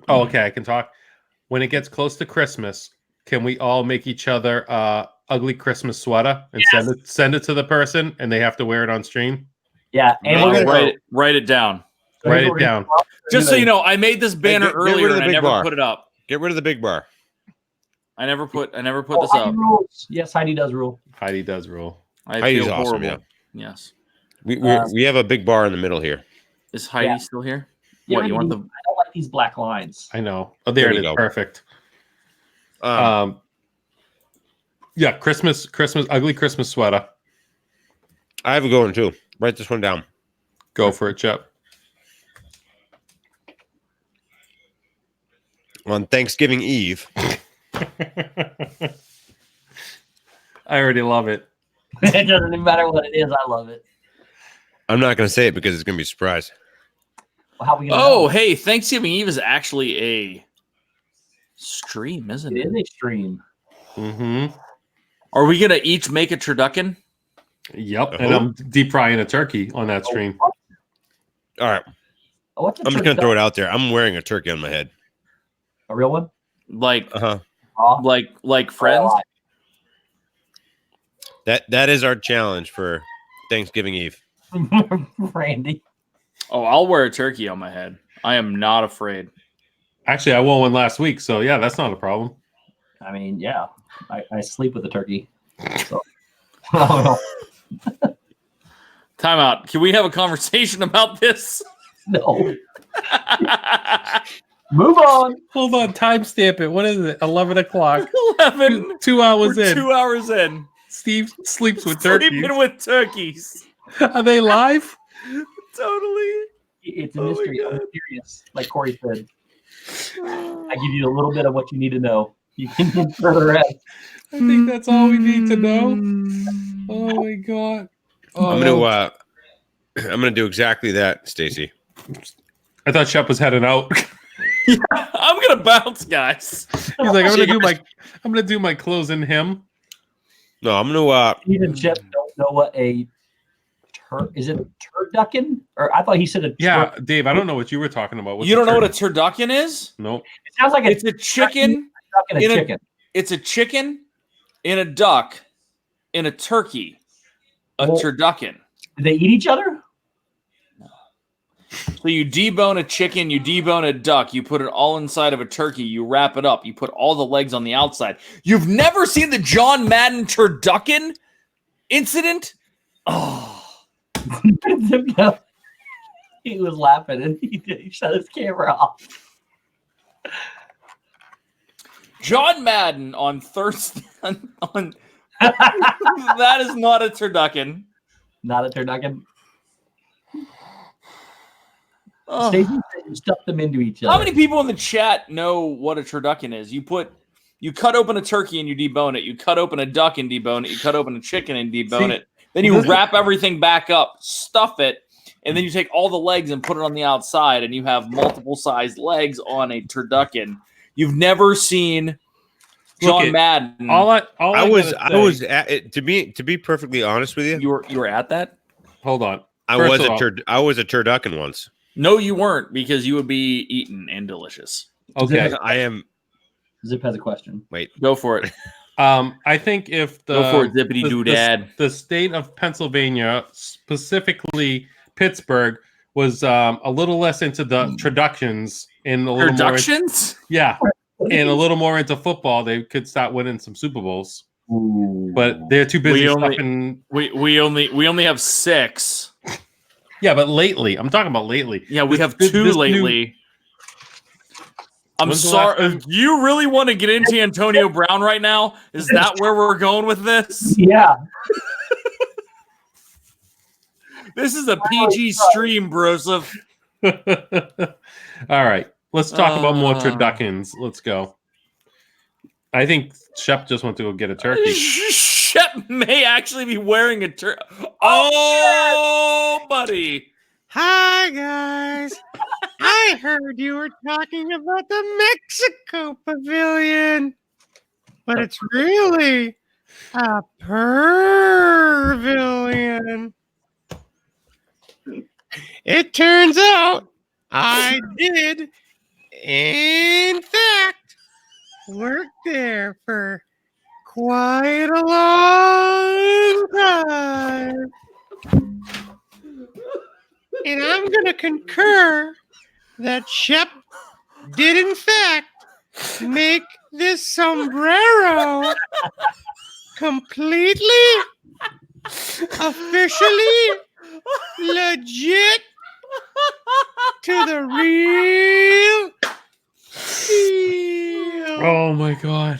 Oh, okay. I can talk. When it gets close to Christmas, can we all make each other ugly Christmas sweater and send it to the person, and they have to wear it on stream? Yeah, and I'll we're gonna write it down. so Write here's it what we're down. gonna do. Just so you know, I made this banner get rid earlier of the and I big never bar. put it up. Get rid of the big bar. I never put Oh, this up. Heidi rules. Yes, Heidi does rule. Heidi does rule. I Heidi's feel awesome, horrible. yeah. Yes. We have a big bar in the middle here. Is Heidi Yeah. still here? Yeah, What you want I the don't like these black lines. I know. Oh, there There it we is. go. Perfect. Um, Yeah, Christmas, ugly Christmas sweater. I have a good one too. Write this one down. Go for it, Chip. On Thanksgiving Eve, I already love it. It doesn't even matter what it is. I love it. I'm not going to say it because it's going to be a surprise. Well, how we gonna Oh, know? hey, Thanksgiving Eve is actually a stream, isn't It it? is a stream. Mm-hmm. Are we gonna each make a turducken? Yep, and I'm deep frying a turkey on that stream. All right. What's a I'm just going to throw turducken? it out there. I'm wearing a turkey on my head. A real one? Like Uh-huh. Raw? like friends? That is our challenge for Thanksgiving Eve. Randy. Oh, I'll wear a turkey on my head. I am not afraid. Actually, I won one last week, so yeah, that's not a problem. I mean, yeah. I sleep with a turkey. So. Oh, Time out. Can we have a conversation about this? no. Move on. Hold on, timestamp it. What is it? 11 o'clock. 11. 2 hours We're in. 2 hours in. Steve sleeps with turkeys. Sleeping with turkeys. Are they live? Totally. It's a Oh my mystery. I'm God. curious, like Corey said. I give you a little bit of what you need to know. You can get further rest. I think that's all we need to know. Oh my god. Oh, I'm gonna do exactly that, Stacy. I thought Shep was heading out. I'm gonna bounce, guys. He's like, I'm gonna do my closing hymn. No, I'm gonna. Even Jeff don't know what a is it turducken? Or I thought he said a Yeah, Dave, I don't know what you were talking about. What's You don't a know what a turkey? turducken is? Nope. It sounds like It's a chicken. a in a- chicken. It's a chicken in a duck in a turkey. A Well- turducken. Do they eat each other? So you debone a chicken, you debone a duck, you put it all inside of a turkey, you wrap it up, you put all the legs on the outside. You've never seen the John Madden turducken incident? Oh. He was laughing and he shut his camera off. John Madden on Thursday on that is not a turducken. Not a turducken. Oh. Stacey said you stuff them into each other. How many people in the chat know what a turducken is? You cut open a turkey and you debone it. You cut open a duck and debone it. You cut open a chicken and debone it. Then you wrap everything back up, stuff it, and then you take all the legs and put it on the outside, and you have multiple sized legs on a turducken. You've never seen John Madden. I was at it, to be perfectly honest with you. You were at that? Hold on. I was a turducken once. No, you weren't, because you would be eaten and delicious. Okay. I am. Zip has a question. Wait. Go for it. I think if Go for it, Zippity Doo Dad. the state of Pennsylvania, specifically Pittsburgh, was a little less into the turduckens and a little Turductions? and a little more into football, they could start winning some Super Bowls. Ooh. But they're too busy We only- stuffing. We only have 6. Yeah, but lately, I'm talking about lately. Yeah, we have This 2 new- lately. I'm When's the last sorry. time- Do you really want to get into Antonio Brown right now? Is that where we're going with this? Yeah. This is a PG stream, Broseph. All right, let's talk about more Uh. turduckens. Let's go. I think Shep just went to go get a turkey. Shep may actually be wearing a turkey. Oh, buddy. Hi guys. I heard you were talking about the Mexico Pavilion, but it's really a Pervillion. It turns out I did, in fact, work there for quite a long time. And I'm going to concur that Shep did, in fact, make this sombrero completely, officially, legit to the real deal. Oh my god!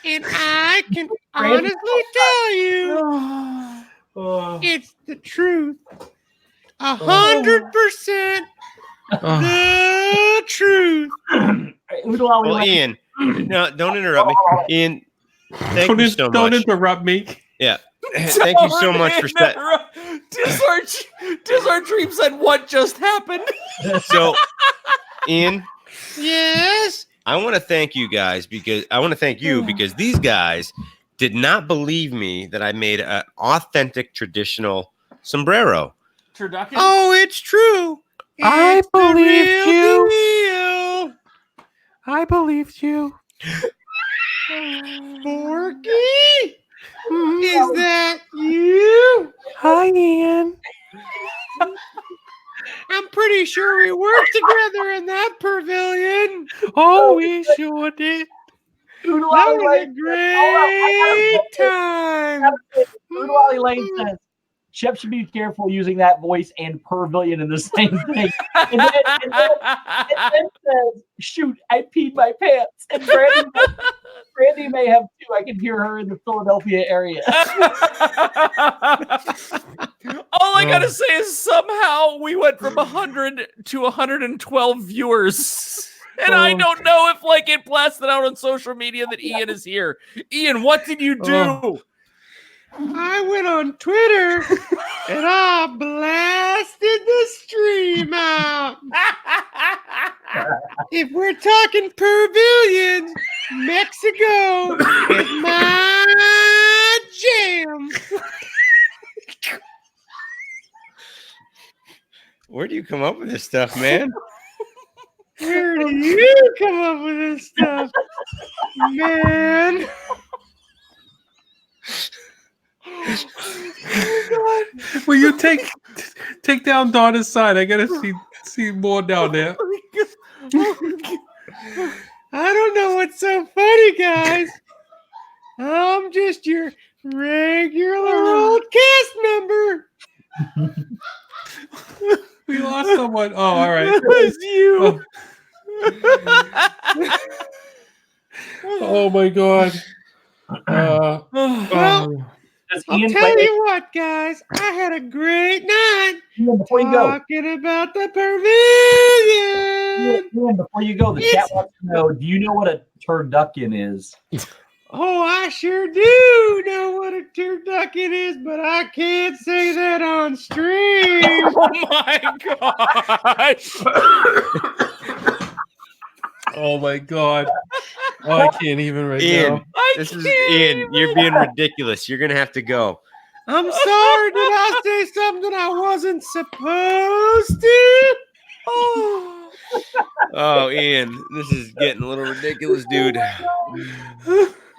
And I can honestly tell you, it's the truth. 100% the truth. Well, Ian, no, don't interrupt me. Ian, thank you so much. Don't interrupt me. Yeah. Thank you so much for Dizzard Dream said, "What just happened?" So, Ian, yes, I want to thank you guys because these guys did not believe me that I made an authentic traditional sombrero. Turducken? Oh, it's true. I It's the believed real you. deal. I believed you. Forky, is that you? Hi, Ian. I'm pretty sure we worked together in that pavilion. Oh, we sure did. Food That Lolly was a Lane. great time. Food Lolly Lane says Shep should be careful using that voice and Pervillion in the same thing. And then says, shoot, I peed my pants. And Brandy may have too. I can hear her in the Philadelphia area. All I gotta say is somehow we went from 100 to 112 viewers. And I don't know if it blasted out on social media that Ian is here. Ian, what did you do? I went on Twitter and I blasted the stream out. If we're talking Pervillions, Mexico is my jam. Where do you come up with this stuff, man? Where do you come up with this stuff, man? Oh, God. Will you take down Donna's side? I gotta see more down there. I don't know what's so funny, guys. I'm just your regular old cast member. We lost someone. Oh, all right. It was you. Oh my God. Well, Does I'll Ian tell play you what, guys. I had a great night Ian, before you go? talking about the Pavilion. Ian, before you go, the chat wants to know, do you know what a turducken is? Oh, I sure do know what a turducken is, but I can't say that on stream. Oh my gosh. Oh my God. Oh, I can't even right Ian, now. Ian. You're being ridiculous. You're gonna have to go. I'm sorry. Did I say something I wasn't supposed to? Oh, Ian, this is getting a little ridiculous, dude.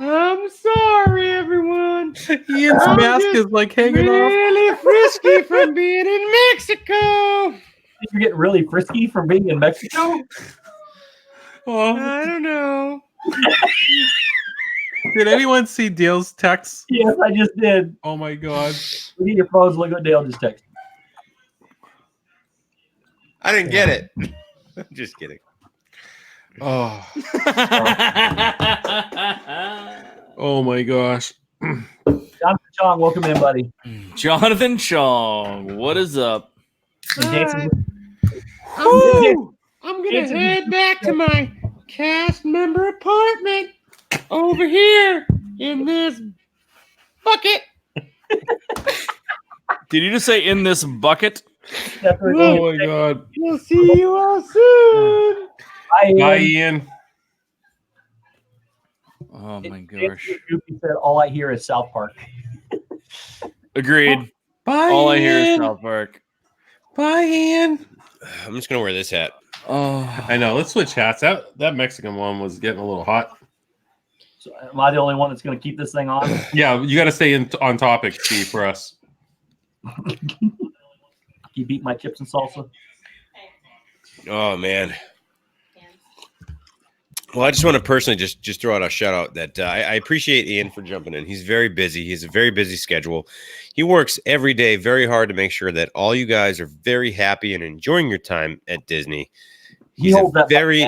I'm sorry, everyone. Ian's I'm mask just is hanging off. really frisky from being in Mexico. You're getting really frisky from being in Mexico? Oh, I don't know. did anyone see Dale's text? Yes, I just did. Oh my God. Look at your phones. Look what Dale just texted. I didn't get it. I'm just kidding. Oh. Oh my gosh. Jonathan Chong, welcome in, buddy. Jonathan Chong, what is up? You're dancing. I'm gonna head back to my cast member apartment over here in this bucket. Did you just say in this bucket? Oh my God. We'll see you all soon. Bye, Ian. Oh my gosh. Goofy said, all I hear is South Park. Agreed. Bye, All I hear is Ian. South Park. Bye, Ian. I'm just gonna wear this hat. Oh, I know. Let's switch hats. That Mexican one was getting a little hot. So am I the only one that's going to keep this thing on? Yeah, you got to stay on topic, Steve, for us. You beat my chips and salsa. Oh man. Well, I just want to personally just throw out a shout out that I appreciate Ian for jumping in. He's very busy. He has a very busy schedule. He works every day very hard to make sure that all you guys are very happy and enjoying your time at Disney. He holds that very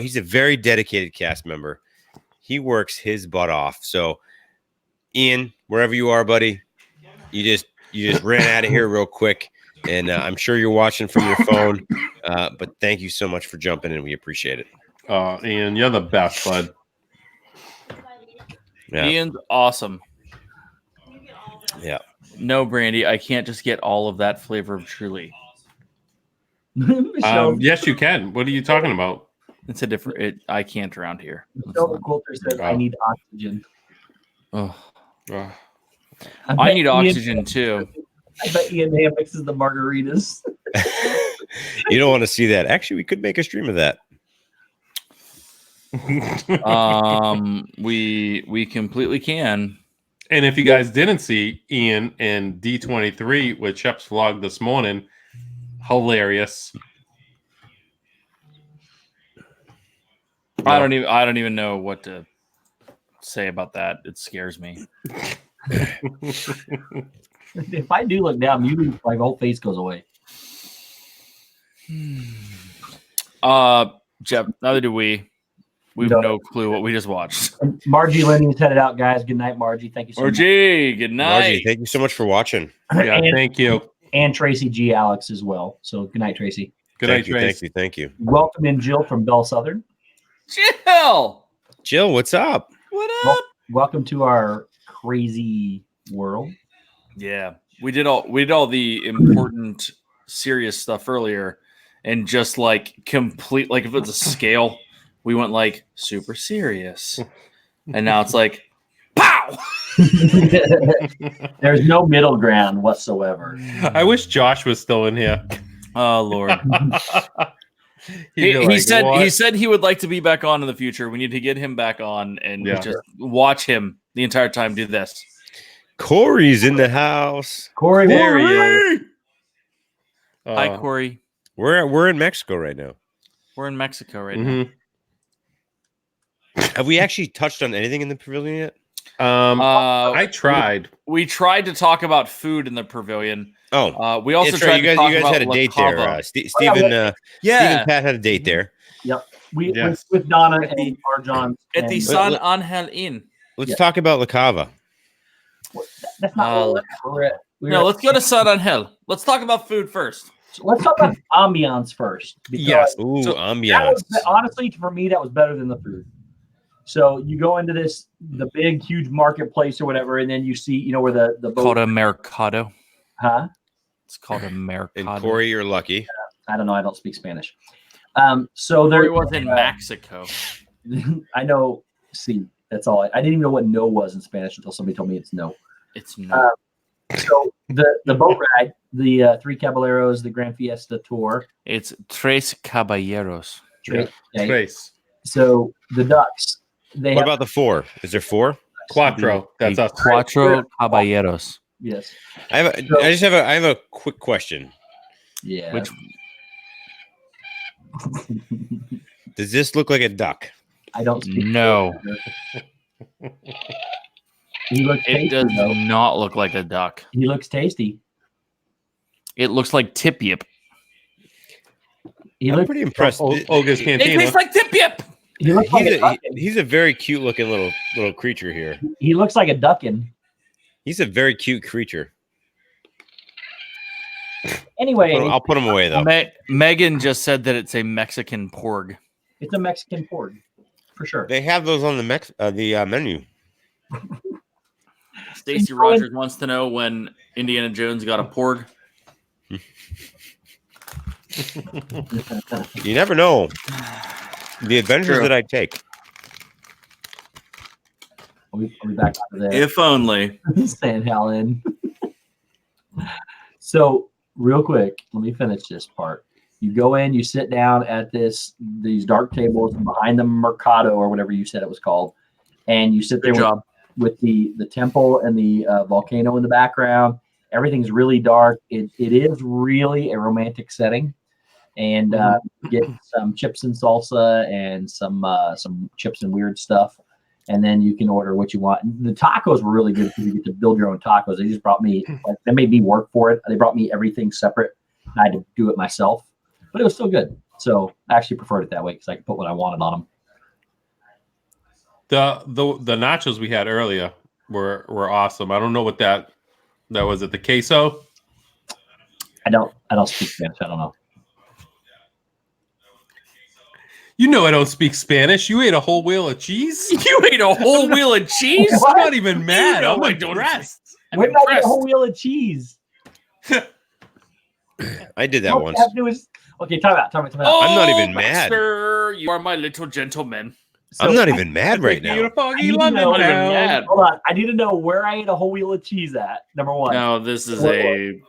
he's a very dedicated cast member. He works his butt off. So, Ian, wherever you are, buddy, you just ran out of here real quick, and I'm sure you're watching from your phone. But thank you so much for jumping in. We appreciate it. Ian, you're the best, bud. Yeah. Ian's awesome. Yeah. No, Brandy, I can't just get all of that flavor of Truly. Yes, you can. What are you talking about? It's a different. I can't around here. Michelle the Quilter says, I need oxygen. Oh, Ugh. I need oxygen too. I bet Ian Ham mixes the margaritas. You don't want to see that. Actually, we could make a stream of that. We completely can. And if you guys didn't see Ian and D23 with Shep's vlog this morning, hilarious. I don't even know what to say about that. It scares me. If I do look down, usually my whole face goes away. Jeff, neither do we. We have no clue what we just watched. Margie Lenning's headed out, guys. Good night, Margie. Thank you so much. Margie, good night. Margie, thank you so much for watching. Yeah, And- thank you. And Tracy G. Alex as well. So good night, Tracy. Good night, Thank you, Trace. thank you. Welcome in Jill from Bell Southern. Jill, Jill, what's up? what up? Well, welcome to our crazy world. Yeah, we did all the important, serious stuff earlier, and just like complete, like if it's a scale, we went like super serious, and now it's like, pow. There's no middle ground whatsoever. I wish Josh was still in here. Oh Lord. He'd be like, he "What?" said he would like to be back on in the future. We need to get him back on and Yeah. just watch him the entire time do this. Corey's in the house. Corey, There he is. Hi Corey. We're in Mexico right now. We're in Mexico right now. Mhm. Have we actually touched on anything in the pavilion yet? I tried. We tried to talk about food in the pavilion. Oh, We also it's tried right. to talk You guys about had a La date Cava. there. Stephen Yeah, Pat had a date there. we Yes. with Donna and Arjon. at the and- San Angel Inn. Let's Yeah. talk about La Cava. That's not what we're at. No, let's go to San Angel. Let's talk about food first. Let's talk about ambiance first. because Yes. Ooh, So, that ambiance. was, honestly, for me, that was better than the food. So you go into the big, huge marketplace or whatever, and then you see, where the boat. Called a mercado. Huh? It's called a And mercado. Corey, you're lucky. I don't know. I don't speak Spanish. So Corey there was in Mexico. I know. See, that's all. I didn't even know what no was in Spanish until somebody told me it's no. It's no. So the boat ride, the Three Caballeros, the Grand Fiesta Tour. It's Tres Caballeros. Yeah. Okay. Trace. So the ducks. They What have, about the 4? Is there 4? Quattro. That's us. Cuatro Caballeros. yes. I have a quick question. Yeah. Which Does this look like a duck? I don't speak. No. He looks It tasty, does though. not look like a duck. He looks tasty. It looks like tip yip. He I'm looks pretty impressed. Olga's It Cantina. tastes like tip yip. he looks like a duckin'. He's a very cute looking little creature here. He looks like a duckin'. He's a very cute creature. Anyway, I'll put him away though. Megan just said that it's a Mexican porg. it's a Mexican porg for sure. They have those on the menu. Stacy Rogers wants to know when Indiana Jones got a porg. You never know the adventures True. that I take. Are we back to there? If only. San Helen. So, real quick, let me finish this part. You go in, you sit down at these dark tables behind the Mercado or whatever you said it was called, and you sit there Good job. with the temple and the volcano in the background. Everything's really dark. It is really a romantic setting, and you get some chips and salsa and some chips and weird stuff. And then you can order what you want. The tacos were really good because you get to build your own tacos. They just brought me, they made me work for it. They brought me everything separate. I had to do it myself, but it was still good. So I actually preferred it that way because I could put what I wanted on them. The nachos we had earlier were awesome. I don't know what that was. It the queso? I don't speak Spanish. I don't know. You know I don't speak Spanish. You ate a whole wheel of cheese. You ate a whole wheel of cheese? I'm not even mad. know I'm I don't impressed. Where did I get a whole wheel of cheese? I did that All once. I have to do is- okay, time out. I'm not even mad. Master, you are my little gentleman. I'm not even mad right now. You to foggy I London need to know- town. mad. Hold on. I need to know where I ate a whole wheel of cheese at. Number one. No, this is an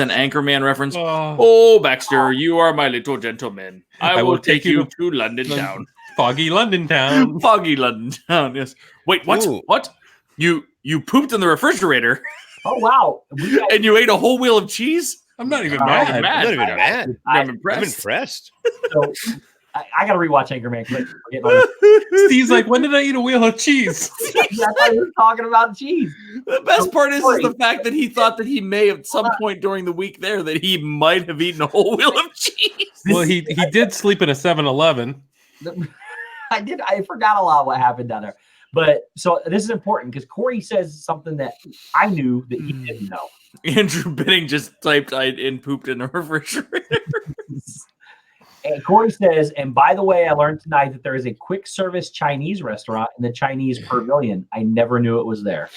Anchorman reference. Oh, Oh, Baxter, you are my little gentleman. I will take you to London town. foggy London town. Foggy London town. Yes. Wait, what? Ooh. What? You pooped in the refrigerator Oh wow. We got- and you ate a whole wheel of cheese? I'm not even I'm mad. not mad. I'm not even mad. I'm I'm impressed. impressed. so, I got to rewatch Anchorman. 'Cause I'm getting all Steve's like, when did I eat a wheel of cheese? That's why we were talking about cheese. The best part is the fact that he thought that he may at some point during the week there that he might have eaten a whole wheel of cheese. Well, he did sleep in a 7-Eleven. I forgot a lot of what happened down there. But so this is important because Corey says something that I knew that he didn't know. Andrew Bidding just typed and pooped in the refrigerator. And Corey says, and by the way, I learned tonight that there is a quick service Chinese restaurant in the Chinese Pavilion. I never knew it was there.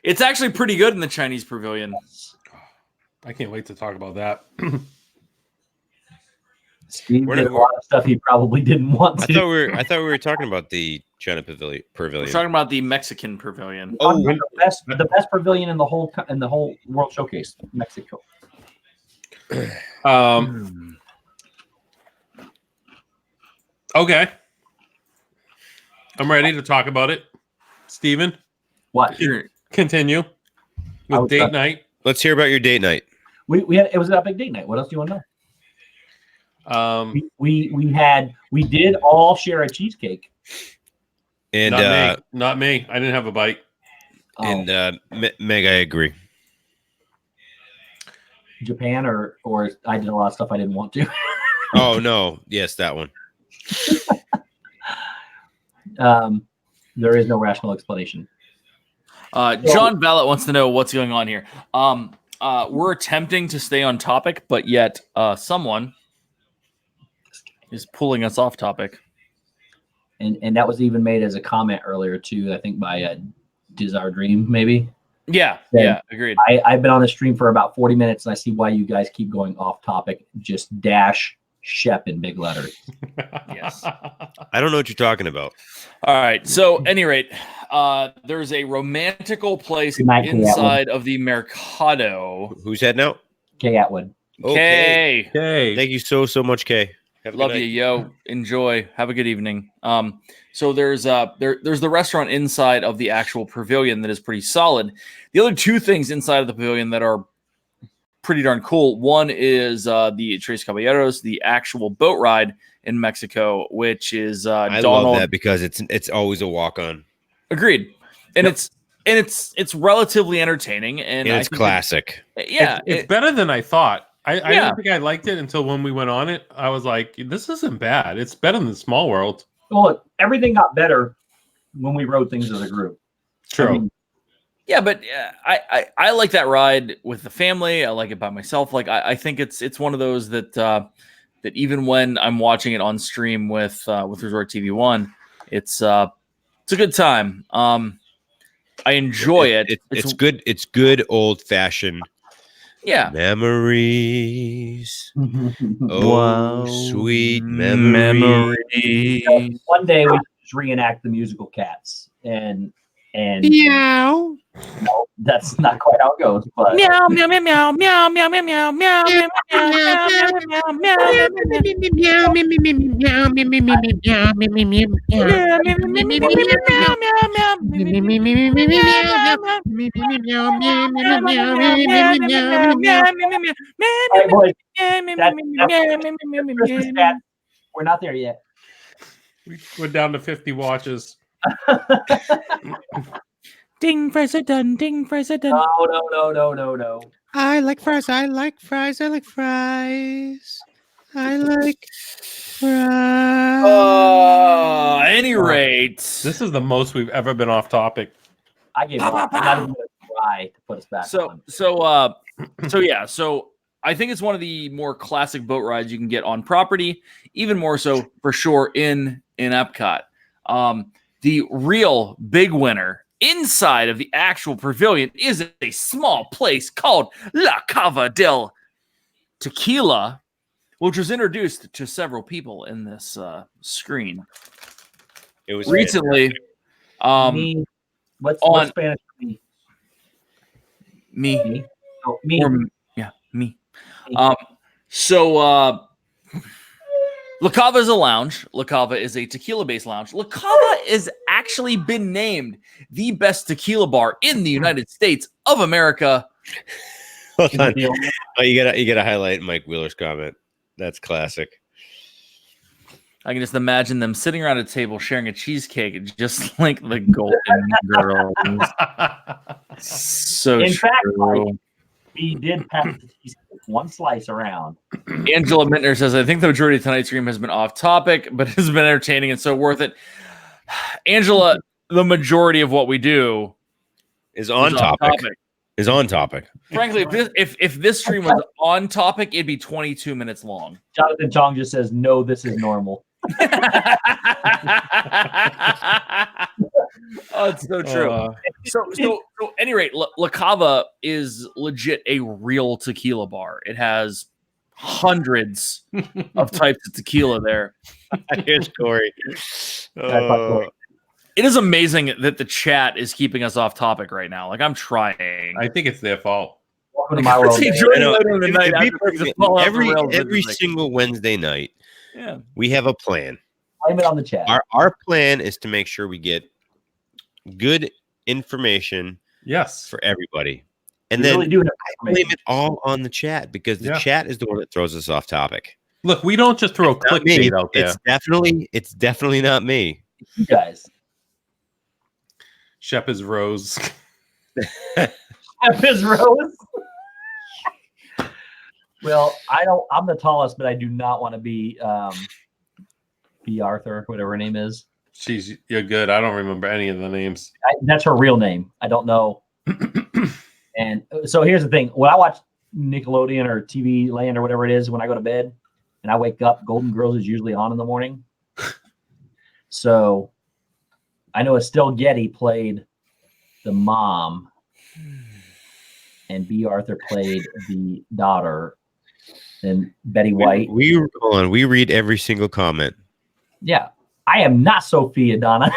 It's actually pretty good in the Chinese Pavilion. I can't wait to talk about that. Steve Where did did- a lot of stuff he probably didn't want I to. thought we were talking about the China Pavilion. We're talking about the Mexican Pavilion. Oh, the best pavilion in the whole World Showcase, Mexico. Okay. I'm ready to talk about it. Steven, What continue I with was date done. night. let's hear about your date night. we had? It was an epic date night. What else do you want to know? We did all share a cheesecake. And Not me. I didn't have a bite. Meg, I agree. Japan or I did a lot of stuff I didn't want to. Oh no, yes, that one. There is no rational explanation. John Ballot wants to know what's going on here. We're attempting to stay on topic, but yet someone is pulling us off topic. And that was even made as a comment earlier too. I think by Desire Dream maybe. Yeah, agreed. I've been on the stream for about 40 minutes and I see why you guys keep going off topic. Just dash Shep in big letters. Yes. I don't know what you're talking about. All right. So, any rate, there's a romantical place Good night, Kay inside of the Mercado. Who's heading out? Kay Atwood. Okay. Okay. Thank you so much, Kay. Have a good Love night. you, yo. Enjoy. Have a good evening. So there's the restaurant inside of the actual pavilion that is pretty solid. The other two things inside of the pavilion that are pretty darn cool. One is the Tres Caballeros, the actual boat ride in Mexico, which is I Donald. love that because it's always a walk on. Agreed. And it's relatively entertaining and And it's I think classic. It's better than I thought. I Yeah. didn't think I liked it until when we went on it. I was like, this isn't bad. It's better than Small World. Well, look, everything got better when we wrote things as a group. True. I mean, Yeah, but I like that ride with the family. I like it by myself. Like I think it's one of those that that even when I'm watching it on stream with Resort TV One, it's a good time. I enjoy it. It's good. It's good old fashioned Yeah. memories. Oh, Wow. sweet memories. one day we just reenact the musical Cats, and Meow. no, that's not quite how it goes. But Meow meow meow meow meow meow meow meow meow meow all right, boys, that's Christmas Cats. We're not there yet. We're down to 50 watches. Ding fries are done. Ding fries are done. No. I like fries. I like fries. I like fries. I like fries. Any rate, This is the most we've ever been off topic. I gave up. I'm not even going to try to put us back on. So I think it's one of the more classic boat rides you can get on property, even more so for sure in Epcot. The real big winner inside of the actual pavilion is a small place called La Cava del Tequila, which was introduced to several people in this screen. It was Recently. Me. What's on- Spanish for me? Me. Me. Oh, me. Or, yeah, me. So La Cava is a lounge. La Cava is a tequila-based lounge. La Cava has actually been named the best tequila bar in the United States of America. Hold on. Oh, you gotta highlight Mike Wheeler's comment. That's classic. I can just imagine them sitting around a table sharing a cheesecake, just like the Golden Girls. So In fact, true. Mike, we did pass the cheesecake, one slice around. Angela Mittner says, I think the majority of tonight's stream has been off topic, but has been entertaining and so worth it. Angela, the majority of what we do Is on topic. Is on topic. Frankly, if this stream was on topic, it'd be 22 minutes long. Jonathan Chong just says, no, this is normal. Oh, it's so true. So at any rate, La Cava is legit a real tequila bar. It has hundreds of types of tequila there. Here's Corey. It is amazing that the chat is keeping us off topic right now. Like, I'm trying. I think it's their fault. Welcome to my world. Every single Wednesday night, yeah, we have a plan. Blame it on the chat. Our plan is to make sure we get good information, yes, for everybody, and We then really do have I blame it all on the chat because the chat is the one that throws us off topic. Look, we don't just throw Not me. clickbait out there. It's definitely not me. You guys. Shep is Rose. F is Rose. Well, I'm the tallest, but I do not want to be Arthur, whatever her name is. You're good. I don't remember any of the names. That's her real name. I don't know. And so here's the thing: when I watch Nickelodeon or TV Land or whatever it is, when I go to bed and I wake up, Golden Girls is usually on in the morning. So I know Estelle Getty played the mom, and B. Arthur played the daughter, and Betty White. Hold on. We read every single comment. Yeah, I am not Sophia, Donna.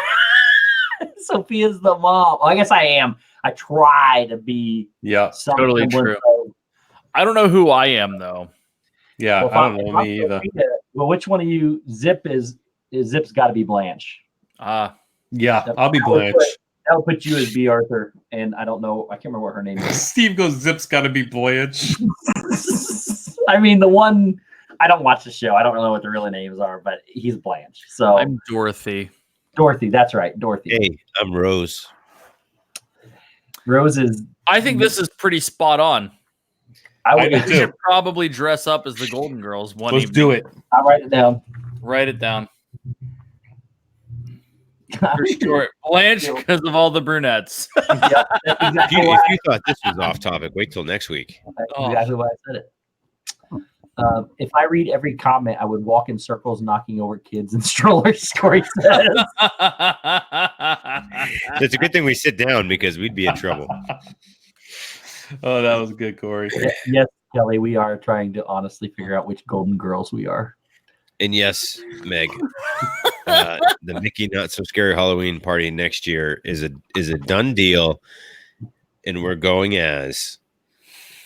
Sophia's the mom. Well, I guess I am. I try to be. Yeah, totally true. I don't know who I am though. Yeah, Well, I don't know me either. Sophia, well, which one of you? Zip's got to be Blanche. Yeah, I'll be Blanche. That'll put you as B. Arthur, and I don't know. I can't remember what her name is. Steve goes, Zip's got to be Blanche. I mean, the one. I don't watch the show. I don't really know what the real names are, but he's Blanche. So I'm Dorothy. Dorothy, that's right, Dorothy. Hey, I'm Rose. Rose is. I think this is pretty spot on. I do We too. should probably dress up as the Golden Girls one Let's evening. do it. I'll write it down. Write it down. For sure. Blanche because of all the brunettes. Yep, that's exactly If why you thought this was off topic, wait till next week. That's exactly why I said it. If I read every comment, I would walk in circles, knocking over kids and strollers. Corey says. It's a good thing we sit down because we'd be in trouble. Oh, that was good, Corey. Yes, Kelly, we are trying to honestly figure out which Golden Girls we are. And yes, Meg, the Mickey Not So Scary Halloween party next year is a done deal, and we're going as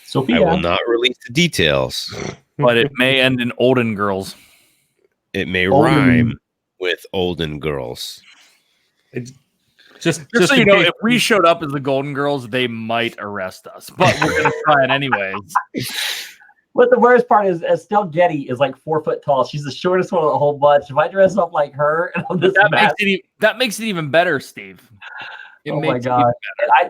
Sophia. I will not release the details. But it may end in Olden Girls. It may Olden. rhyme with Olden Girls. Just so you know, if we showed up as the Golden Girls, they might arrest us. But we're gonna try it anyways. But the worst part is Estelle Getty is like 4 foot tall. She's the shortest one of the whole bunch. If I dress up like her and I'm this That makes it even better, Steve. Oh my god!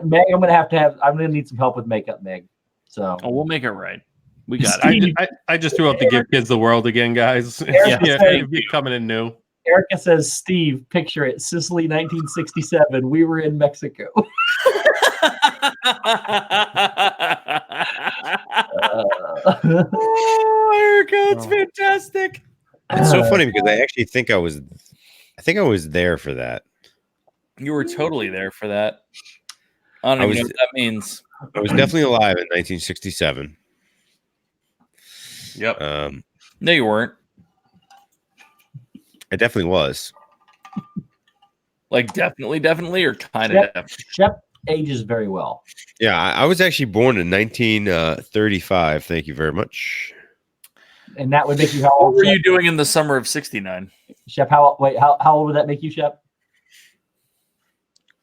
Meg, I'm gonna need some help with makeup, Meg. So we'll make it right. We got it. I just threw out the Give Kids the World again, guys. Erica If you're coming in new. Erica says, Steve, picture it. Sicily, 1967. We were in Mexico. Oh, Erica, it's fantastic. It's so funny because I actually think I was there for that. You were totally there for that. I don't even know what that means. I was definitely alive in 1967. Yep. No, No, you weren't. I definitely was. Like definitely, or kind of definitely. Shep ages very well. Yeah, I was actually born in 1935. Thank you very much. And that would make you how What old? were you doing in the summer of '69? Shep, how old would that make you, Shep?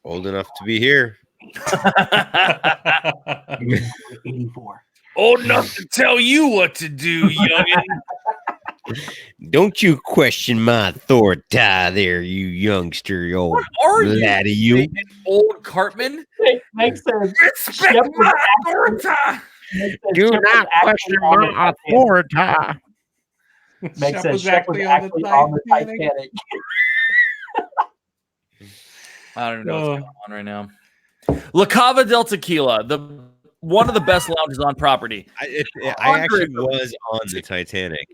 Old enough to be here. 84. Old enough to tell you what to do, youngin. Don't you question my authority there, you youngster, you old What are you? laddie, you. Old Cartman? Makes sense. Respect Shep my was authority. Do Shep not was actually question on the my Titanic. authority. Makes sense. Was Shep was actually on the Titanic. I don't know what's going on right now. La Cava del Tequila, one of the best lounges on property. I actually was on the Titanic.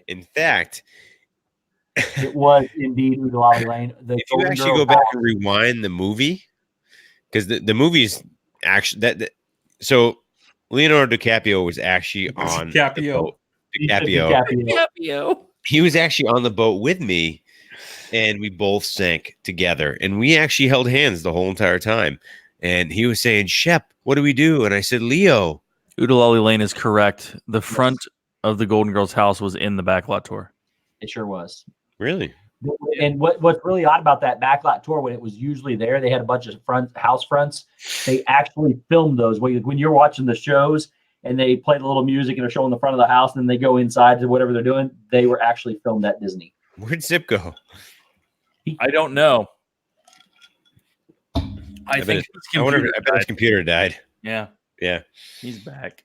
In fact, It was indeed Oodalali Lane. The if you Golden actually Girls go back Hall. and rewind the movie, because the movie's actually so Leonardo DiCaprio was actually on the boat. DiCaprio. He was actually on the boat with me, and we both sank together, and we actually held hands the whole entire time. And he was saying, "Shep, what do we do?" And I said, "Leo." Oodalali Lane is correct. The front of the Golden Girls house was in the backlot tour. It sure was. Really? And what's really odd about that backlot tour, when it was usually there, they had a bunch of house fronts. They actually filmed those. When you're watching the shows and they play the little music and they're showing the front of the house, and then they go inside to whatever they're doing, they were actually filmed at Disney. Where'd Zip go? I don't know. I bet his computer died. Yeah, Yeah, he's back.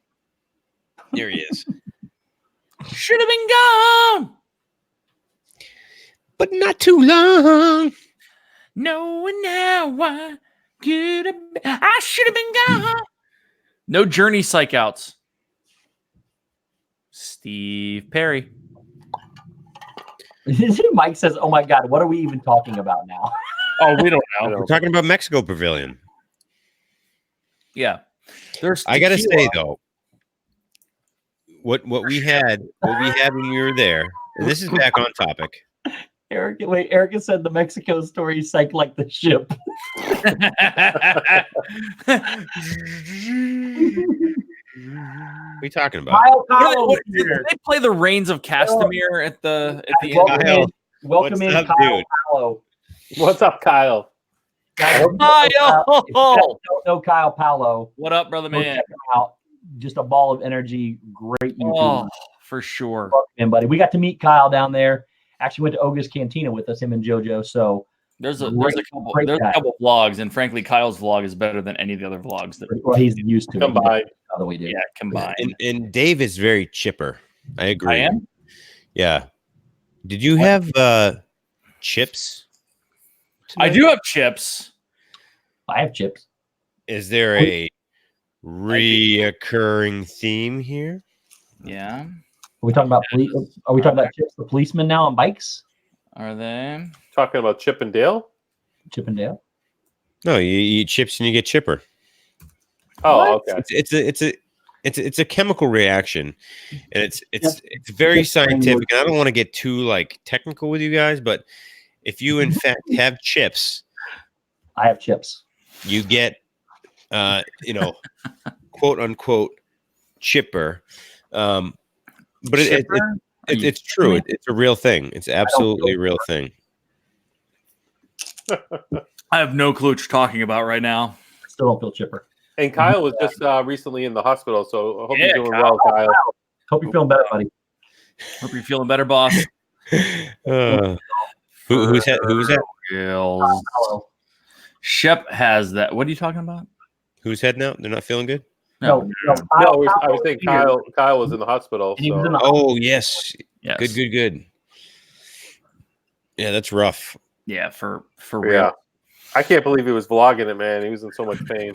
here he is. Should have been gone, But not too long. knowing how I could have. I should have been gone. No Journey psych outs. Steve Perry. Mike says, "Oh my God, what are we even talking about now?" Oh, we don't know. We're talking about Mexico Pavilion. Yeah, there's. I gotta tequila. say though, what we had when we were there, and this is back on topic. Erica said the Mexico story sank like the ship. What are you talking about? Did they play the Reigns of Castamere at the end? Kyle, Welcome in what's up, Kyle dude? Paolo. What's up, Kyle? Guys, if you don't know Kyle Paolo, What up, brother go man? check him out. Just a ball of energy. Great YouTuber. Oh, for sure. Welcome in, buddy. We got to meet Kyle down there. Actually went to Oga's Cantina with us, him and JoJo. So There's a great couple vlogs, and frankly, Kyle's vlog is better than any of the other vlogs that he's used to Combined. How we do. yeah combined. And Dave is very chipper. I agree. I am. Yeah. Did you have chips? I do have chips. I have chips. Is there a reoccurring theme here? Yeah. Are we talking about Are we talking about Chips, the policeman now on bikes? Are they? Talking about Chip and Dale? Chip and Dale. No, you eat chips and you get chipper. Oh, okay. It's a chemical reaction, and it's very scientific. And I don't want to get too like technical with you guys, but if you in fact have chips, I have chips. you get quote unquote chipper. But it's true. It's a real thing. It's absolutely a real thing. I have no clue what you're talking about right now. Still don't feel chipper. And Kyle was just recently in the hospital, so I hope you're doing Kyle. well, Kyle. Hope you're feeling better, buddy. Hope you're feeling better, boss. Who's that? Hello. Shep has that. What are you talking about? Who's heading out? They're not feeling good. No, No, I was saying Kyle was in the hospital. And he was in the Oh yes. Yes. Good. Yeah, that's rough. Yeah, for real. Yeah. I can't believe he was vlogging it, man. He was in so much pain.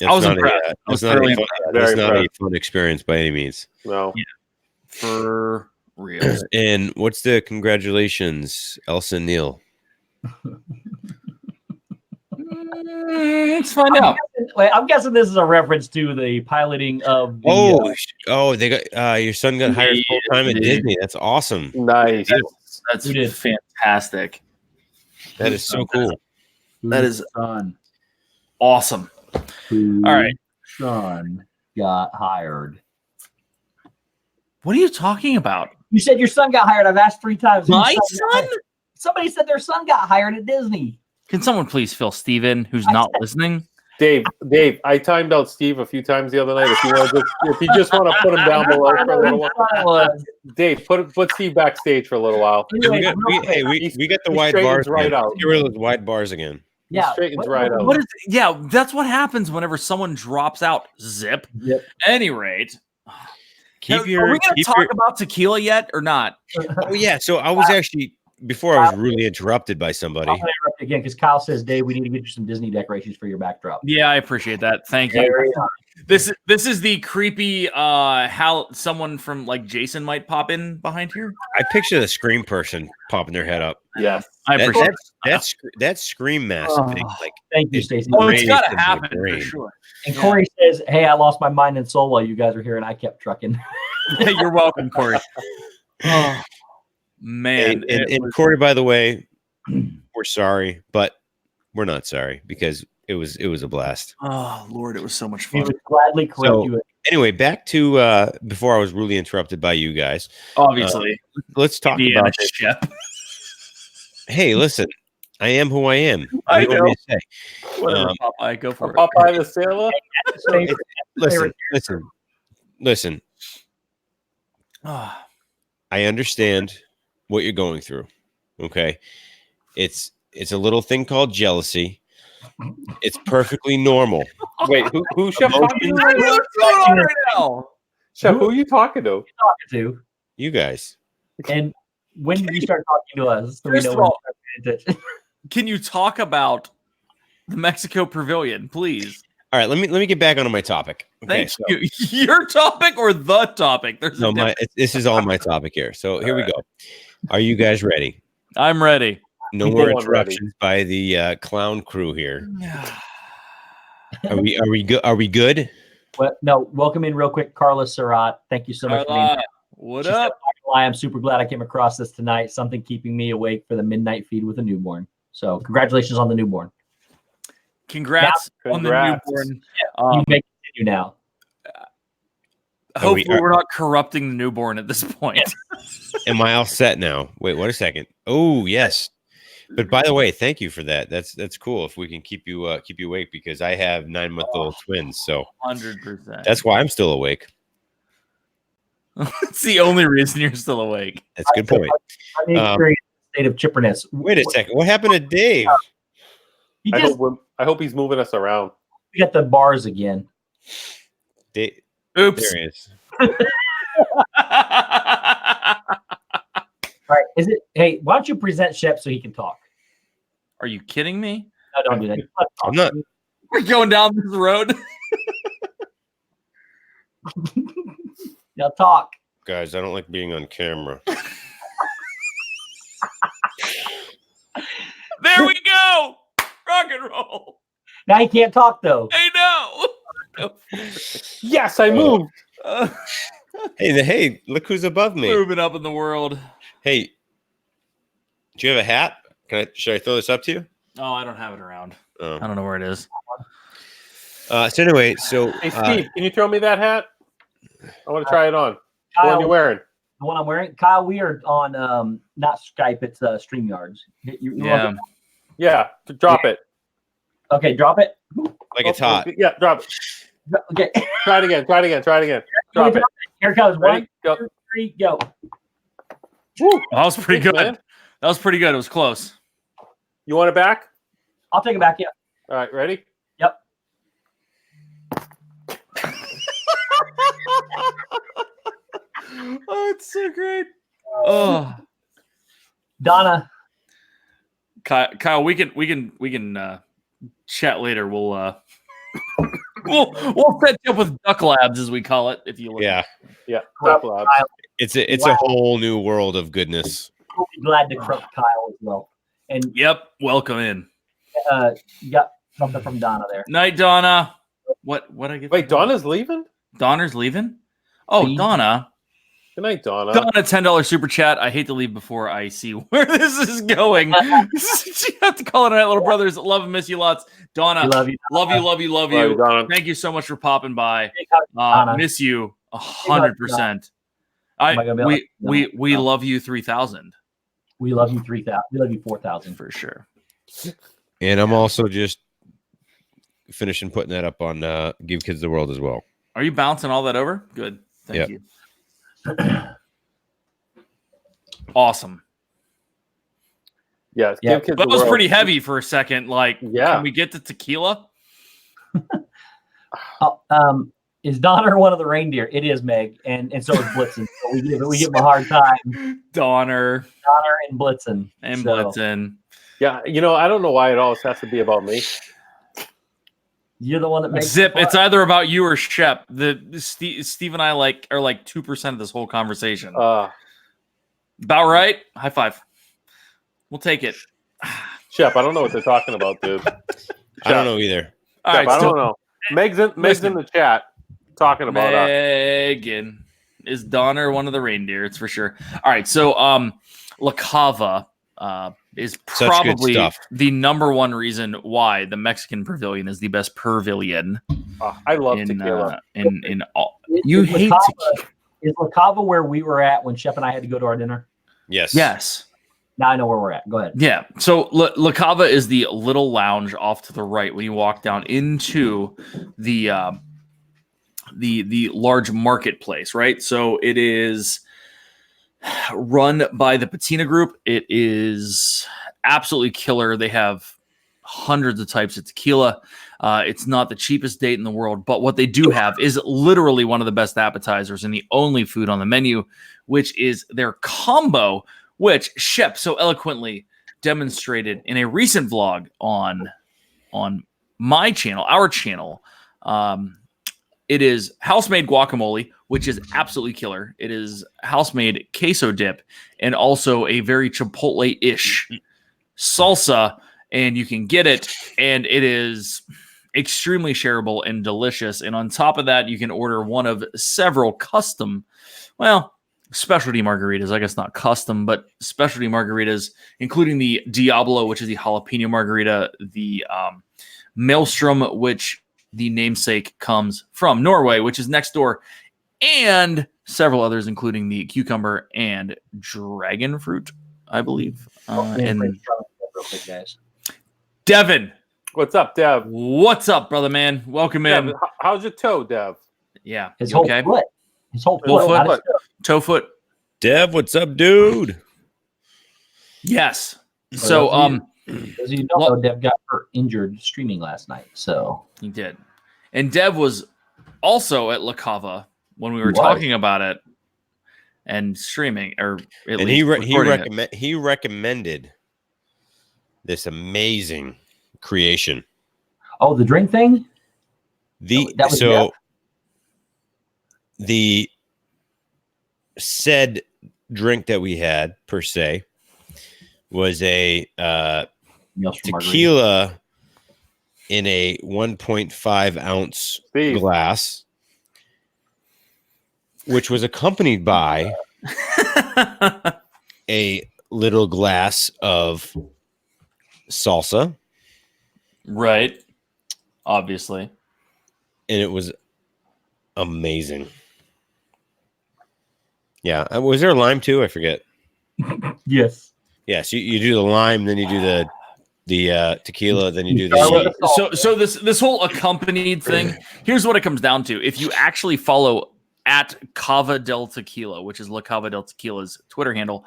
I was not impressed. a, I was it's not thoroughly a fun, Very it's not a impressed. fun experience by any means. No. For real. And what's the congratulations, Elsa and Neil? Let's find out. Wait, I'm guessing this is a reference to the piloting of the. They got your son got hired full time at Disney. That's awesome. Nice. That's Who did? fantastic. That is so cool. That is son. Awesome. Whose All right. son got hired. What are you talking about? You said your son got hired. I've asked 3 times. Whose My got son? hired? Somebody said their son got hired at Disney. Can someone please fill Steven, who's not listening? Dave, I timed out Steve a few times the other night. If you just want to put him down below for a little while, Dave, put Steve backstage for a little while. Anyway, We got the he wide straightens bars right out. Get rid of those wide bars again. He straightens right out. What is? Yeah, that's what happens whenever someone drops out. Zip. Yep. Any rate, Are we going to talk about tequila yet or not? Oh yeah. So I was actually before I was really interrupted by somebody. I'm going to interrupt again because Kyle says, Dave, we need to get you some Disney decorations for your backdrop. Yeah, I appreciate that. Thank you. This is the creepy how someone from like Jason might pop in behind here. I picture the Scream person popping their head up. Yes. I appreciate That Scream mask thing. Like Thank you, Stacey. Oh, it's got to in my happen for brain. sure. And Corey says, hey, I lost my mind and soul while you guys were here and I kept trucking. Hey, you're welcome, Corey. Oh man, And Corey, by the way, we're sorry, but we're not sorry because it was a blast. oh Lord, it was so much We fun. would gladly correct So- you. Anyway, back to before I was really interrupted by you guys. Obviously, Let's talk Indiana about this. Shep. Hey, listen, I am who I am. I What do you want me to say? Whatever, Popeye, go for it. Popeye the Sailor. Listen. Ah, I understand what you're going through. Okay, it's a little thing called jealousy. It's perfectly normal. Wait, who Shep talking I know to? what's going on right now. Shep, who are you talking to? Talking to. You guys. And when did you start talking to us? So First we of know all, when to pay attention? Can you talk about the Mexico Pavilion, please? All right, let me get back onto my topic. Okay, Thank you. Your topic or the topic? There's a difference. this is all my topic here. So here we go. Are you guys ready? I'm ready. No We more go on interruptions by the clown crew here. Are we good? Are we good? Well, no, welcome in real quick, Carla Surratt. Thank you so much for being Carla, here. what She said, up? "Not gonna lie, I'm super glad I came across this tonight. Something keeping me awake for the midnight feed with a newborn. So congratulations on the newborn. Congrats on the Congrats. newborn. You may continue now. Hopefully, we're not corrupting the newborn at this point. Am I all set now? Wait, what a second. Oh, yes. But by the way, thank you for that. That's cool. If we can keep you awake because I have 9-month-old twins, so 100%. that's why I'm still awake. It's the only reason you're still awake. That's a good point. Let me experience the state of chipperness. Wait a second. What happened to Dave? You I just hope he's moving us around. get the bars again. Dave Oops. there he is. All right. Is it? Hey, why don't you present Shep so he can talk? Are you kidding me? No, don't do that. I'm not. We're going down this road. Now talk. Guys, I don't like being on camera. There we go. Rock and roll. Now he can't talk though. Hey, no. Yes, I moved. Hey, look who's above me. Moving up in the world. Hey, do you have a hat? Should I throw this up to you? Oh, I don't have it around. Oh. I don't know where it is. So anyway, Hey, Steve, can you throw me that hat? I want to try it on. The one Kyle, you're wearing. the one I'm wearing. Kyle, we are on not Skype, it's StreamYards. Yeah. Yeah, drop it. Okay, drop it. like it's hot. Yeah, drop it. Okay. Try it again. Drop it. Here comes Ready? 1, Go. 2, 3, go. Woo. That was pretty good. Man. That was pretty good. It was close. You want it back? I'll take it back. Yeah. All right, ready? Yep. Oh, it's so great. Oh, Donna. Kyle, we can chat later. We'll set you up with Duck Labs, as we call it, if you look. Yeah, Yeah. Well, Duck Labs. Kyle, it's a Wow. whole new world of goodness. we'll be glad to corrupt Kyle as well. And Yep. Welcome in. you got something from Donna there. Night, Donna. What I get? Wait, Donna's leaving? Donna's leaving? Oh, See? Donna. Good night, Donna. Donna, $10 super chat. I hate to leave before I see where this is going. You have to call it out, little brothers. Love and miss you lots. Donna, We love you. love you, love you, love Love you. you, Donna. Thank you so much for popping by. Donna. Miss you 100%. Am I gonna be like, no, We no. love you 3,000 We love you 3,000. We love you 4,000. for sure. And I'm also just finishing putting that up on Give Kids the World as well. Are you bouncing all that over? Good. Thank Yep. you. Awesome. Yes. Yeah, Give Kids That the was World. pretty heavy for a second. Like, Yeah. can we get to tequila? Is Donner one of the reindeer? It is, Meg, and so is Blitzen. So we give him a hard time. Donner Donner and Blitzen. and So, Blitzen. Yeah, I don't know why it always has to be about me. You're the one that makes Zip, the it's either about you or Shep. Steve and I are like 2% of this whole conversation. About right? High five. We'll take it. Shep, I don't know what they're talking about, dude. I don't know either. All Shep, right, I don't know. Meg's in the chat talking about us. Megan. Is Donner one of the reindeer? It's for sure. All right, so La Cava is Such good probably stuff. the number one reason why the Mexican Pavilion is the best Pavilion I love in tequila. in all. Is You La hate Cava- tequila. Is La Cava where we were at when Shep and I had to go to our dinner? Yes. Yes. Now I know where we're at. Go ahead. Yeah. So La Cava is the little lounge off to the right when you walk down into the large marketplace, right? So it is run by the Patina Group. It is absolutely killer. They have hundreds of types of tequila. It's not the cheapest date in the world, but what they do have is literally one of the best appetizers and the only food on the menu, which is their combo, which Shep so eloquently demonstrated in a recent vlog on my channel, our channel. It is house-made guacamole, which is absolutely killer. It is house-made queso dip and also a very Chipotle-ish salsa, and you can get it, and it is extremely shareable and delicious. And on top of that, you can order one of several custom, specialty margaritas. I guess not custom, but specialty margaritas, including the Diablo, which is the jalapeno margarita, the Maelstrom, which the namesake comes from Norway, which is next door, and several others, including the cucumber and dragon fruit, I believe. And Real quick, guys. Devin, What's up, Dev? what's up, brother man? Welcome in. Dev, how's your toe, Dev? Yeah, His you whole okay? foot. His whole Whole foot. foot? Not his toe. Toe foot. Dev, what's up, dude? Yes. So As you don't know, Dev got hurt, injured streaming last night. So he did, and Dev was also at La Cava when we were He was. talking about it and streaming, or at And least he recommended this amazing creation. oh, the drink thing. The That was so Dev? the said drink that we had per se was a Maelstrom margarita. tequila in a 1.5 ounce Steve. glass, which was accompanied by a little glass of salsa, right. Obviously. and it was amazing. Yeah. Was there a lime too? I forget. Yes. Yes, you do the lime, then you do the tequila, then you do the So this whole accompanied thing, here's what it comes down to. If you actually follow at Cava del Tequila, which is La Cava del Tequila's Twitter handle,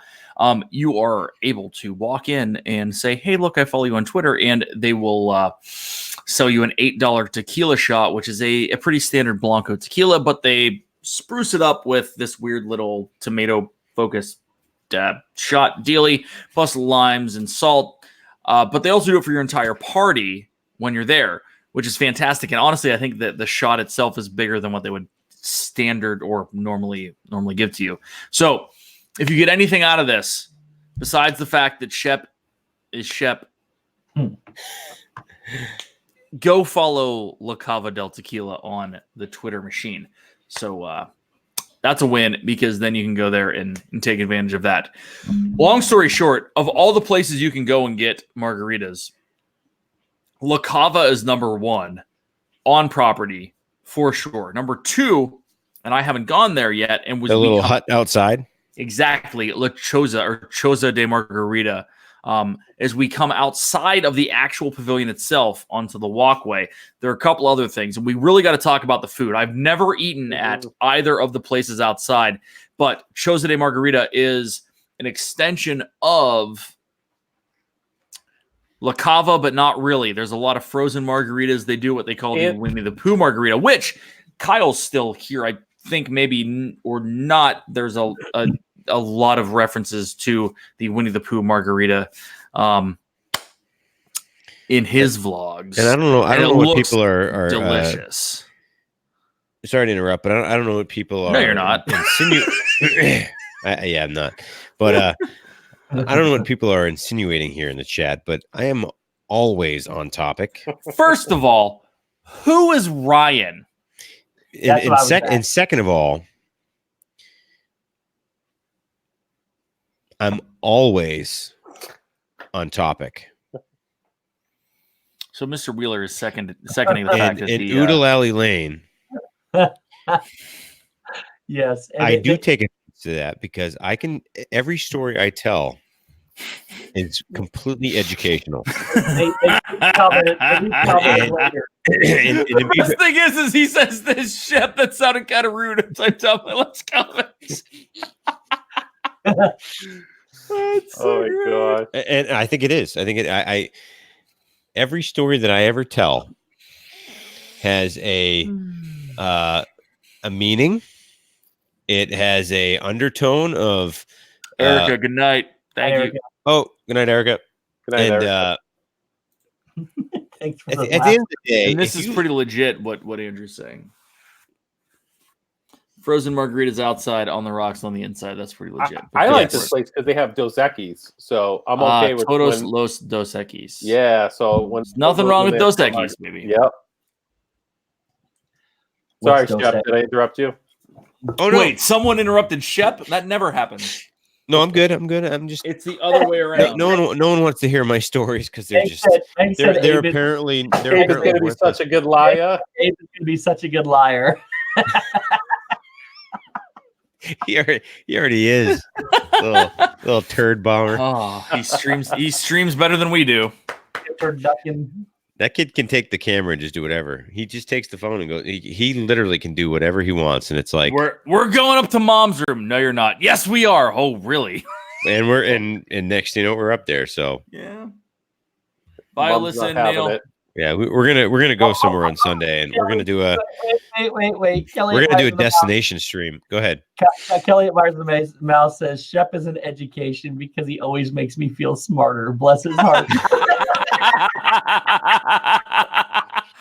you are able to walk in and say, hey, look, I follow you on Twitter, and they will sell you an $8 tequila shot, which is a pretty standard Blanco tequila, but they spruce it up with this weird little tomato focus shot dealy, plus limes and salt. But they also do it for your entire party when you're there, which is fantastic. And honestly, I think that the shot itself is bigger than what they would standard or normally give to you. So if you get anything out of this, besides the fact that Shep is Shep, go follow La Cava del Tequila on the Twitter machine. So that's a win because then you can go there and take advantage of that. Long story short, of all the places you can go and get margaritas, La Cava is number 1 on property for sure. Number 2, and I haven't gone there yet, and was The little hut outside. Exactly, La Choza or Choza de Margarita. As we come outside of the actual pavilion itself onto the walkway, there are a couple other things, and we really got to talk about the food. I've never eaten at either of the places outside, but Choza de Margarita is an extension of La Cava, but not really. There's a lot of frozen margaritas. They do what they call the Winnie the Pooh margarita, which Kyle's still here. I think maybe or not. There's a lot of references to the Winnie the Pooh margarita in his vlogs. And I don't know. I don't know what people are delicious. Sorry to interrupt, but I don't know what people are. No, you're not. Yeah, I'm not. But I don't know what people are insinuating here in the chat, but I am always on topic. First of all, who is Ryan? And second of all, I'm always on topic. So Mr. Wheeler is seconding the fact that in Oodle Alley Lane. Yes, and I do take offense to that because every story I tell is completely educational. The thing is he says this Shep that sounded kind of rude. I tell my last comments. Oh my god! And I think it is. I think I every story that I ever tell has a meaning. It has a undertone of Erica. Good night. Thank you. Oh, good night, Erica. Good night, Erica. Thanks for At the end of the day, and this is pretty legit. What Andrew's saying. Frozen margaritas outside, on the rocks on the inside. That's pretty legit. I like this place because they have Dos Equis, so I'm okay with Todos Los Dos Equis. Yeah, so when nothing wrong with Dos Equis, maybe. Yep. Sorry, Shep, did I interrupt you? Oh no! Wait, someone interrupted Shep. That never happens. No, I'm good. I'm just. It's the other way around. No one wants to hear my stories because they're just. They're apparently. They're going to be such a good liar. Abe is going to be such a good liar. He already is. little turd bomber. Oh, he streams better than we do. That kid can take the camera and just do whatever. He just takes the phone and goes. He literally can do whatever he wants, and it's like we're going up to mom's room. No, you're not. Yes, we are. Oh, really? And we're and next you know we're up there. So yeah. Bye, listen, Neil. Yeah, we're gonna go somewhere on Sunday, and we're gonna do a wait. Kelly, we're gonna do a destination stream. Go ahead. Kelly at Myers the Mouse says Shep is an education because he always makes me feel smarter. Bless his heart.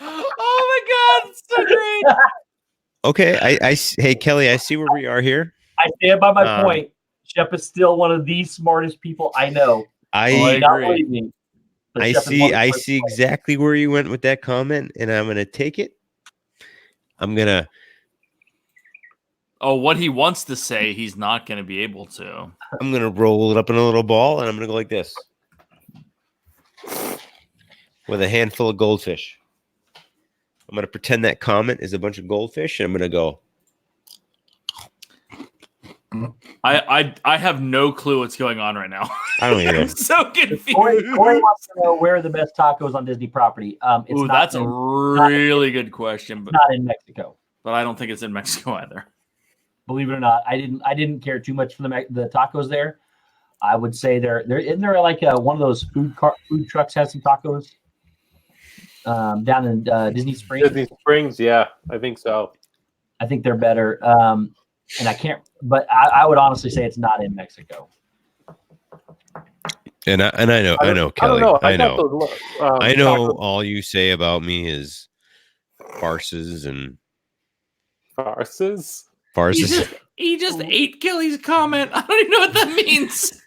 Oh my God, it's so great. Okay, hey Kelly, I see where we are here. I stand by my point. Shep is still one of the smartest people I know. I agree. I see exactly where you went with that comment, and I'm gonna take it. I'm gonna. Oh, what he wants to say, he's not gonna be able to. I'm gonna roll it up in a little ball, and I'm gonna go like this with a handful of goldfish. I'm gonna pretend that comment is a bunch of goldfish, and I'm gonna go. I have no clue what's going on right now. I don't either. I'm so confused. Corey wants to know where are the best tacos on Disney property. Ooh, that's a really good question, but not in Mexico. But I don't think it's in Mexico either. Believe it or not, I didn't care too much for the tacos there. I would say isn't there like one of those food trucks has some tacos down in Disney Springs. Disney Springs, yeah, I think so. I think they're better. And I can't, but I would honestly say it's not in Mexico. And I know, Kelly. I know. I know all you say about me is farces and farces. He just ate Kelly's comment. I don't even know what that means.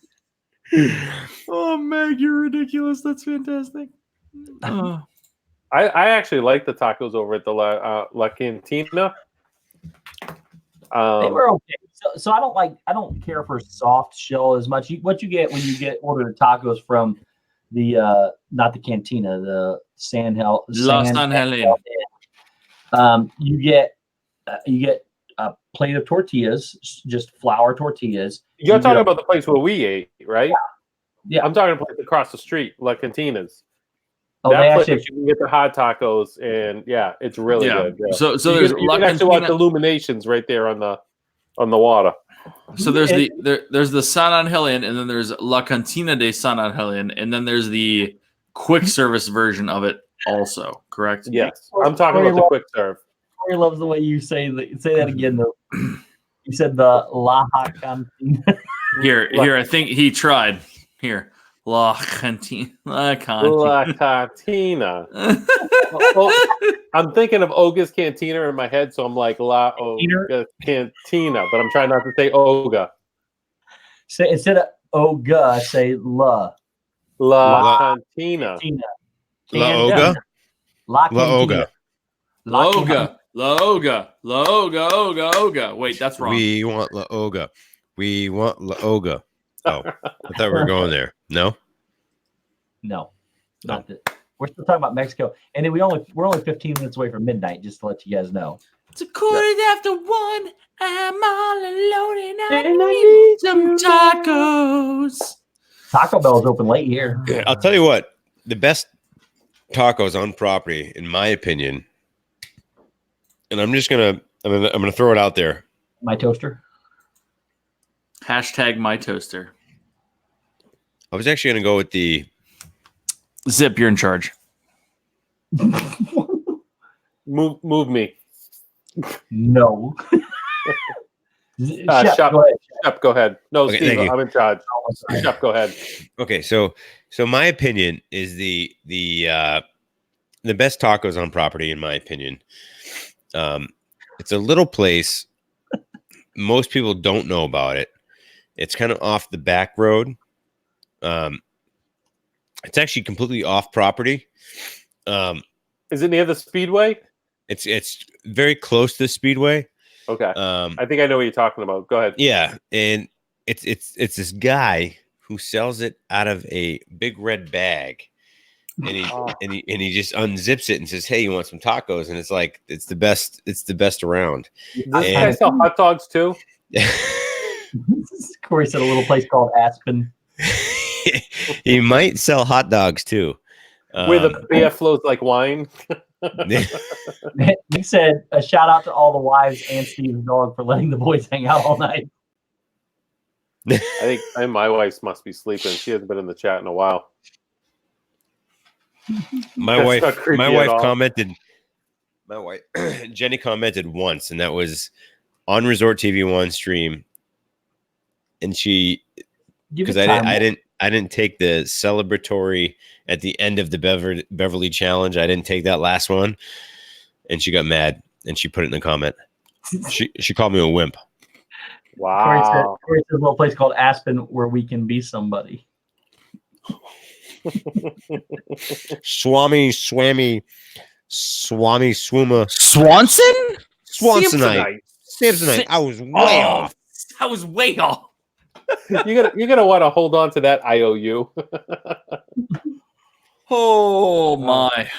Oh, Meg, you're ridiculous. That's fantastic. I actually like the tacos over at the La Cantina. They were okay. So I don't care for soft shell as much. What you get when you order the tacos from the not the Cantina, the La San Helen. You get a plate of tortillas, just flour tortillas. You're You talking get about the place where we ate, right? Yeah. I'm talking about across the street, La Cantina's. Oh, That they place actually you can get the hot tacos, and yeah, it's really good. Yeah. So you there's can, you La can actually watch Cantina. illuminations right there on the water. So there's the San Angelian, and then there's La Cantina de San Angelian, and then there's the quick service version of it also, correct? Yes, I'm talking about the quick serve. Corey loves the way you say that again though. You said the La Cantina. Here, I think he tried. Here, La Cantina. La Cantina. Well, I'm thinking of Oga's Cantina in my head, so I'm like La Oga Cantina, but I'm trying not to say Oga. Say instead of Oga, say La. La Cantina. La Oga. La La Cantina. Oga. Oga. Wait, that's wrong. We want La Oga. We want La Oga. Oh, I thought we were going there. No. No, not that. We're still talking about Mexico, and then we're only 15 minutes away from midnight. Just to let you guys know. It's a quarter after 1. I'm all alone and I need some tacos. Taco Bell's open late here. I'll tell you what. The best tacos on property, in my opinion, and I'm gonna throw it out there. My toaster. Hashtag my toaster. I was actually gonna go with the Zip, you're in charge. Move me. No. Shep, go ahead. Shep, go ahead. No, Okay, Steve, thank you. I'm in charge. Shep, go ahead. Okay, so my opinion is the best tacos on property, in my opinion. It's a little place. Most people don't know about it. It's kind of off the back road. It's actually completely off property. Is it near the Speedway? It's very close to the Speedway. Okay. I think I know what you're talking about. Go ahead. Yeah, and it's this guy who sells it out of a big red bag, and he just unzips it and says, "Hey, you want some tacos?" And it's like it's the best around. Does this guy sell hot dogs too? Corey said a little place called Aspen. He might sell hot dogs too. Where the beer flows like wine. He said a shout out to all the wives and Steve's dog for letting the boys hang out all night. I think my wife must be sleeping. She hasn't been in the chat in a while. My wife commented. My wife Jenny commented once, and that was on Resort TV One stream, and she because I didn't take the celebratory at the end of the Beverly Challenge. I didn't take that last one, and she got mad and she put it in a comment. She called me a wimp. Wow. Corey said a little place called Aspen where we can be somebody. Swami Swooma Swansonite. Samsonite. I was way off. I was way off. You're gonna want to hold on to that IOU. Oh my.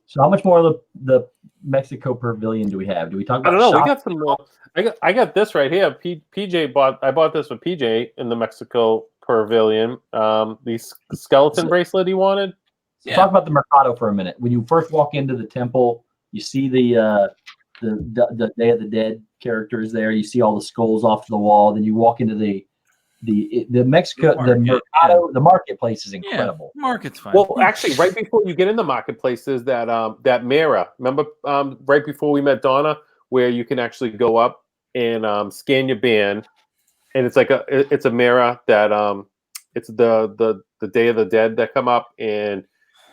So how much more of the Mexico Pavilion do we have? Do we talk about I don't know. shop? We got some more. I got this right here. I bought this for PJ in the Mexico Pavilion. The skeleton bracelet he wanted. So talk about the Mercado for a minute. When you first walk into the temple, you see the Day of the Dead characters there. You see all the skulls off the wall. Then you walk into the Mexico, the Mercado, the marketplace is incredible. Yeah, market's fine. Well, actually, right before you get in the marketplace is that mirror. Remember, right before we met Donna, where you can actually go up and scan your band, and it's like it's a mirror that it's the Day of the Dead that come up, and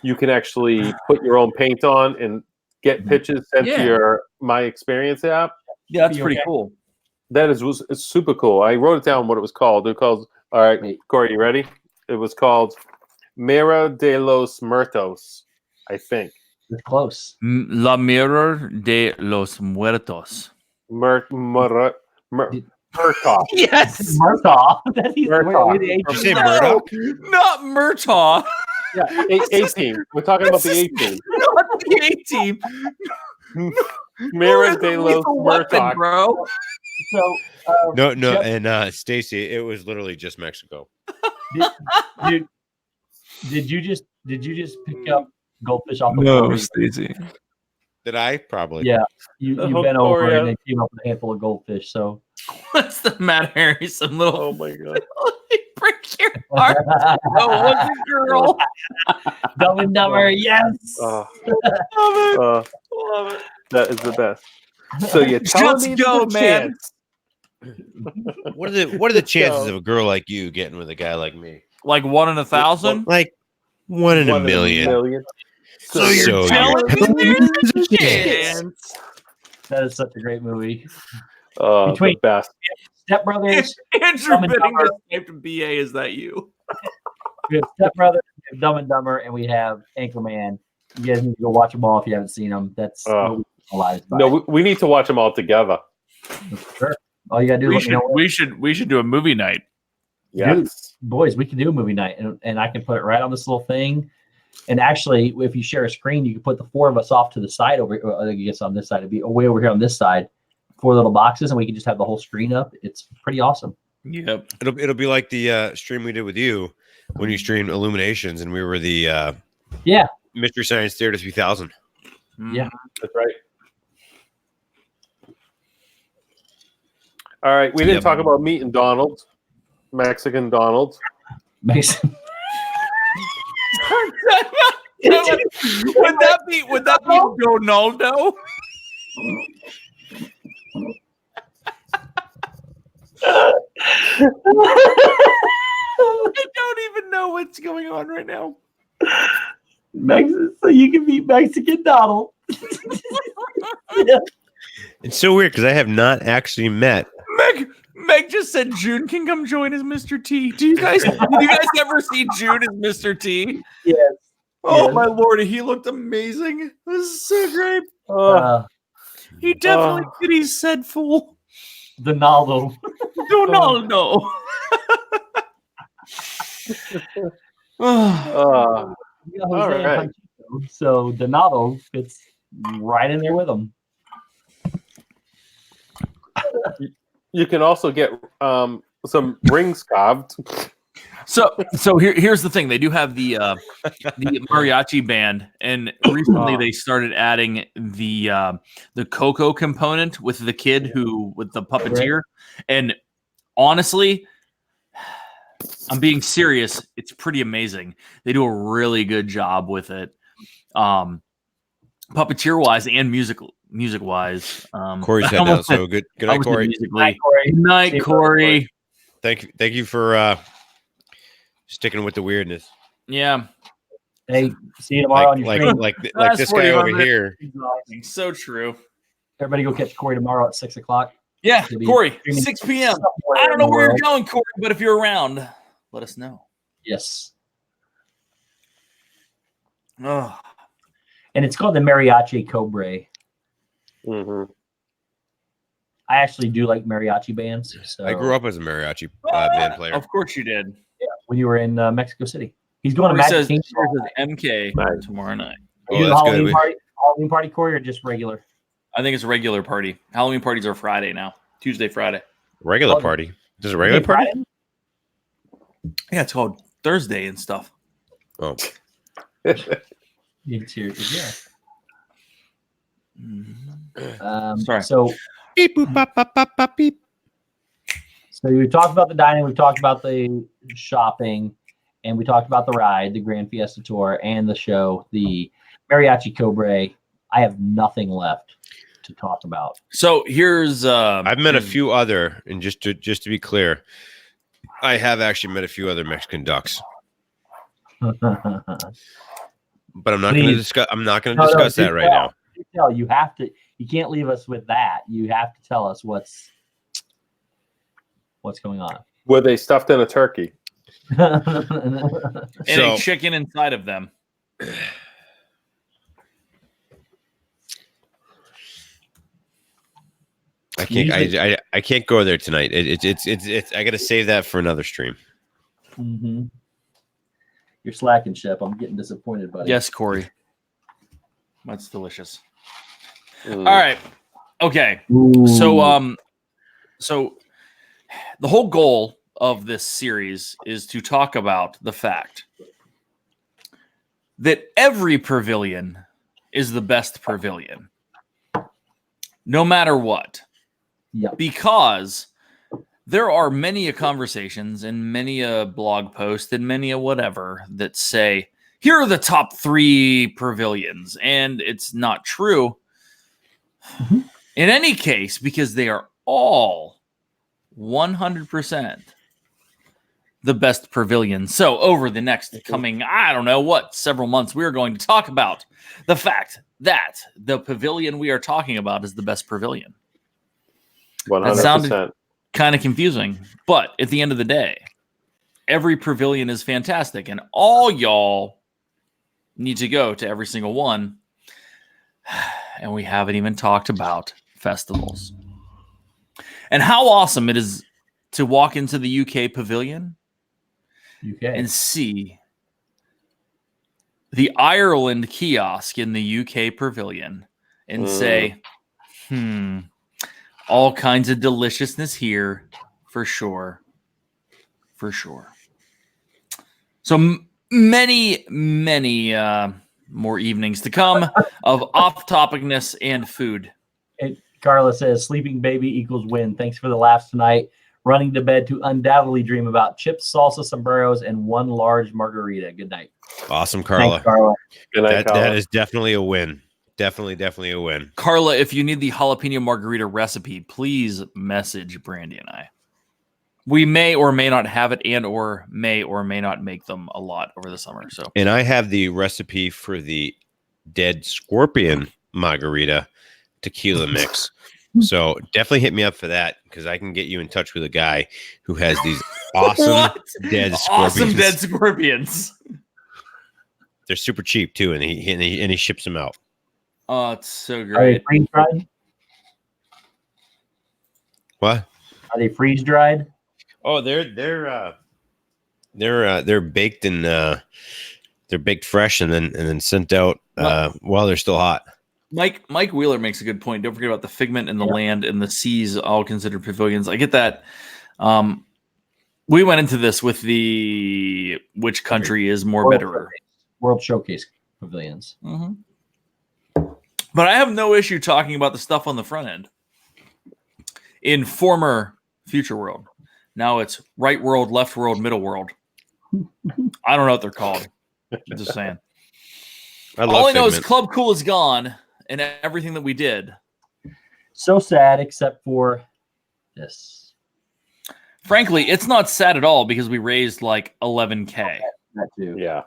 you can actually put your own paint on and get pictures sent to your My Experience app. Yeah, that's pretty cool. That it's super cool. I wrote it down what it was called. It was called, all right, Corey, you ready? It was called Mira de los Muertos, I think. It's close. La Mirror de los Muertos. Murtaugh. Yes. Murtaugh. Murtaugh. Did you say Murdoch? Not Murtaugh. Yeah, A team. We're talking about the A team. Not the A team. Mira de los Murtaugh. Bro. So No, Shep, and Stacy, it was literally just Mexico. did you just pick up goldfish off the floor? Stacy. Did I? Probably. Yeah, you bent over and they came up with a handful of goldfish. So What's the Matt Harrison little? Oh my god. Break your heart. Oh, was it girl? Dumb and Dumber, yes. Oh, Love it. that is the best. So you're telling Just me go, there's a man. chance. What are the chances of a girl like you getting with a guy like me? Like 1 in 1,000. Like 1 in a 1 million. So you're telling me there's a chance. That is such a great movie. The best. Step Brothers, Andrew Dumb and Bidding Dumber. just typed BA. Is that you? We have Step Brothers, we have Dumb and Dumber, and we have Anchorman. You guys need to go watch them all if you haven't seen them. That's what we alive by. No, we need to watch them all together. Sure. All you gotta do is let me know. We should do a movie night. Yes. Dude, boys, we can do a movie night, and I can put it right on this little thing. And actually, if you share a screen, you can put the 4 of us off to the side over. I guess on this side, it'd be way over here on this side. 4 little boxes, and we can just have the whole screen up. It's pretty awesome. Yep. It'll be like the stream we did with you when you streamed Illuminations, and we were the Mystery Science Theater 3000. Yeah, that's right. All right, we didn't talk about meeting Donald, Mexican Donald. Mason. Would that be Ronaldo? I don't even know what's going on right now. So you can meet Mexican Donald. It's so weird because I have not actually met. Meg just said June can come join as Mr. T. Did you guys ever see June as Mr. T? Yes. Oh Yes. my lordy, he looked amazing. This is so great. He definitely did. He said fool. Donaldo. Donaldo. All right. So Donaldo fits right in there with him. You can also get some rings carved. So here's the thing. They do have the mariachi band, and recently they started adding the Coco component with the kid with the puppeteer. And honestly, I'm being serious. It's pretty amazing. They do a really good job with it, puppeteer wise and music wise. Corey said no, so good. Good night, Corey. Good night, Corey. Thank you for sticking with the weirdness. Yeah. Hey, see you tomorrow on your stream. Like this guy over here. So true. Everybody go catch Corey tomorrow at 6:00. Yeah, Corey, 6 p.m. I don't know where you're going, Corey, but if you're around, let us know. Yes. Oh. And it's called the Mariachi Cobra. Mm-hmm. I actually do like mariachi bands. So I grew up as a mariachi band player. Of course you did. Yeah, when you were in Mexico City. He's going to Corey Magic says Kingdom. MK tomorrow night. Are you the Halloween party, Corey, or just regular? I think it's a regular party. Halloween parties are Friday now. Tuesday, Friday. Regular party. There's a regular party? Yeah, it's called Thursday and stuff. Oh. Yeah. Sorry. So beep boop bop bop bop bop beep. So we've talked about the dining, we've talked about the shopping, and we talked about the ride, the Grand Fiesta Tour, and the show, the Mariachi Cobra. I have nothing left to talk about. So here's I've met a few other, and just to be clear, I have actually met a few other Mexican ducks. But I'm not going to discuss. I'm not going to discuss that right now. You have to. You can't leave us with that. You have to tell us what's going on. Were they stuffed in a turkey? And So- a chicken inside of them. I can't. I can't go there tonight. It's. I got to save that for another stream. Mm-hmm. You're slacking, Shep. I'm getting disappointed, buddy. Yes, Corey. That's delicious. Mm. All right. Okay. Ooh. So the whole goal of this series is to talk about the fact that every pavilion is the best pavilion, no matter what. Yep. Because there are many a conversations and many a blog post and many a whatever that say, here are the top 3 pavilions. And it's not true. Mm-hmm. In any case, because they are all 100% the best pavilion. So over the next coming, I don't know what, several months, we're going to talk about the fact that the pavilion we are talking about is the best pavilion. 100%. That sounded kind of confusing, but at the end of the day, every pavilion is fantastic, and all y'all need to go to every single one. And we haven't even talked about festivals and how awesome it is to walk into the UK pavilion and see the Ireland kiosk in the UK pavilion and say, all kinds of deliciousness here for sure. For sure. So many more evenings to come of off-topicness and food. And Carla says, sleeping baby equals win. Thanks for the laughs tonight. Running to bed to undoubtedly dream about chips, salsa, sombreros, and one large margarita. Good night. Awesome, Carla. Thanks, Carla. Good night, Carla. That is definitely a win. Definitely a win. Carla, if you need the jalapeno margarita recipe, please message Brandy and I. We may or may not have it and or may not make them a lot over the summer. So, And I have the recipe for the dead scorpion margarita tequila mix. So definitely hit me up for that because I can get you in touch with a guy who has these awesome dead scorpions. Awesome dead scorpions. They're super cheap too, and he ships them out. Oh, it's so Are they great. freeze dried? What? Are they freeze dried? Oh, they're baked and they're baked fresh and then sent out while they're still hot. Mike Wheeler makes a good point. Don't forget about the figment and the land and the seas, all considered pavilions. I get that. We went into this with the which country is more better. World Showcase pavilions. Mm-hmm. But I have no issue talking about the stuff on the front end. In former Future World, now it's right world, left world, middle world. I don't know what they're called. I'm just saying. All I know is Club Cool is gone and everything that we did. So sad, except for this. Frankly, it's not sad at all because we raised like $11K. That too. Yeah.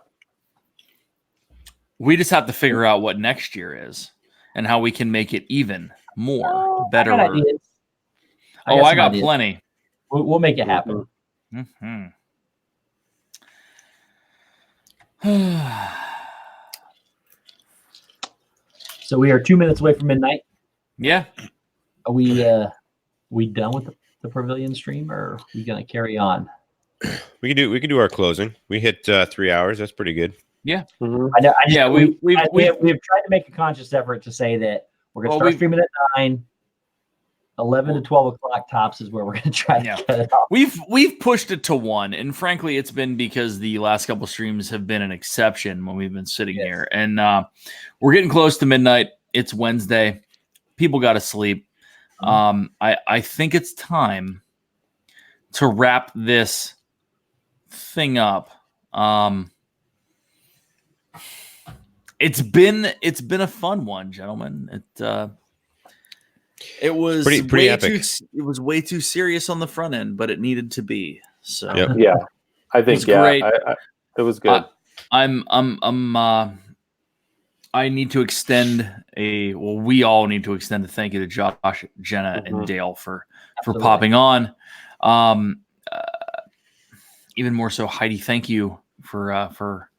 We just have to figure out what next year is and how we can make it even more better. I got ideas. I got ideas. plenty. We'll make it happen. Mm-hmm. So we are 2 minutes away from midnight. Yeah. Are we done with the pavilion stream, or are we gonna carry on? We could do our closing. We hit 3 hours. That's pretty good. Yeah. Mm-hmm. I know. We've tried to make a conscious effort to say that we're gonna start streaming at 9. 11 to 12 o'clock tops is where we're gonna try to cut it off. We've pushed it to 1, and frankly, it's been because the last couple streams have been an exception when we've been sitting here, and we're getting close to midnight. It's Wednesday. People got to sleep. I think it's time to wrap this thing up. It's been a fun one, gentlemen. It was pretty epic. It was way too serious on the front end, but it needed to be. So Yeah, I think great. It was good. I need to extend we all need to extend a thank you to Josh, Jenna, and Dale for popping on. even more so, Heidi, thank you for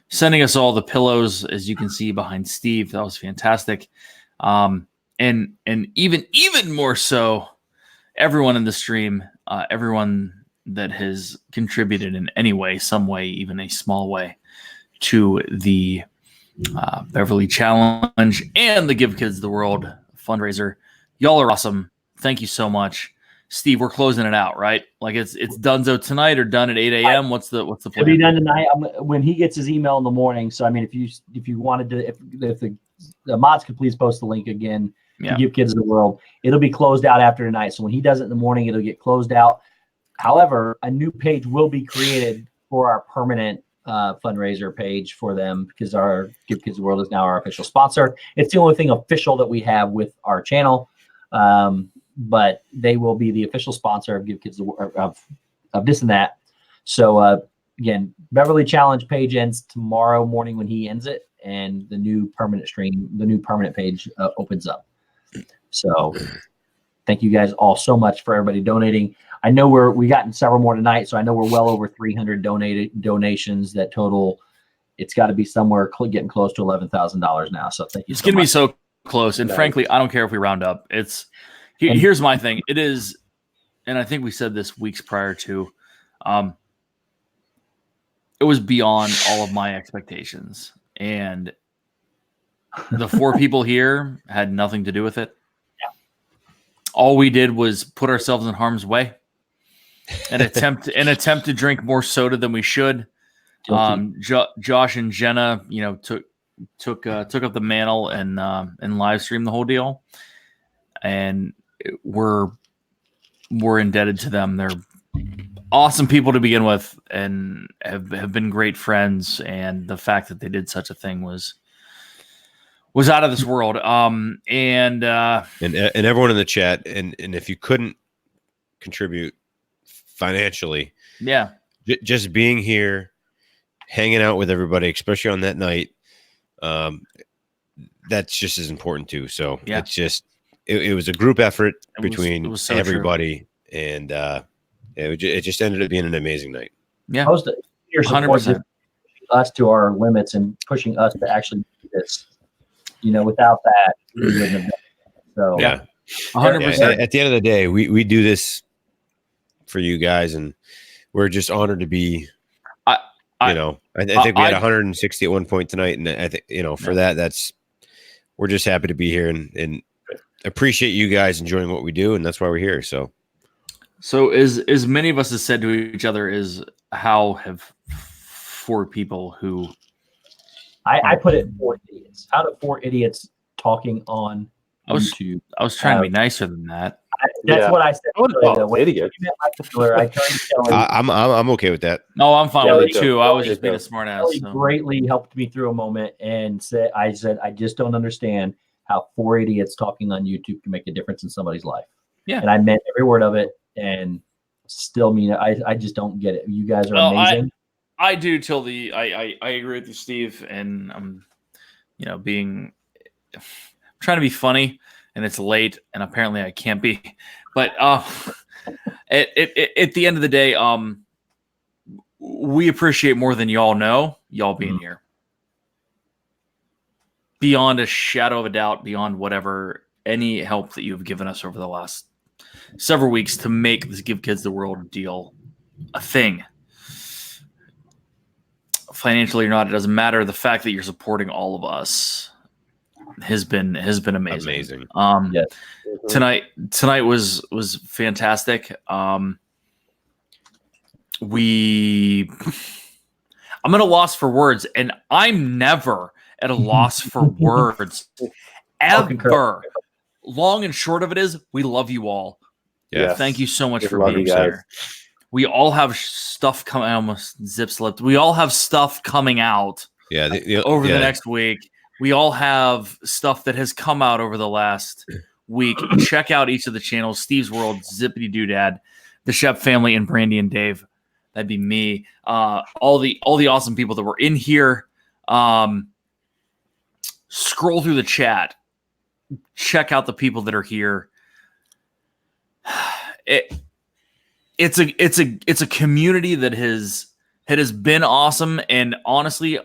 sending us all the pillows, as you can see behind Steve. That was fantastic. And even more so, everyone in the stream, everyone that has contributed in any way, some way, even a small way, to the Beverly Challenge and the Give Kids the World fundraiser. Y'all are awesome. Thank you so much. Steve, we're closing it out, right? Like it's donezo tonight or done at 8 a.m. What's the plan? It'll be done tonight when he gets his email in the morning. So I mean, if you wanted to, if the mods could please post the link again to Give Kids the World, it'll be closed out after tonight. So when he does it in the morning, it'll get closed out. However, a new page will be created for our permanent fundraiser page for them, because our Give Kids the World is now our official sponsor. It's the only thing official that we have with our channel. But they will be the official sponsor of Give Kids the World of this and that. So again, Beverly Challenge page ends tomorrow morning when he ends it, and the new permanent page opens up. So thank you guys all so much for everybody donating. I know we gotten several more tonight, so I know we're well over 300 donations that total. It's got to be somewhere getting close to $11,000 now. So thank you. It's going to be so close, and frankly, I don't care if we round up. Here's my thing. It is, and I think we said this weeks prior to, it was beyond all of my expectations, and the 4 people here had nothing to do with it. Yeah. All we did was put ourselves in harm's way and attempt to drink more soda than we should. Josh and Jenna, took up the mantle and live streamed the whole deal, and we're indebted to them. They're awesome people to begin with, and have been great friends. And the fact that they did such a thing was out of this world. And everyone in the chat, and if you couldn't contribute financially, just being here, hanging out with everybody, especially on that night, that's just as important too. So it's just it was a group effort between so everybody, true. And it just ended up being an amazing night. Yeah, most of your support is us to our limits and pushing us to actually do this. Without that, we wouldn't have done it. So 100%. At the end of the day, we do this for you guys, and we're just honored to be. I think we had 160 at one point tonight, and I think for that's we're just happy to be here and appreciate you guys enjoying what we do, and that's why we're here. So as many of us have said to each other, is how have 4 people who I put it 4 idiots. How do 4 idiots talking on YouTube? I was trying to be nicer than that. That's what I said. Idiot. I'm okay with that. No, I'm fine with it too. I was just being a smart ass. Kelly greatly helped me through a moment and I said, I just don't understand how 4 idiots talking on YouTube can make a difference in somebody's life. Yeah. And I meant every word of it, and still mean it. I just don't get it. You guys are amazing. I do till I agree with you, Steve, and I'm trying to be funny, and it's late, and apparently I can't be. But at the end of the day, we appreciate more than y'all know y'all being here. Beyond a shadow of a doubt, beyond whatever, any help that you've given us over the last several weeks to make this Give Kids the World deal a thing. Financially or not, it doesn't matter. The fact that you're supporting all of us has been amazing. Tonight was fantastic. I'm at a loss for words, and I'm never at a loss for words ever. Long and short of it is, we love you all. Yeah, thank you so much for being here. We all have stuff coming. I almost zip slipped. We all have stuff coming out. Over the next week. We all have stuff that has come out over the last week. Check out each of the channels: Steve's World, Zippity Doo Dad, the Shep Family, and Brandy and Dave. That'd be me. All the awesome people that were in here. Scroll through the chat. Check out the people that are here. it's a community that has been awesome, and honestly,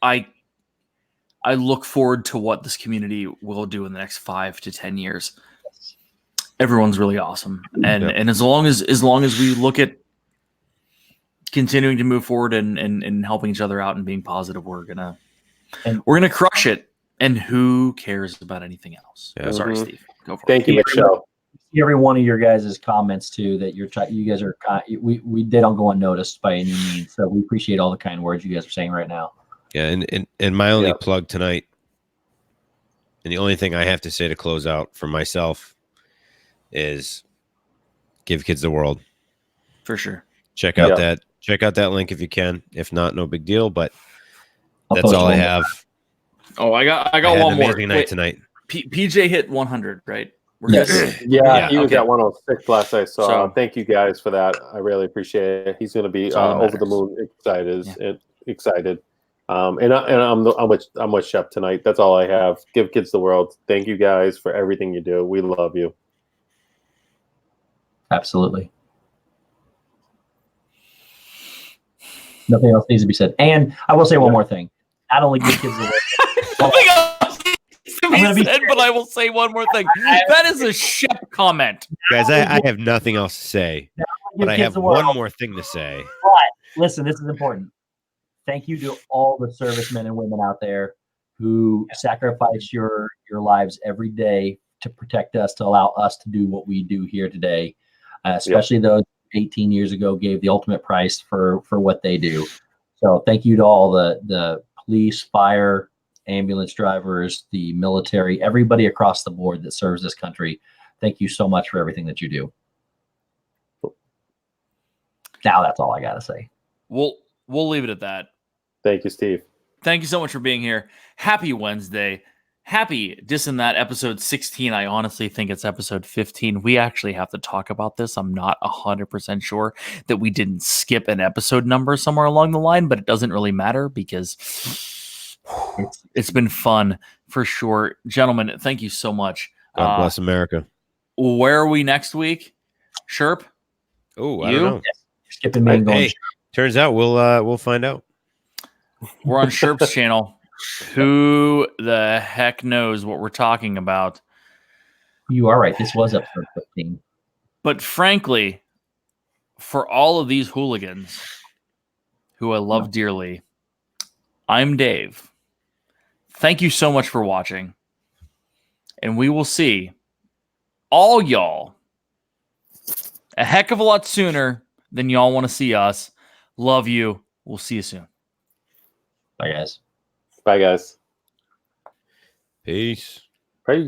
I look forward to what this community will do in the next 5 to 10 years. Everyone's really awesome, and as long as we look at continuing to move forward and helping each other out and being positive, we're gonna crush it. And who cares about anything else? Yeah. Sorry, Steve. Go for Thank it. you, Michelle. See every one of your guys' comments too that you guys are they don't go unnoticed by any means. So we appreciate all the kind words you guys are saying right now. Yeah, and my only plug tonight, and the only thing I have to say to close out for myself is give kids the world. For sure. Check out that link if you can. If not, no big deal. But I'll that's all I have. Oh, I got I one had an more. amazing night tonight. PJ hit 100, right? Yes. Yeah, he was okay. at 106 last I saw. So- Thank you guys for that. I really appreciate it. He's going to be That's all that over the moon excited. Yeah. Excited. I'm with Shep tonight. That's all I have. Give kids the world. Thank you guys for everything you do. We love you. Absolutely. Nothing else needs to be said. And I will say one more thing. Not only give kids the world. Nothing else needs to I'm gonna be be said, but I will say one more thing. That is a Shep comment. Guys, I have nothing else to say, but I have one more thing to say. But listen, this is important. Thank you to all the servicemen and women out there who sacrifice your lives every day to protect us, to allow us to do what we do here today. Especially those 18 years ago gave the ultimate price for what they do. So thank you to all the police, fire, ambulance drivers, the military, everybody across the board that serves this country. Thank you so much for everything that you do. Now that's all I got to say. We'll leave it at that. Thank you, Steve. Thank you so much for being here. Happy Wednesday. Happy dissing that episode 16. I honestly think it's episode 15. We actually have to talk about this. I'm not 100% sure that we didn't skip an episode number somewhere along the line, but it doesn't really matter because it's been fun for sure. Gentlemen, thank you so much. God bless America. Where are we next week? Sherp? Oh, I don't know. Skipping me and going. Hey, turns out we'll find out. We're on Sherp's channel. Who the heck knows what we're talking about? You are right. This was episode 15. But frankly, for all of these hooligans who I love dearly, I'm Dave. Thank you so much for watching. And we will see all y'all a heck of a lot sooner than y'all want to see us. Love you. We'll see you soon. Bye, guys. Bye, guys. Peace.